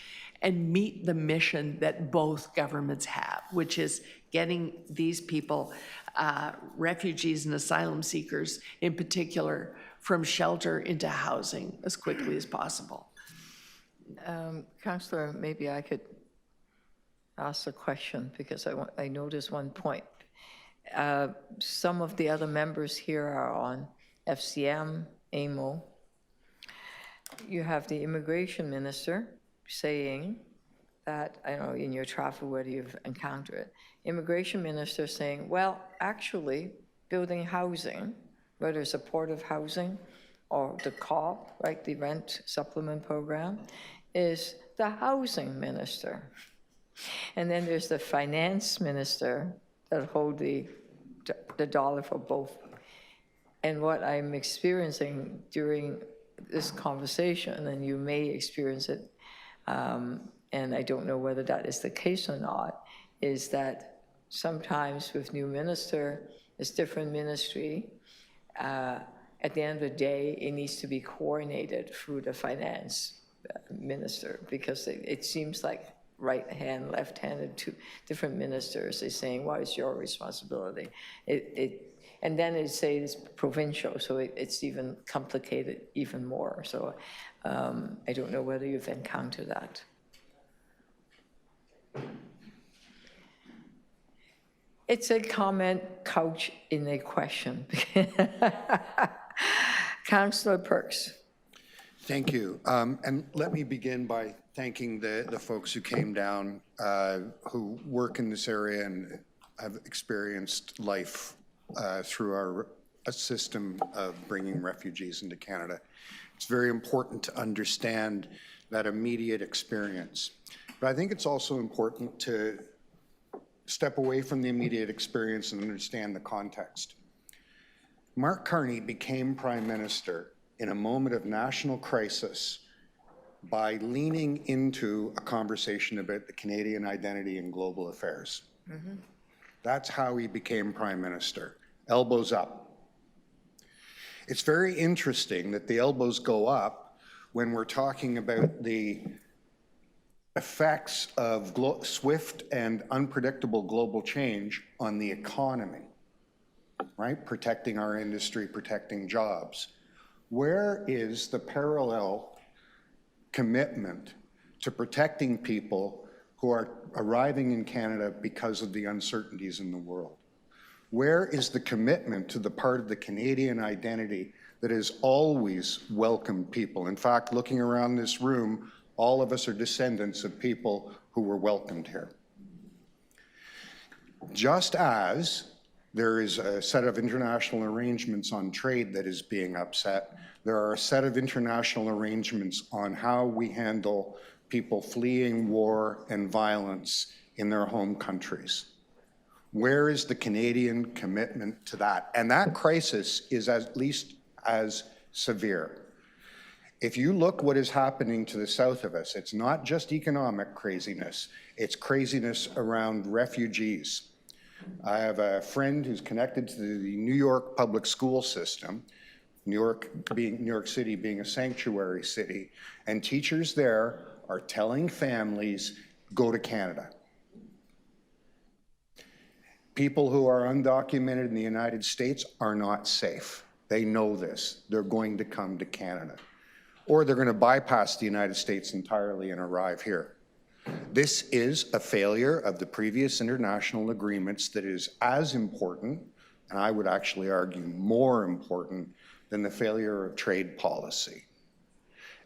and meet the mission that both governments have, which is getting these people, refugees and asylum seekers in particular, from shelter into housing as quickly as possible. Councillor, maybe I could ask a question because I noticed one point. Some of the other members here are on FCM, AMO. You have the immigration minister saying that, I don't know, in your travel, whether you've encountered it, immigration minister saying, well, actually, building housing, whether supportive housing or the COP, right, the rent supplement program, is the housing minister. And then there's the finance minister that hold the dollar for both. And what I'm experiencing during this conversation, and you may experience it, and I don't know whether that is the case or not, is that sometimes with new minister, it's different ministry, at the end of the day, it needs to be coordinated through the finance minister, because it seems like right hand, left handed, two different ministers. They're saying, well, it's your responsibility. And then it says provincial, so it's even complicated even more. So I don't know whether you've encountered that. It's a comment couched in a question. Councillor Perks. Thank you. And let me begin by thanking the folks who came down, who work in this area and have experienced life through a system of bringing refugees into Canada. It's very important to understand that immediate experience. But I think it's also important to step away from the immediate experience and understand the context. Mark Carney became Prime Minister in a moment of national crisis by leaning into a conversation about the Canadian identity and global affairs. Mm-hmm. That's how he became Prime Minister, elbows up. It's very interesting that the elbows go up when we're talking about the effects of swift and unpredictable global change on the economy, right? Protecting our industry, protecting jobs. Where is the parallel commitment to protecting people who are arriving in Canada because of the uncertainties in the world? Where is the commitment to the part of the Canadian identity that has always welcomed people? In fact, looking around this room, all of us are descendants of people who were welcomed here. Just as there is a set of international arrangements on trade that is being upset, there are a set of international arrangements on how we handle people fleeing war and violence in their home countries. Where is the Canadian commitment to that? And that crisis is at least as severe. If you look what is happening to the south of us, it's not just economic craziness, it's craziness around refugees. I have a friend who's connected to the New York public school system, New York City being a sanctuary city, and teachers there are telling families, go to Canada. People who are undocumented in the United States are not safe. They know this. They're going to come to Canada. Or they're going to bypass the United States entirely and arrive here. This is a failure of the previous international agreements that is as important, and I would actually argue more important, than the failure of trade policy.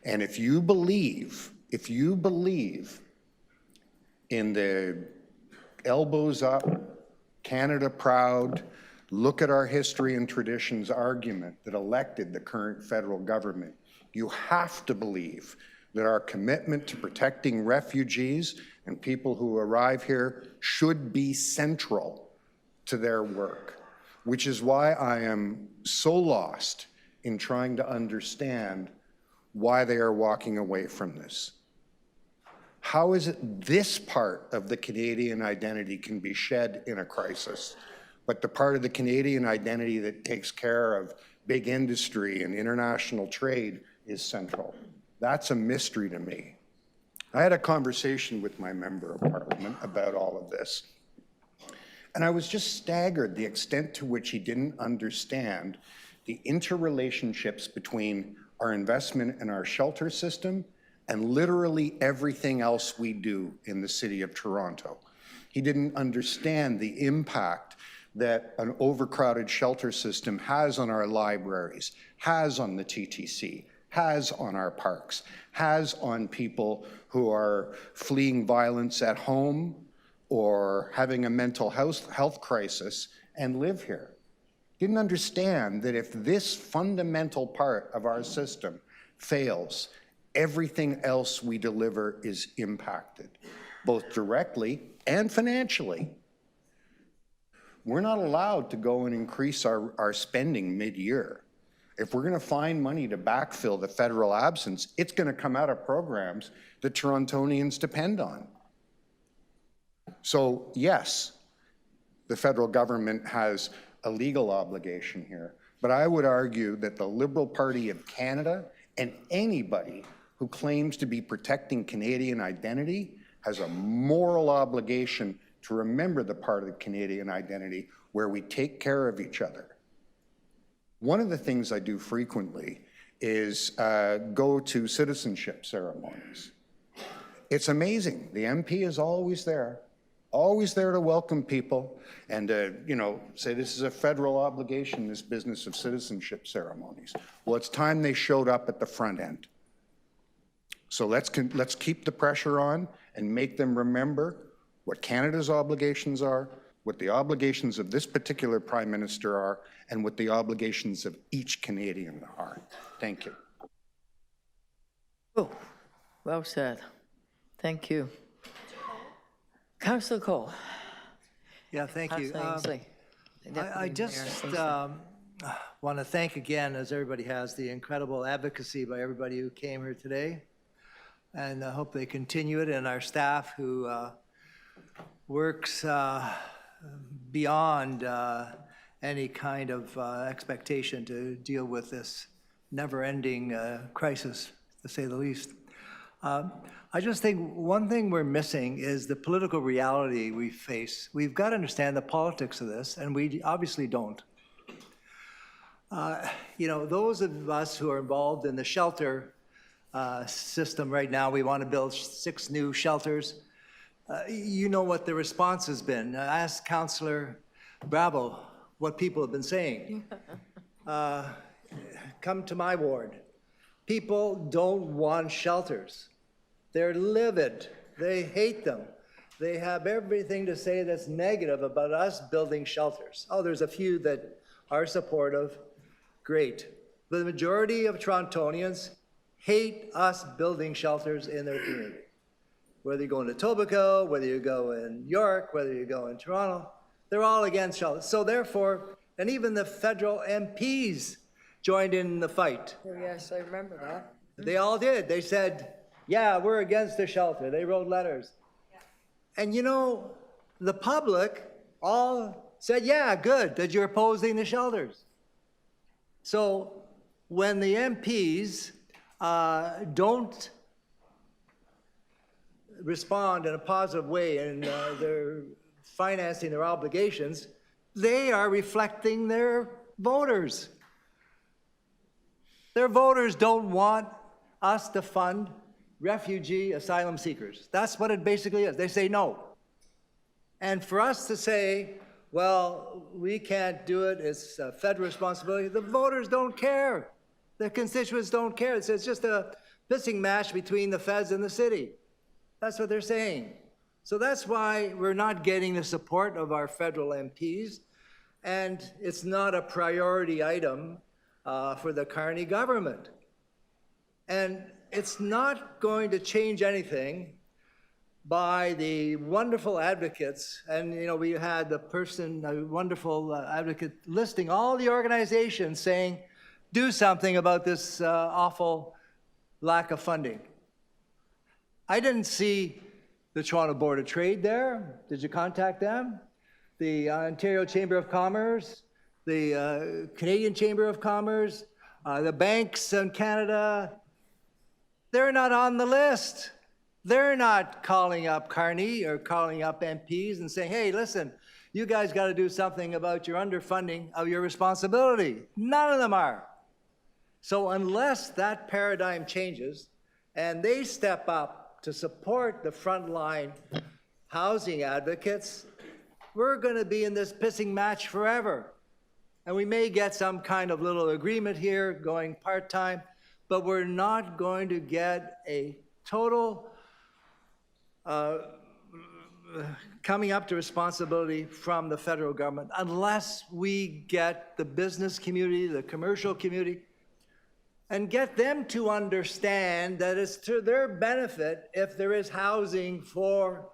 And if you believe in the elbows up, Canada proud, look at our history and traditions argument that elected the current federal government, you have to believe that our commitment to protecting refugees and people who arrive here should be central to their work, which is why I am so lost in trying to understand why they are walking away from this. How is it this part of the Canadian identity can be shed in a crisis, but the part of the Canadian identity that takes care of big industry and international trade is central? That's a mystery to me. I had a conversation with my member of parliament about all of this, and I was just staggered the extent to which he didn't understand the interrelationships between our investment in our shelter system and literally everything else we do in the city of Toronto. He didn't understand the impact that an overcrowded shelter system has on our libraries, has on the TTC, has on our parks, has on people who are fleeing violence at home or having a mental health crisis and live here. Didn't understand that if this fundamental part of our system fails, everything else we deliver is impacted, both directly and financially. We're not allowed to go and increase our spending mid-year. If we're going to find money to backfill the federal absence, it's going to come out of programs that Torontonians depend on. So yes, the federal government has a legal obligation here, But I would argue that the Liberal Party of Canada and anybody who claims to be protecting Canadian identity has a moral obligation to remember the part of the Canadian identity where we take care of each other. One of the things I do frequently is go to citizenship ceremonies. It's amazing. The MP is always there to welcome people and, you know, say this is a federal obligation, this business of citizenship ceremonies. Well, it's time they showed up at the front end. So let's keep the pressure on and make them remember what Canada's obligations are, what the obligations of this particular Prime Minister are, and what the obligations of each Canadian are. Thank you. Oh, well said. Thank you. Councillor Cole. Yeah, thank you. Councillor Ainsley. I just want to thank again, as everybody has, the incredible advocacy by everybody who came here today. And I hope they continue it, and our staff who works beyond any kind of expectation to deal with this never-ending crisis, to say the least. I just think one thing we're missing is the political reality we face. We've got to understand the politics of this, and we obviously don't. You know, those of us who are involved in the shelter system right now, we want to build 6 new shelters. You know what the response has been. Ask Councillor Bravo what people have been saying. Come to my ward. People don't want shelters. They're livid. They hate them. They have everything to say that's negative about us building shelters. Oh, there's a few that are supportive. Great. But the majority of Torontonians hate us building shelters in their community. Whether you go into Etobicoke, whether you go in York, whether you go in Toronto, they're all against shelters. So therefore, and even the federal MPs joined in the fight. Oh, yes, I remember that. They all did. They said, yeah, we're against the shelter. They wrote letters. And you know, the public all said, yeah, good, that you're opposing the shelters. So when the MPs don't respond in a positive way and they're financing their obligations, they are reflecting their voters. Their voters don't want us to fund refugee asylum seekers. That's what it basically is. They say no. And for us to say, well, we can't do it, it's a federal responsibility, the voters don't care. The constituents don't care. It's just a pissing match between the feds and the city. That's what they're saying. So that's why we're not getting the support of our federal MPs, and it's not a priority item for the Carney government. And it's not going to change anything by the wonderful advocates. And, you know, we had the person, a wonderful advocate, listing all the organizations saying, do something about this awful lack of funding. I didn't see the Toronto Board of Trade there. Did you contact them? The Ontario Chamber of Commerce, the Canadian Chamber of Commerce, the banks in Canada. They're not on the list. They're not calling up Carney or calling up MPs and saying, hey, listen, you guys got to do something about your underfunding of your responsibility. None of them are. So unless that paradigm changes and they step up to support the frontline housing advocates, we're going to be in this pissing match forever. And we may get some kind of little agreement here going part-time, but we're not going to get a total coming up to responsibility from the federal government unless we get the business community, the commercial community, and get them to understand that it's to their benefit if there is housing for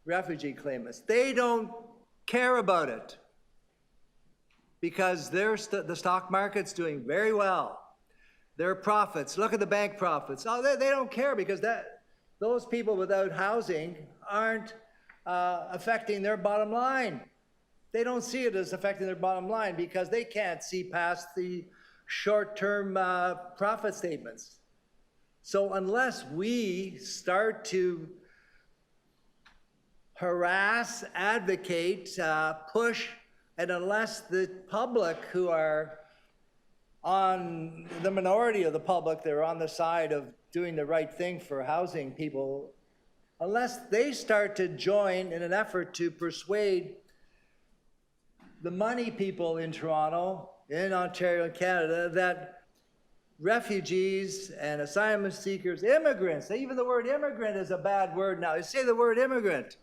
refugee claimants. They don't care about it because the stock market's doing very well. Their profits, look at the bank profits. Oh, they don't care because those people without housing aren't affecting their bottom line. They don't see it as affecting their bottom line because they can't see past the short-term profit statements. So unless we start to harass, advocate, push, and unless the public who are on the minority of the public, they're on the side of doing the right thing for housing people, unless they start to join in an effort to persuade the money people in Toronto, in Ontario, and Canada, that refugees and asylum seekers, immigrants, even the word immigrant is a bad word now. You say the word immigrant,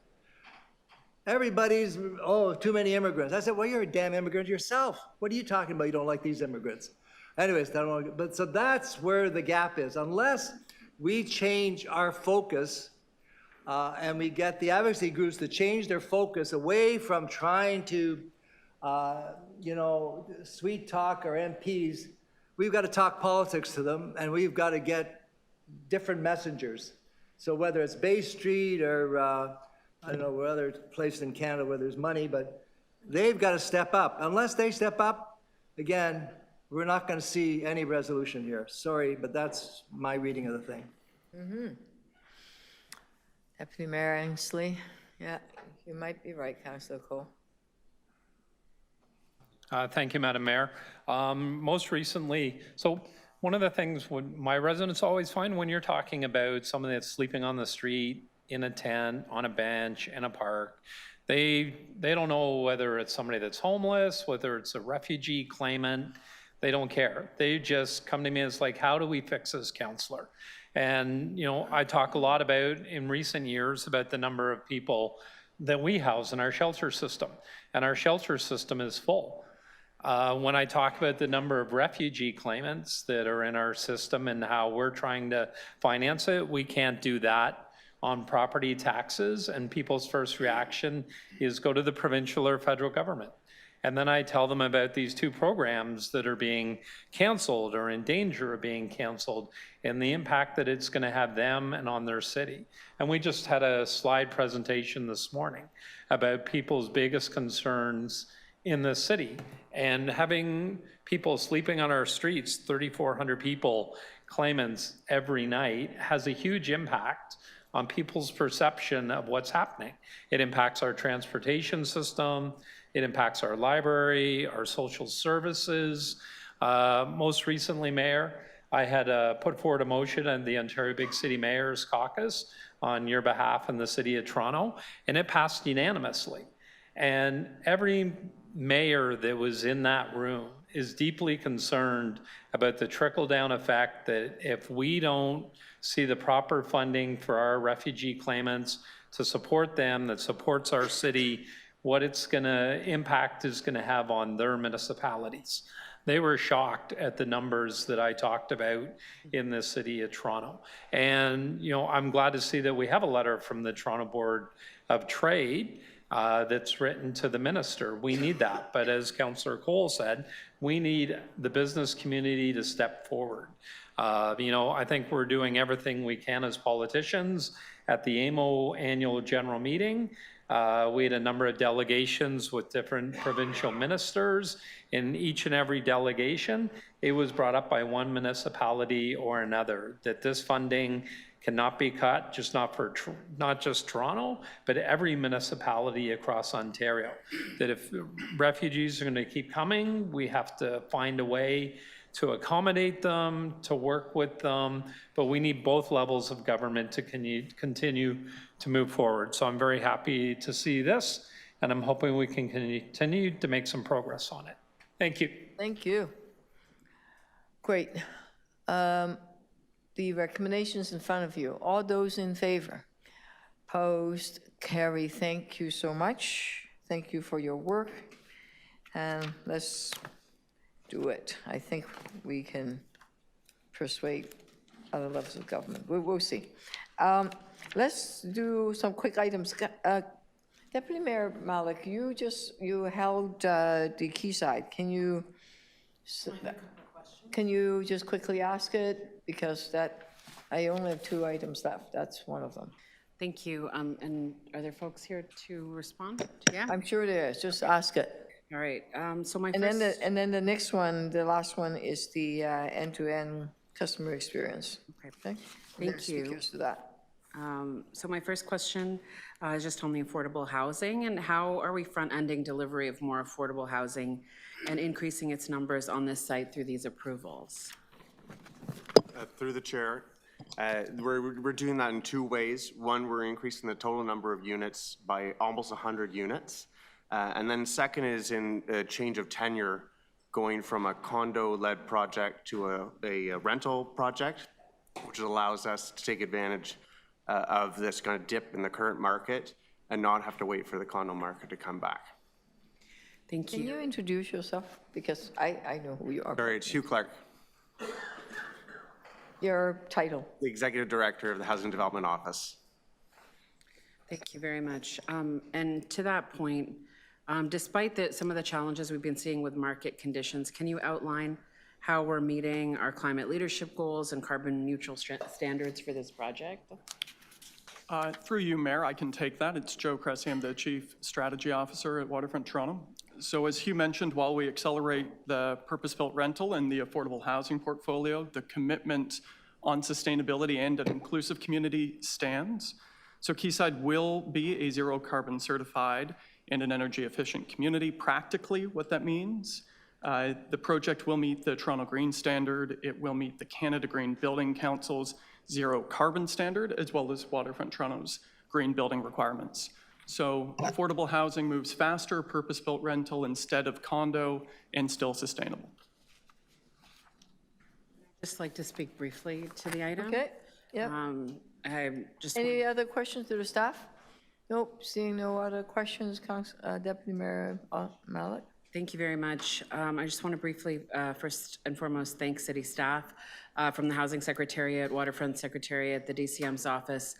everybody's, oh, too many immigrants. I said, well, you're a damn immigrant yourself. What are you talking about? You don't like these immigrants. Anyways, but so that's where the gap is. Unless we change our focus and we get the advocacy groups to change their focus away from trying to, sweet talk our MPs, we've got to talk politics to them, and we've got to get different messengers. So whether it's Bay Street or, I don't know, where other places in Canada where there's money, but they've got to step up. Unless they step up, again, we're not going to see any resolution here. Sorry, but that's my reading of the thing. Mm-hmm. Deputy Mayor Ainsley, yeah, you might be right, Councillor Cole. Thank you, Madam Mayor. Most recently, so one of the things my residents always find when you're talking about someone that's sleeping on the street, in a tent, on a bench, in a park, they don't know whether it's somebody that's homeless, whether it's a refugee claimant. They don't care. They just come to me as like, how do we fix this, councillor? And, I talk a lot about in recent years about the number of people that we house in our shelter system, and our shelter system is full. When I talk about the number of refugee claimants that are in our system and how we're trying to finance it, we can't do that on property taxes, and people's first reaction is go to the provincial or federal government. And then I tell them about these two programs that are being canceled or in danger of being canceled and the impact that it's going to have them and on their city. And we just had a slide presentation this morning about people's biggest concerns in the city, and having people sleeping on our streets, 3,400 people, claimants every night, has a huge impact on people's perception of what's happening. It impacts our transportation system, it impacts our library, our social services. Most recently, Mayor, I had put forward a motion in the Ontario Big City Mayors Caucus on your behalf in the City of Toronto, and it passed unanimously. And every mayor that was in that room is deeply concerned about the trickle-down effect that if we don't see the proper funding for our refugee claimants to support them, that supports our city, what it's going to impact is going to have on their municipalities. They were shocked at the numbers that I talked about in the City of Toronto. And, I'm glad to see that we have a letter from the Toronto Board of Trade that's written to the minister. We need that. But as Councillor Cole said, we need the business community to step forward. I think we're doing everything we can as politicians. At the AMO annual general meeting, we had a number of delegations with different provincial ministers. In each and every delegation, it was brought up by one municipality or another that this funding cannot be cut, not just Toronto, but every municipality across Ontario. That if refugees are going to keep coming, we have to find a way to accommodate them, to work with them, but we need both levels of government to continue to move forward. So I'm very happy to see this, and I'm hoping we can continue to make some progress on it. Thank you. Thank you. Great. The recommendations in front of you. All those in favor? Opposed? Carry. Thank you so much. Thank you for your work. And let's do it. I think we can persuade other levels of government. We'll see. Let's do some quick items. Deputy Mayor Malik, you held the Quayside. Can you just quickly ask it? Because I only have 2 items left. That's one of them. Thank you. And are there folks here to respond? Yeah? I'm sure there is, just ask it. All right. So my And then, first... and then the next one, the last one is the end-to-end customer experience. Okay. Thank There's you. speakers to that. So my first question is just on the affordable housing, and how are we front-ending delivery of more affordable housing and increasing its numbers on this site through these approvals? Through the chair, we're doing that in two ways. One, we're increasing the total number of units by almost 100 units. And then second is in a change of tenure, going from a condo-led project to a rental project, which allows us to take advantage of this kind of dip in the current market and not have to wait for the condo market to come back. Thank you. Can you introduce yourself? Because I know who you are. Sorry, it's Hugh Clark, Your title. the Executive Director of the Housing Development Office. Thank you very much. And to that point, despite some of the challenges we've been seeing with market conditions, can you outline how we're meeting our climate leadership goals and carbon neutral standards for this project? Through you, Mayor, I can take that. It's Joe Cressy. I'm the Chief Strategy Officer at Waterfront Toronto. So as Hugh mentioned, while we accelerate the purpose-built rental and the affordable housing portfolio, the commitment on sustainability and an inclusive community stands. So Quayside will be a zero carbon certified and an energy efficient community. Practically, what that means, the project will meet the Toronto Green Standard. It will meet the Canada Green Building Council's zero carbon standard, as well as Waterfront Toronto's green building requirements. So affordable housing moves faster, purpose-built rental instead of condo, and still sustainable. Just like to speak briefly to the item. Okay, yeah. Any other questions to the staff? Nope, seeing no other questions, Deputy Mayor Malik. Thank you very much. I just want to briefly, first and foremost, thank city staff from the Housing Secretariat, Waterfront Secretariat, the DCM's office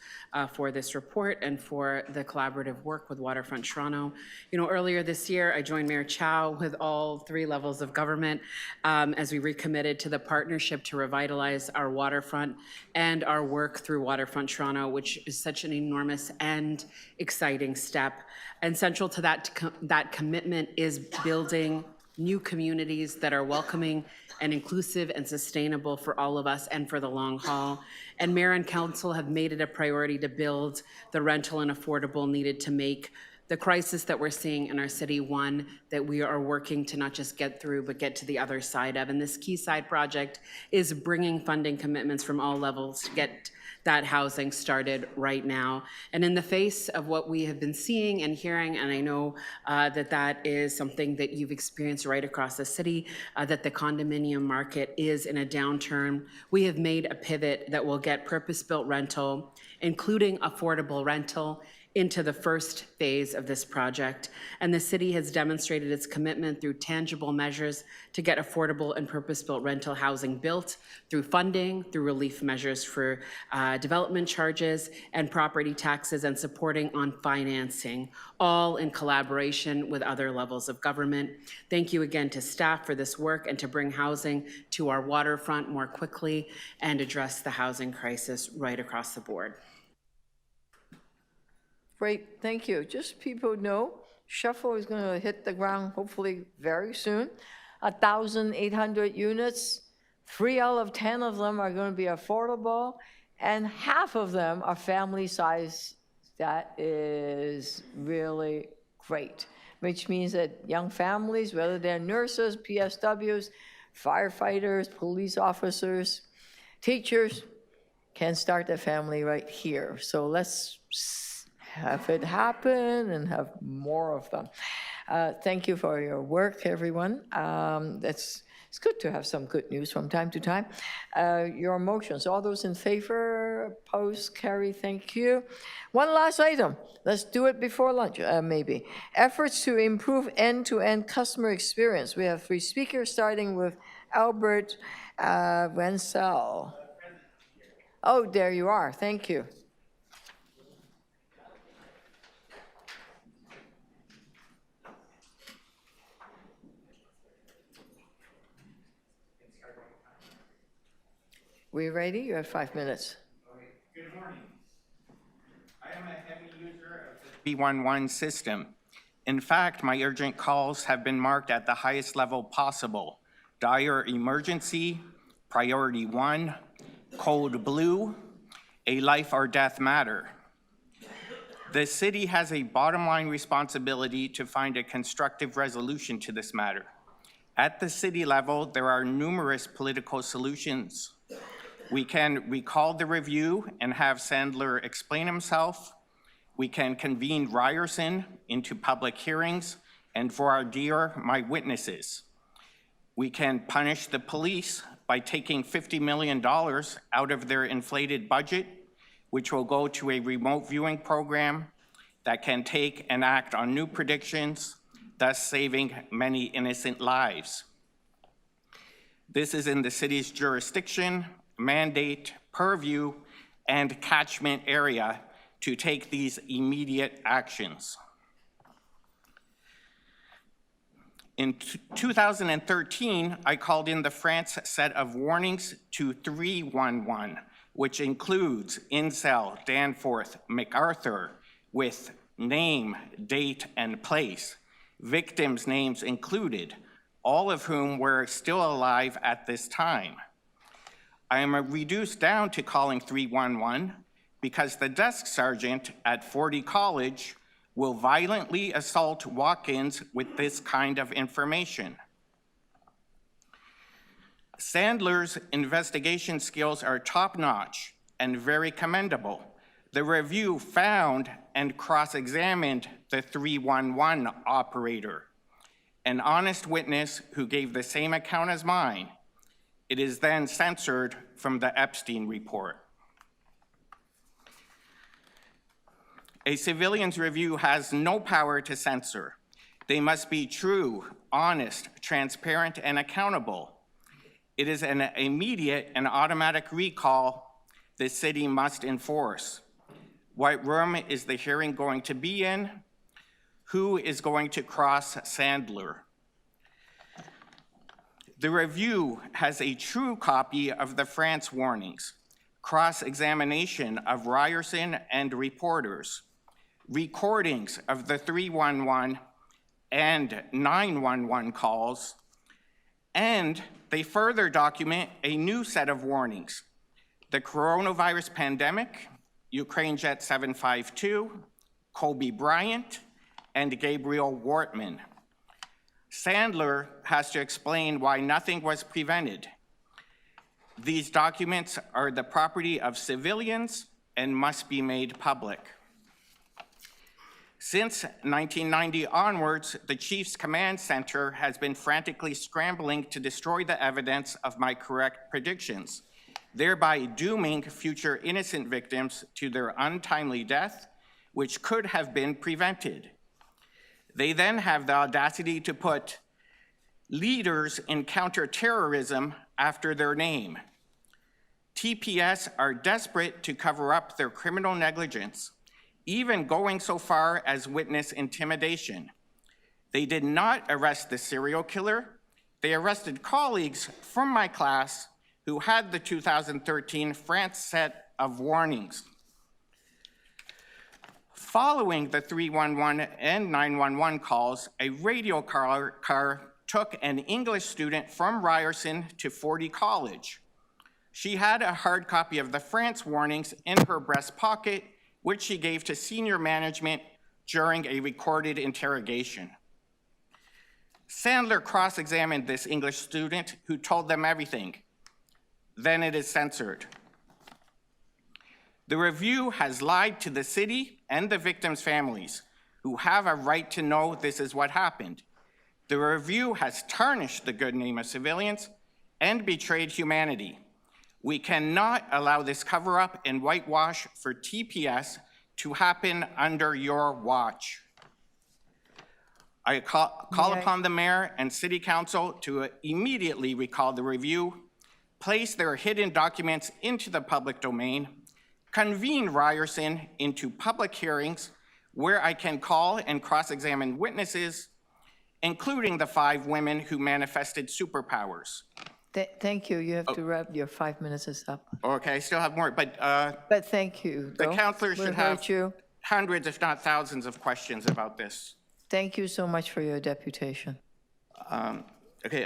for this report and for the collaborative work with Waterfront Toronto. You know, earlier this year, I joined Mayor Chow with all three levels of government as we recommitted to the partnership to revitalize our waterfront and our work through Waterfront Toronto, which is such an enormous and exciting step. And central to that commitment is building new communities that are welcoming and inclusive and sustainable for all of us and for the long haul. And Mayor and Council have made it a priority to build the rental and affordable needed to make the crisis that we're seeing in our city one that we are working to not just get through, but get to the other side of. And this Quayside project is bringing funding commitments from all levels to get that housing started right now. And in the face of what we have been seeing and hearing, and I know that is something that you've experienced right across the city, that the condominium market is in a downturn, we have made a pivot that will get purpose-built rental, including affordable rental, into the first phase of this project. And the city has demonstrated its commitment through tangible measures to get affordable and purpose-built rental housing built through funding, through relief measures for development charges and property taxes, and supporting on financing, all in collaboration with other levels of government. Thank you again to staff for this work and to bring housing to our waterfront more quickly and address the housing crisis right across the board. Great, thank you. Just people know, Shuffle is going to hit the ground hopefully very soon. 1,800 units, 3 out of 10 of them are going to be affordable, and half of them are family size. That is really great, which means that young families, whether they're nurses, PSWs, firefighters, police officers, teachers, can start their family right here. So let's have it happen and have more of them. Thank you for your work, everyone. It's good to have some good news from time to time. Your motions, all those in favor, opposed, carry, thank you. One last item, let's do it before lunch, maybe. Efforts to improve end-to-end customer experience. We have 3 speakers, starting with Albert Wenzel. Oh, there you are, thank you. We ready? You have 5 minutes. Okay. Good morning. I 311 system. In fact, my urgent calls have been marked at the highest level possible: dire emergency, priority 1, code blue, a life or death matter. The city has a bottom line responsibility to find a constructive resolution to this matter. At the city level, there are numerous political solutions. We can recall the review and have Sandler explain himself. We can convene Ryerson into public hearings and voir dire my witnesses. We can punish the police by taking $50 million out of their inflated budget, which will go to a remote viewing program that can take and act on new predictions, thus saving many innocent lives. This is in the city's jurisdiction, mandate, purview, and catchment area to take these immediate actions. In 2013, I called in the France set of warnings to 311, which includes Incel, Danforth, MacArthur, with name, date, and place, victims' names included, all of whom were still alive at this time. I am reduced down to calling 311 because the desk sergeant at 40 College will violently assault walk-ins with this kind of information. Sandler's investigation skills are top-notch and very commendable. The review found and cross-examined the 311 operator, an honest witness who gave the same account as mine. It is then censored from the Epstein report. A civilian's review has no power to censor. They must be true, honest, transparent, and accountable. It is an immediate and automatic recall the city must enforce. What room is the hearing going to be in? Who is going to cross Sandler? The review has a true copy of the France warnings, cross-examination of Ryerson and reporters, recordings of the 311 and 911 calls, and they further document a new set of warnings: the coronavirus pandemic, Ukraine Jet 752, Kobe Bryant, and Gabriel Wortman. Sandler has to explain why nothing was prevented. These documents are the property of civilians and must be made public. Since 1990 onwards, the Chief's Command Center has been frantically scrambling to destroy the evidence of my correct predictions, thereby dooming future innocent victims to their untimely death, which could have been prevented. They then have the audacity to put leaders in counterterrorism after their name. TPS are desperate to cover up their criminal negligence, even going so far as witness intimidation. They did not arrest the serial killer. They arrested colleagues from my class who had the 2013 France set of warnings. Following the 311 and 911 calls, a radio car took an English student from Ryerson to 40 College. She had a hard copy of the France warnings in her breast pocket, which she gave to senior management during a recorded interrogation. Sandler cross-examined this English student who told them everything. Then it is censored. The review has lied to the city and the victims' families, who have a right to know this is what happened. The review has tarnished the good name of civilians and betrayed humanity. We cannot allow this cover-up and whitewash for TPS to happen under your watch. I call upon the mayor and city council to immediately recall the review, place their hidden documents into the public domain, convene Ryerson into public hearings where I can call and cross-examine witnesses, including the 5 women who manifested superpowers. Thank you. You have to wrap. Your 5 minutes is up. Okay, I still have more, but thank you. the counselor should have hundreds, if not thousands, of questions about this. Thank you so much for your deputation. Okay,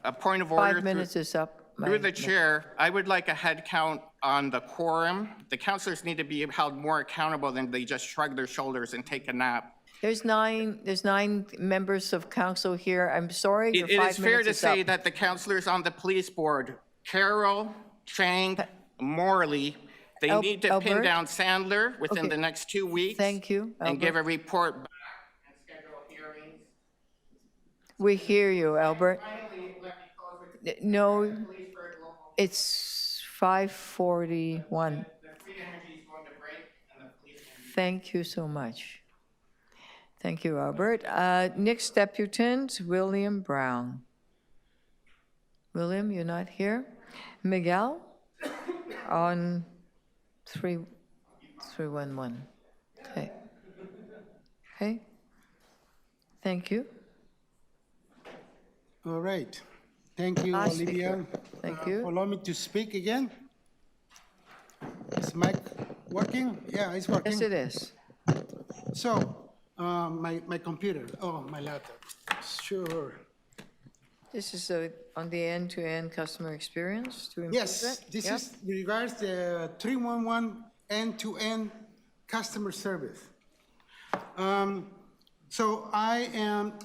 a point of order. 5 minutes is up. Through the chair, I would like a head count on the quorum. The councilors need to be held more accountable than they just shrug their shoulders and take a nap. There's nine members of council here. I'm sorry, your 5 It minutes is fair to say up. that the councilors on the police board, Carroll, Chang, Morley, they need to pin Albert? down Sandler within Okay. the next 2 weeks. Thank you, And give a Albert. report back and schedule hearings. We hear you, Albert. Finally, let me close with No, Leesburg local. it's 5:41. The free energy is going to break and the police. Thank you so much. Thank you, Albert. Next deputant, William Brown. William, you're not here. Miguel on 311. Okay. Okay. Thank you. All right. Thank you, Last Olivia. speaker. Thank you. Allow me to speak again. Is mic working? Yeah, it's working. Yes, it is. So, my computer, my laptop. Sure. This is on the end-to-end customer experience to improve Yes, it? this Yep. is regards the 311 end-to-end customer service. So I am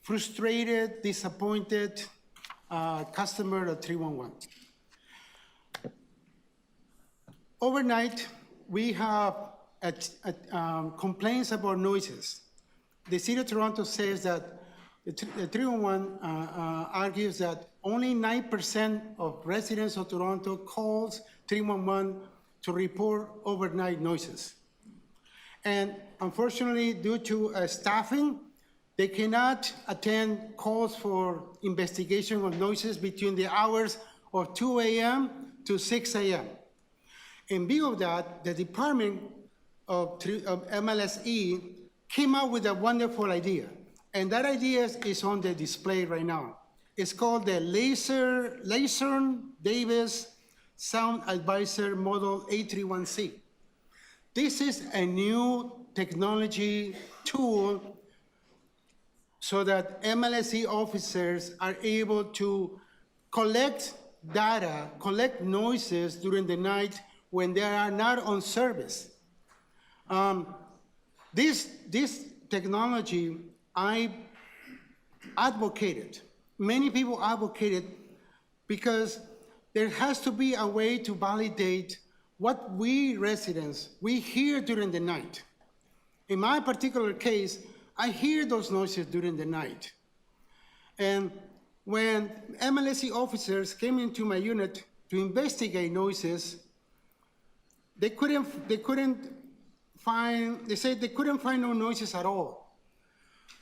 frustrated, disappointed customer of 311. Overnight, we have complaints about noises. The City of Toronto says that the 311 argues that only 9% of residents of Toronto calls 311 to report overnight noises. And unfortunately, due to staffing, they cannot attend calls for investigation of noises between the hours of 2 a.m. to 6 a.m. In view of that, the Department of MLSE came up with a wonderful idea. And that idea is on the display right now. It's called the Lasern-Davis Sound Advisor Model A31C. This is a new technology tool so that MLSE officers are able to collect data, collect noises during the night when they are not on service. This technology, I advocated. Many people advocated because there has to be a way to validate what we residents, we hear during the night. In my particular case, I hear those noises during the night. And when MLSE officers came into my unit to investigate noises, they said they couldn't find no noises at all,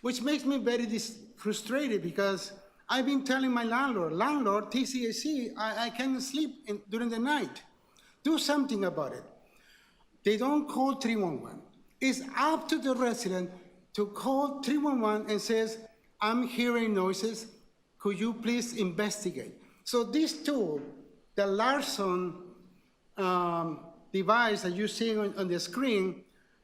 which makes me very frustrated because I've been telling my landlord, TCAC, I can't sleep during the night. Do something about it. They don't call 311. It's up to the resident to call 311 and says, I'm hearing noises, could you please investigate? So this tool, the Larson device that you're seeing on the screen,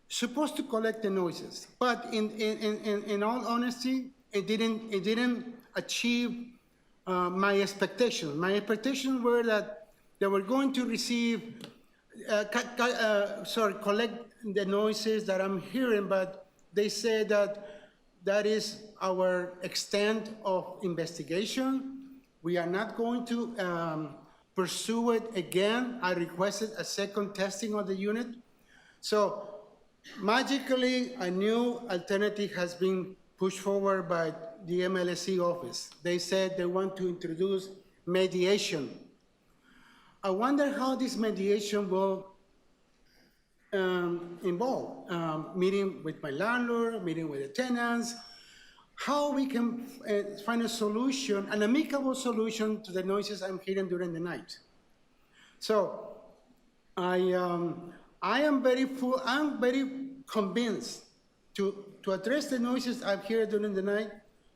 supposed to collect the noises. But in all honesty, it didn't achieve my expectations. My expectations were that they were going to receive, collect the noises that I'm hearing, but they said that is our extent of investigation. We are not going to pursue it again. I requested a second testing of the unit. So magically, a new alternative has been pushed forward by the MLSE office. They said they want to introduce mediation. I wonder how this mediation will involve meeting with my landlord, meeting with the tenants, how we can find a solution, an amicable solution to the noises I'm hearing during the night. So I am very convinced to address the noises I hear during the night.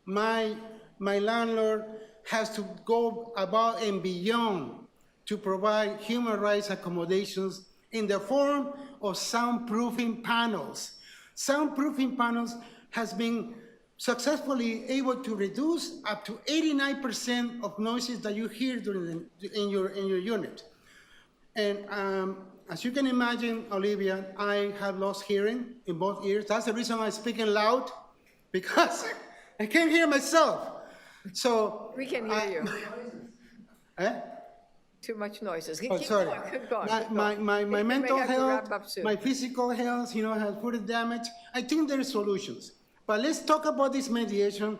My landlord has to go above and beyond to provide human rights accommodations in the form of soundproofing panels. Soundproofing panels has been successfully able to reduce up to 89% of noises that you hear in your unit. And as you can imagine, Olivia, I have lost hearing in both ears. That's the reason I'm speaking loud, because I can't hear myself. So We can hear you. Eh? Too much noises. Oh, Keep sorry. going, keep going, keep My going. mental We may have to wrap health, up soon. my physical health, has further damage. I think there are solutions. But let's talk about this mediation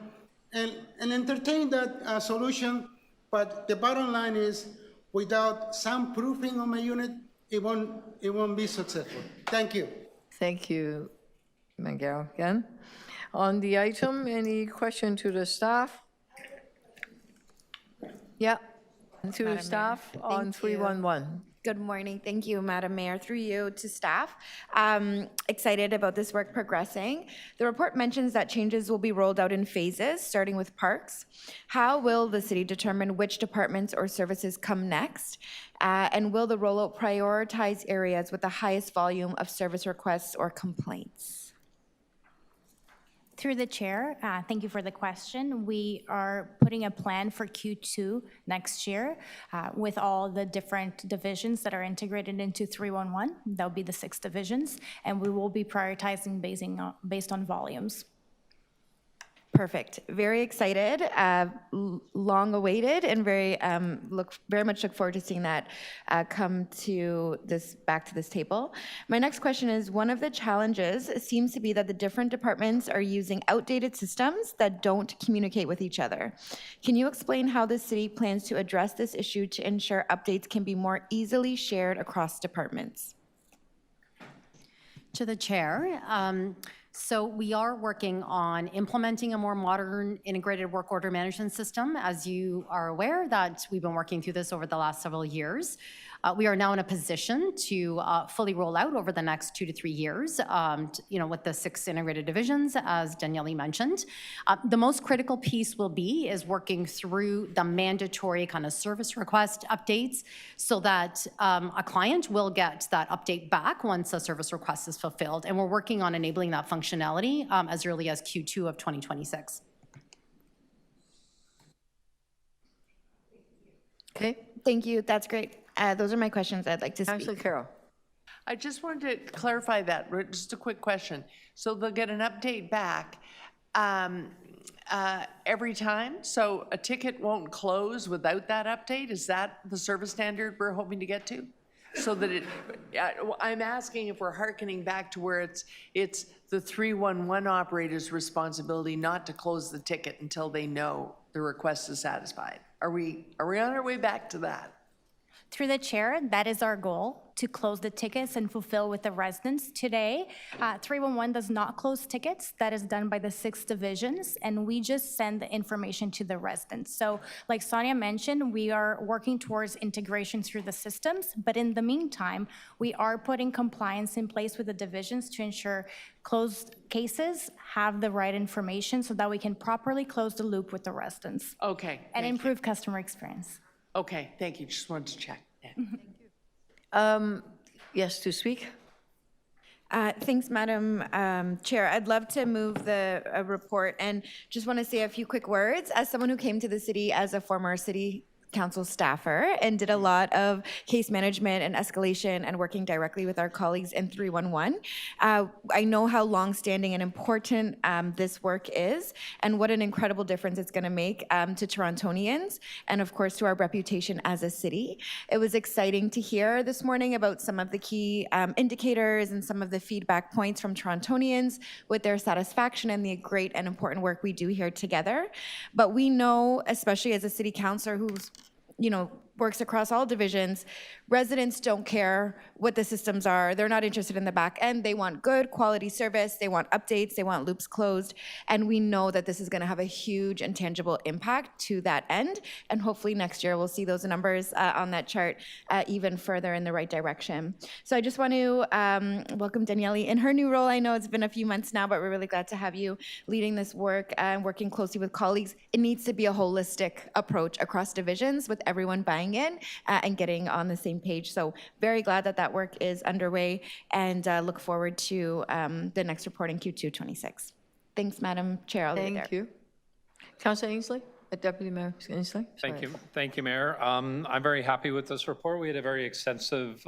and entertain that solution. But the bottom line is, without soundproofing on my unit, it won't be successful. Thank you. Thank you, Miguel, again. On the item, any question to the staff? Yeah, to the Madam staff Mayor. on Thank you. 311. Good morning. Thank you, Madam Mayor. Through you to staff. Excited about this work progressing. The report mentions that changes will be rolled out in phases, starting with parks. How will the city determine which departments or services come next? And will the rollout prioritize areas with the highest volume of service requests or complaints? Through the chair, thank you for the question. We are putting a plan for Q2 next year with all the different divisions that are integrated into 311. That'll be the 6 divisions, and we will be prioritizing based on volumes. Perfect. Very excited, long awaited, and very much look forward to seeing that come to back to this table. My next question is, one of the challenges seems to be that the different departments are using outdated systems that don't communicate with each other. Can you explain how the city plans to address this issue to ensure updates can be more easily shared across departments? To the chair. So we are working on implementing a more modern integrated work order management system. As you are aware, that we've been working through this over the last several years. We are now in a position to fully roll out over the next 2 to 3 years, with the 6 integrated divisions, as Daniele mentioned. The most critical piece is working through the mandatory kind of service request updates so that a client will get that update back once a service request is fulfilled. And we're working on enabling that functionality as early as Q2 of 2026. Okay, thank you. That's great. Those are my questions I'd like to speak. Councilor Carroll. I just wanted to clarify that, just a quick question. So they'll get an update back every time? So a ticket won't close without that update? Is that the service standard we're hoping to get to? So that I'm asking if we're hearkening back to where it's the 311 operator's responsibility not to close the ticket until they know the request is satisfied. Are we on our way back to that? Through the chair, that is our goal, to close the tickets and fulfill with the residents. Today, 311 does not close tickets. That is done by the 6 divisions, and we just send the information to the residents. So like Sonia mentioned, we are working towards integration through the systems, but in the meantime, we are putting compliance in place with the divisions to ensure closed cases have the right information so that we can properly close the loop with the residents. Okay. And improve customer experience. Okay, thank you. Just wanted to check. Yes, to speak? Thanks, Madam Chair. I'd love to move the report and just want to say a few quick words. As someone who came to the city as a former city council staffer and did a lot of case management and escalation and working directly with our colleagues in 311. I know how longstanding and important this work is and what an incredible difference it's going to make to Torontonians and of course to our reputation as a city. It was exciting to hear this morning about some of the key indicators and some of the feedback points from Torontonians with their satisfaction and the great and important work we do here together. But we know, especially as a city councilor who's works across all divisions, residents don't care what the systems are. They're not interested in the back end. They want good quality service. They want updates. They want loops closed. And we know that this is going to have a huge and tangible impact to that end. And hopefully next year we'll see those numbers on that chart even further in the right direction. So I just want to welcome Daniele in her new role. I know it's been a few months now, but we're really glad to have you leading this work and working closely with colleagues. It needs to be a holistic approach across divisions with everyone buying buying in and getting on the same page. So very glad that that work is underway, and look forward to the next report in Q2 26. Thanks, Madam Chair. I'll leave it there. Thank you. Councillor Ainsley, Deputy Mayor Ainsley. Thank you, Mayor. I'm very happy with this report. We had a very extensive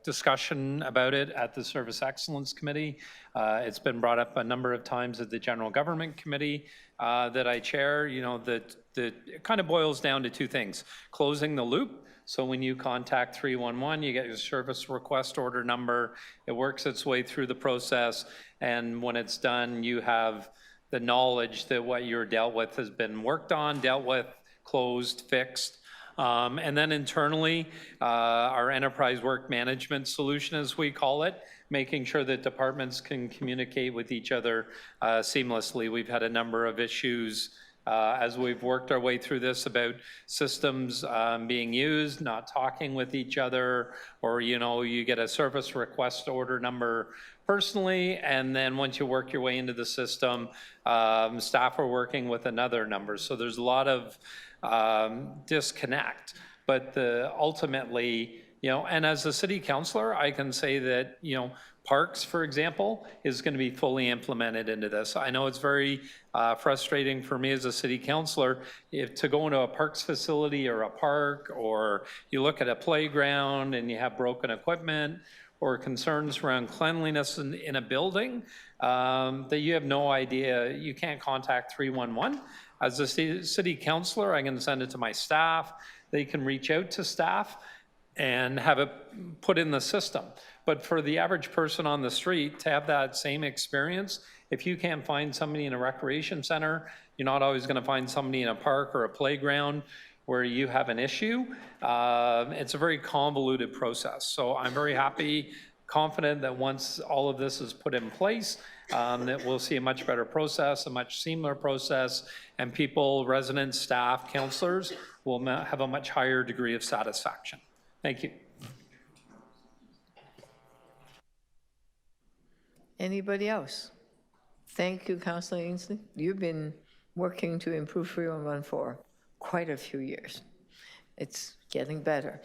discussion about it at the Service Excellence Committee. It's been brought up a number of times at the General Government Committee that I chair. You know, that it kind of boils down to two things: closing the loop. So when you contact 311, you get your service request order number. It works its way through the process, and when it's done, you have the knowledge that what you're dealt with has been worked on, dealt with, closed, fixed. And then internally, our enterprise work management solution, as we call it, making sure that departments can communicate with each other seamlessly. We've had a number of issues as we've worked our way through this about systems being used, not talking with each other, or, you know, you get a service request order number personally, and then once you work your way into the system, staff are working with another number. So there's a lot of disconnect. But ultimately, you know, and as a city councillor, I can say that, you know, parks, for example, is going to be fully implemented into this. I know it's very frustrating for me as a city councillor to go into a parks facility or a park, or you look at a playground and you have broken equipment, or concerns around cleanliness in a building that you have no idea. You can't contact 311. As a city councillor, I can send it to my staff. They can reach out to staff and have it put in the system. But for the average person on the street to have that same experience, if you can't find somebody in a recreation center, you're not always going to find somebody in a park or a playground where you have an issue. It's a very convoluted process. So I'm very happy, confident that once all of this is put in place, that we'll see a much better process, a much seamless process, and people, residents, staff, councillors will have a much higher degree of satisfaction. Thank you. Anybody else? Thank you, Councillor Ainsley. You've been working to improve 311 for quite a few years. It's getting better.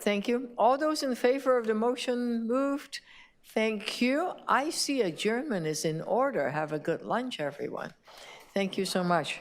Thank you. All those in favor of the motion moved? Thank you. I see adjournment is in order. Have a good lunch, everyone. Thank you so much.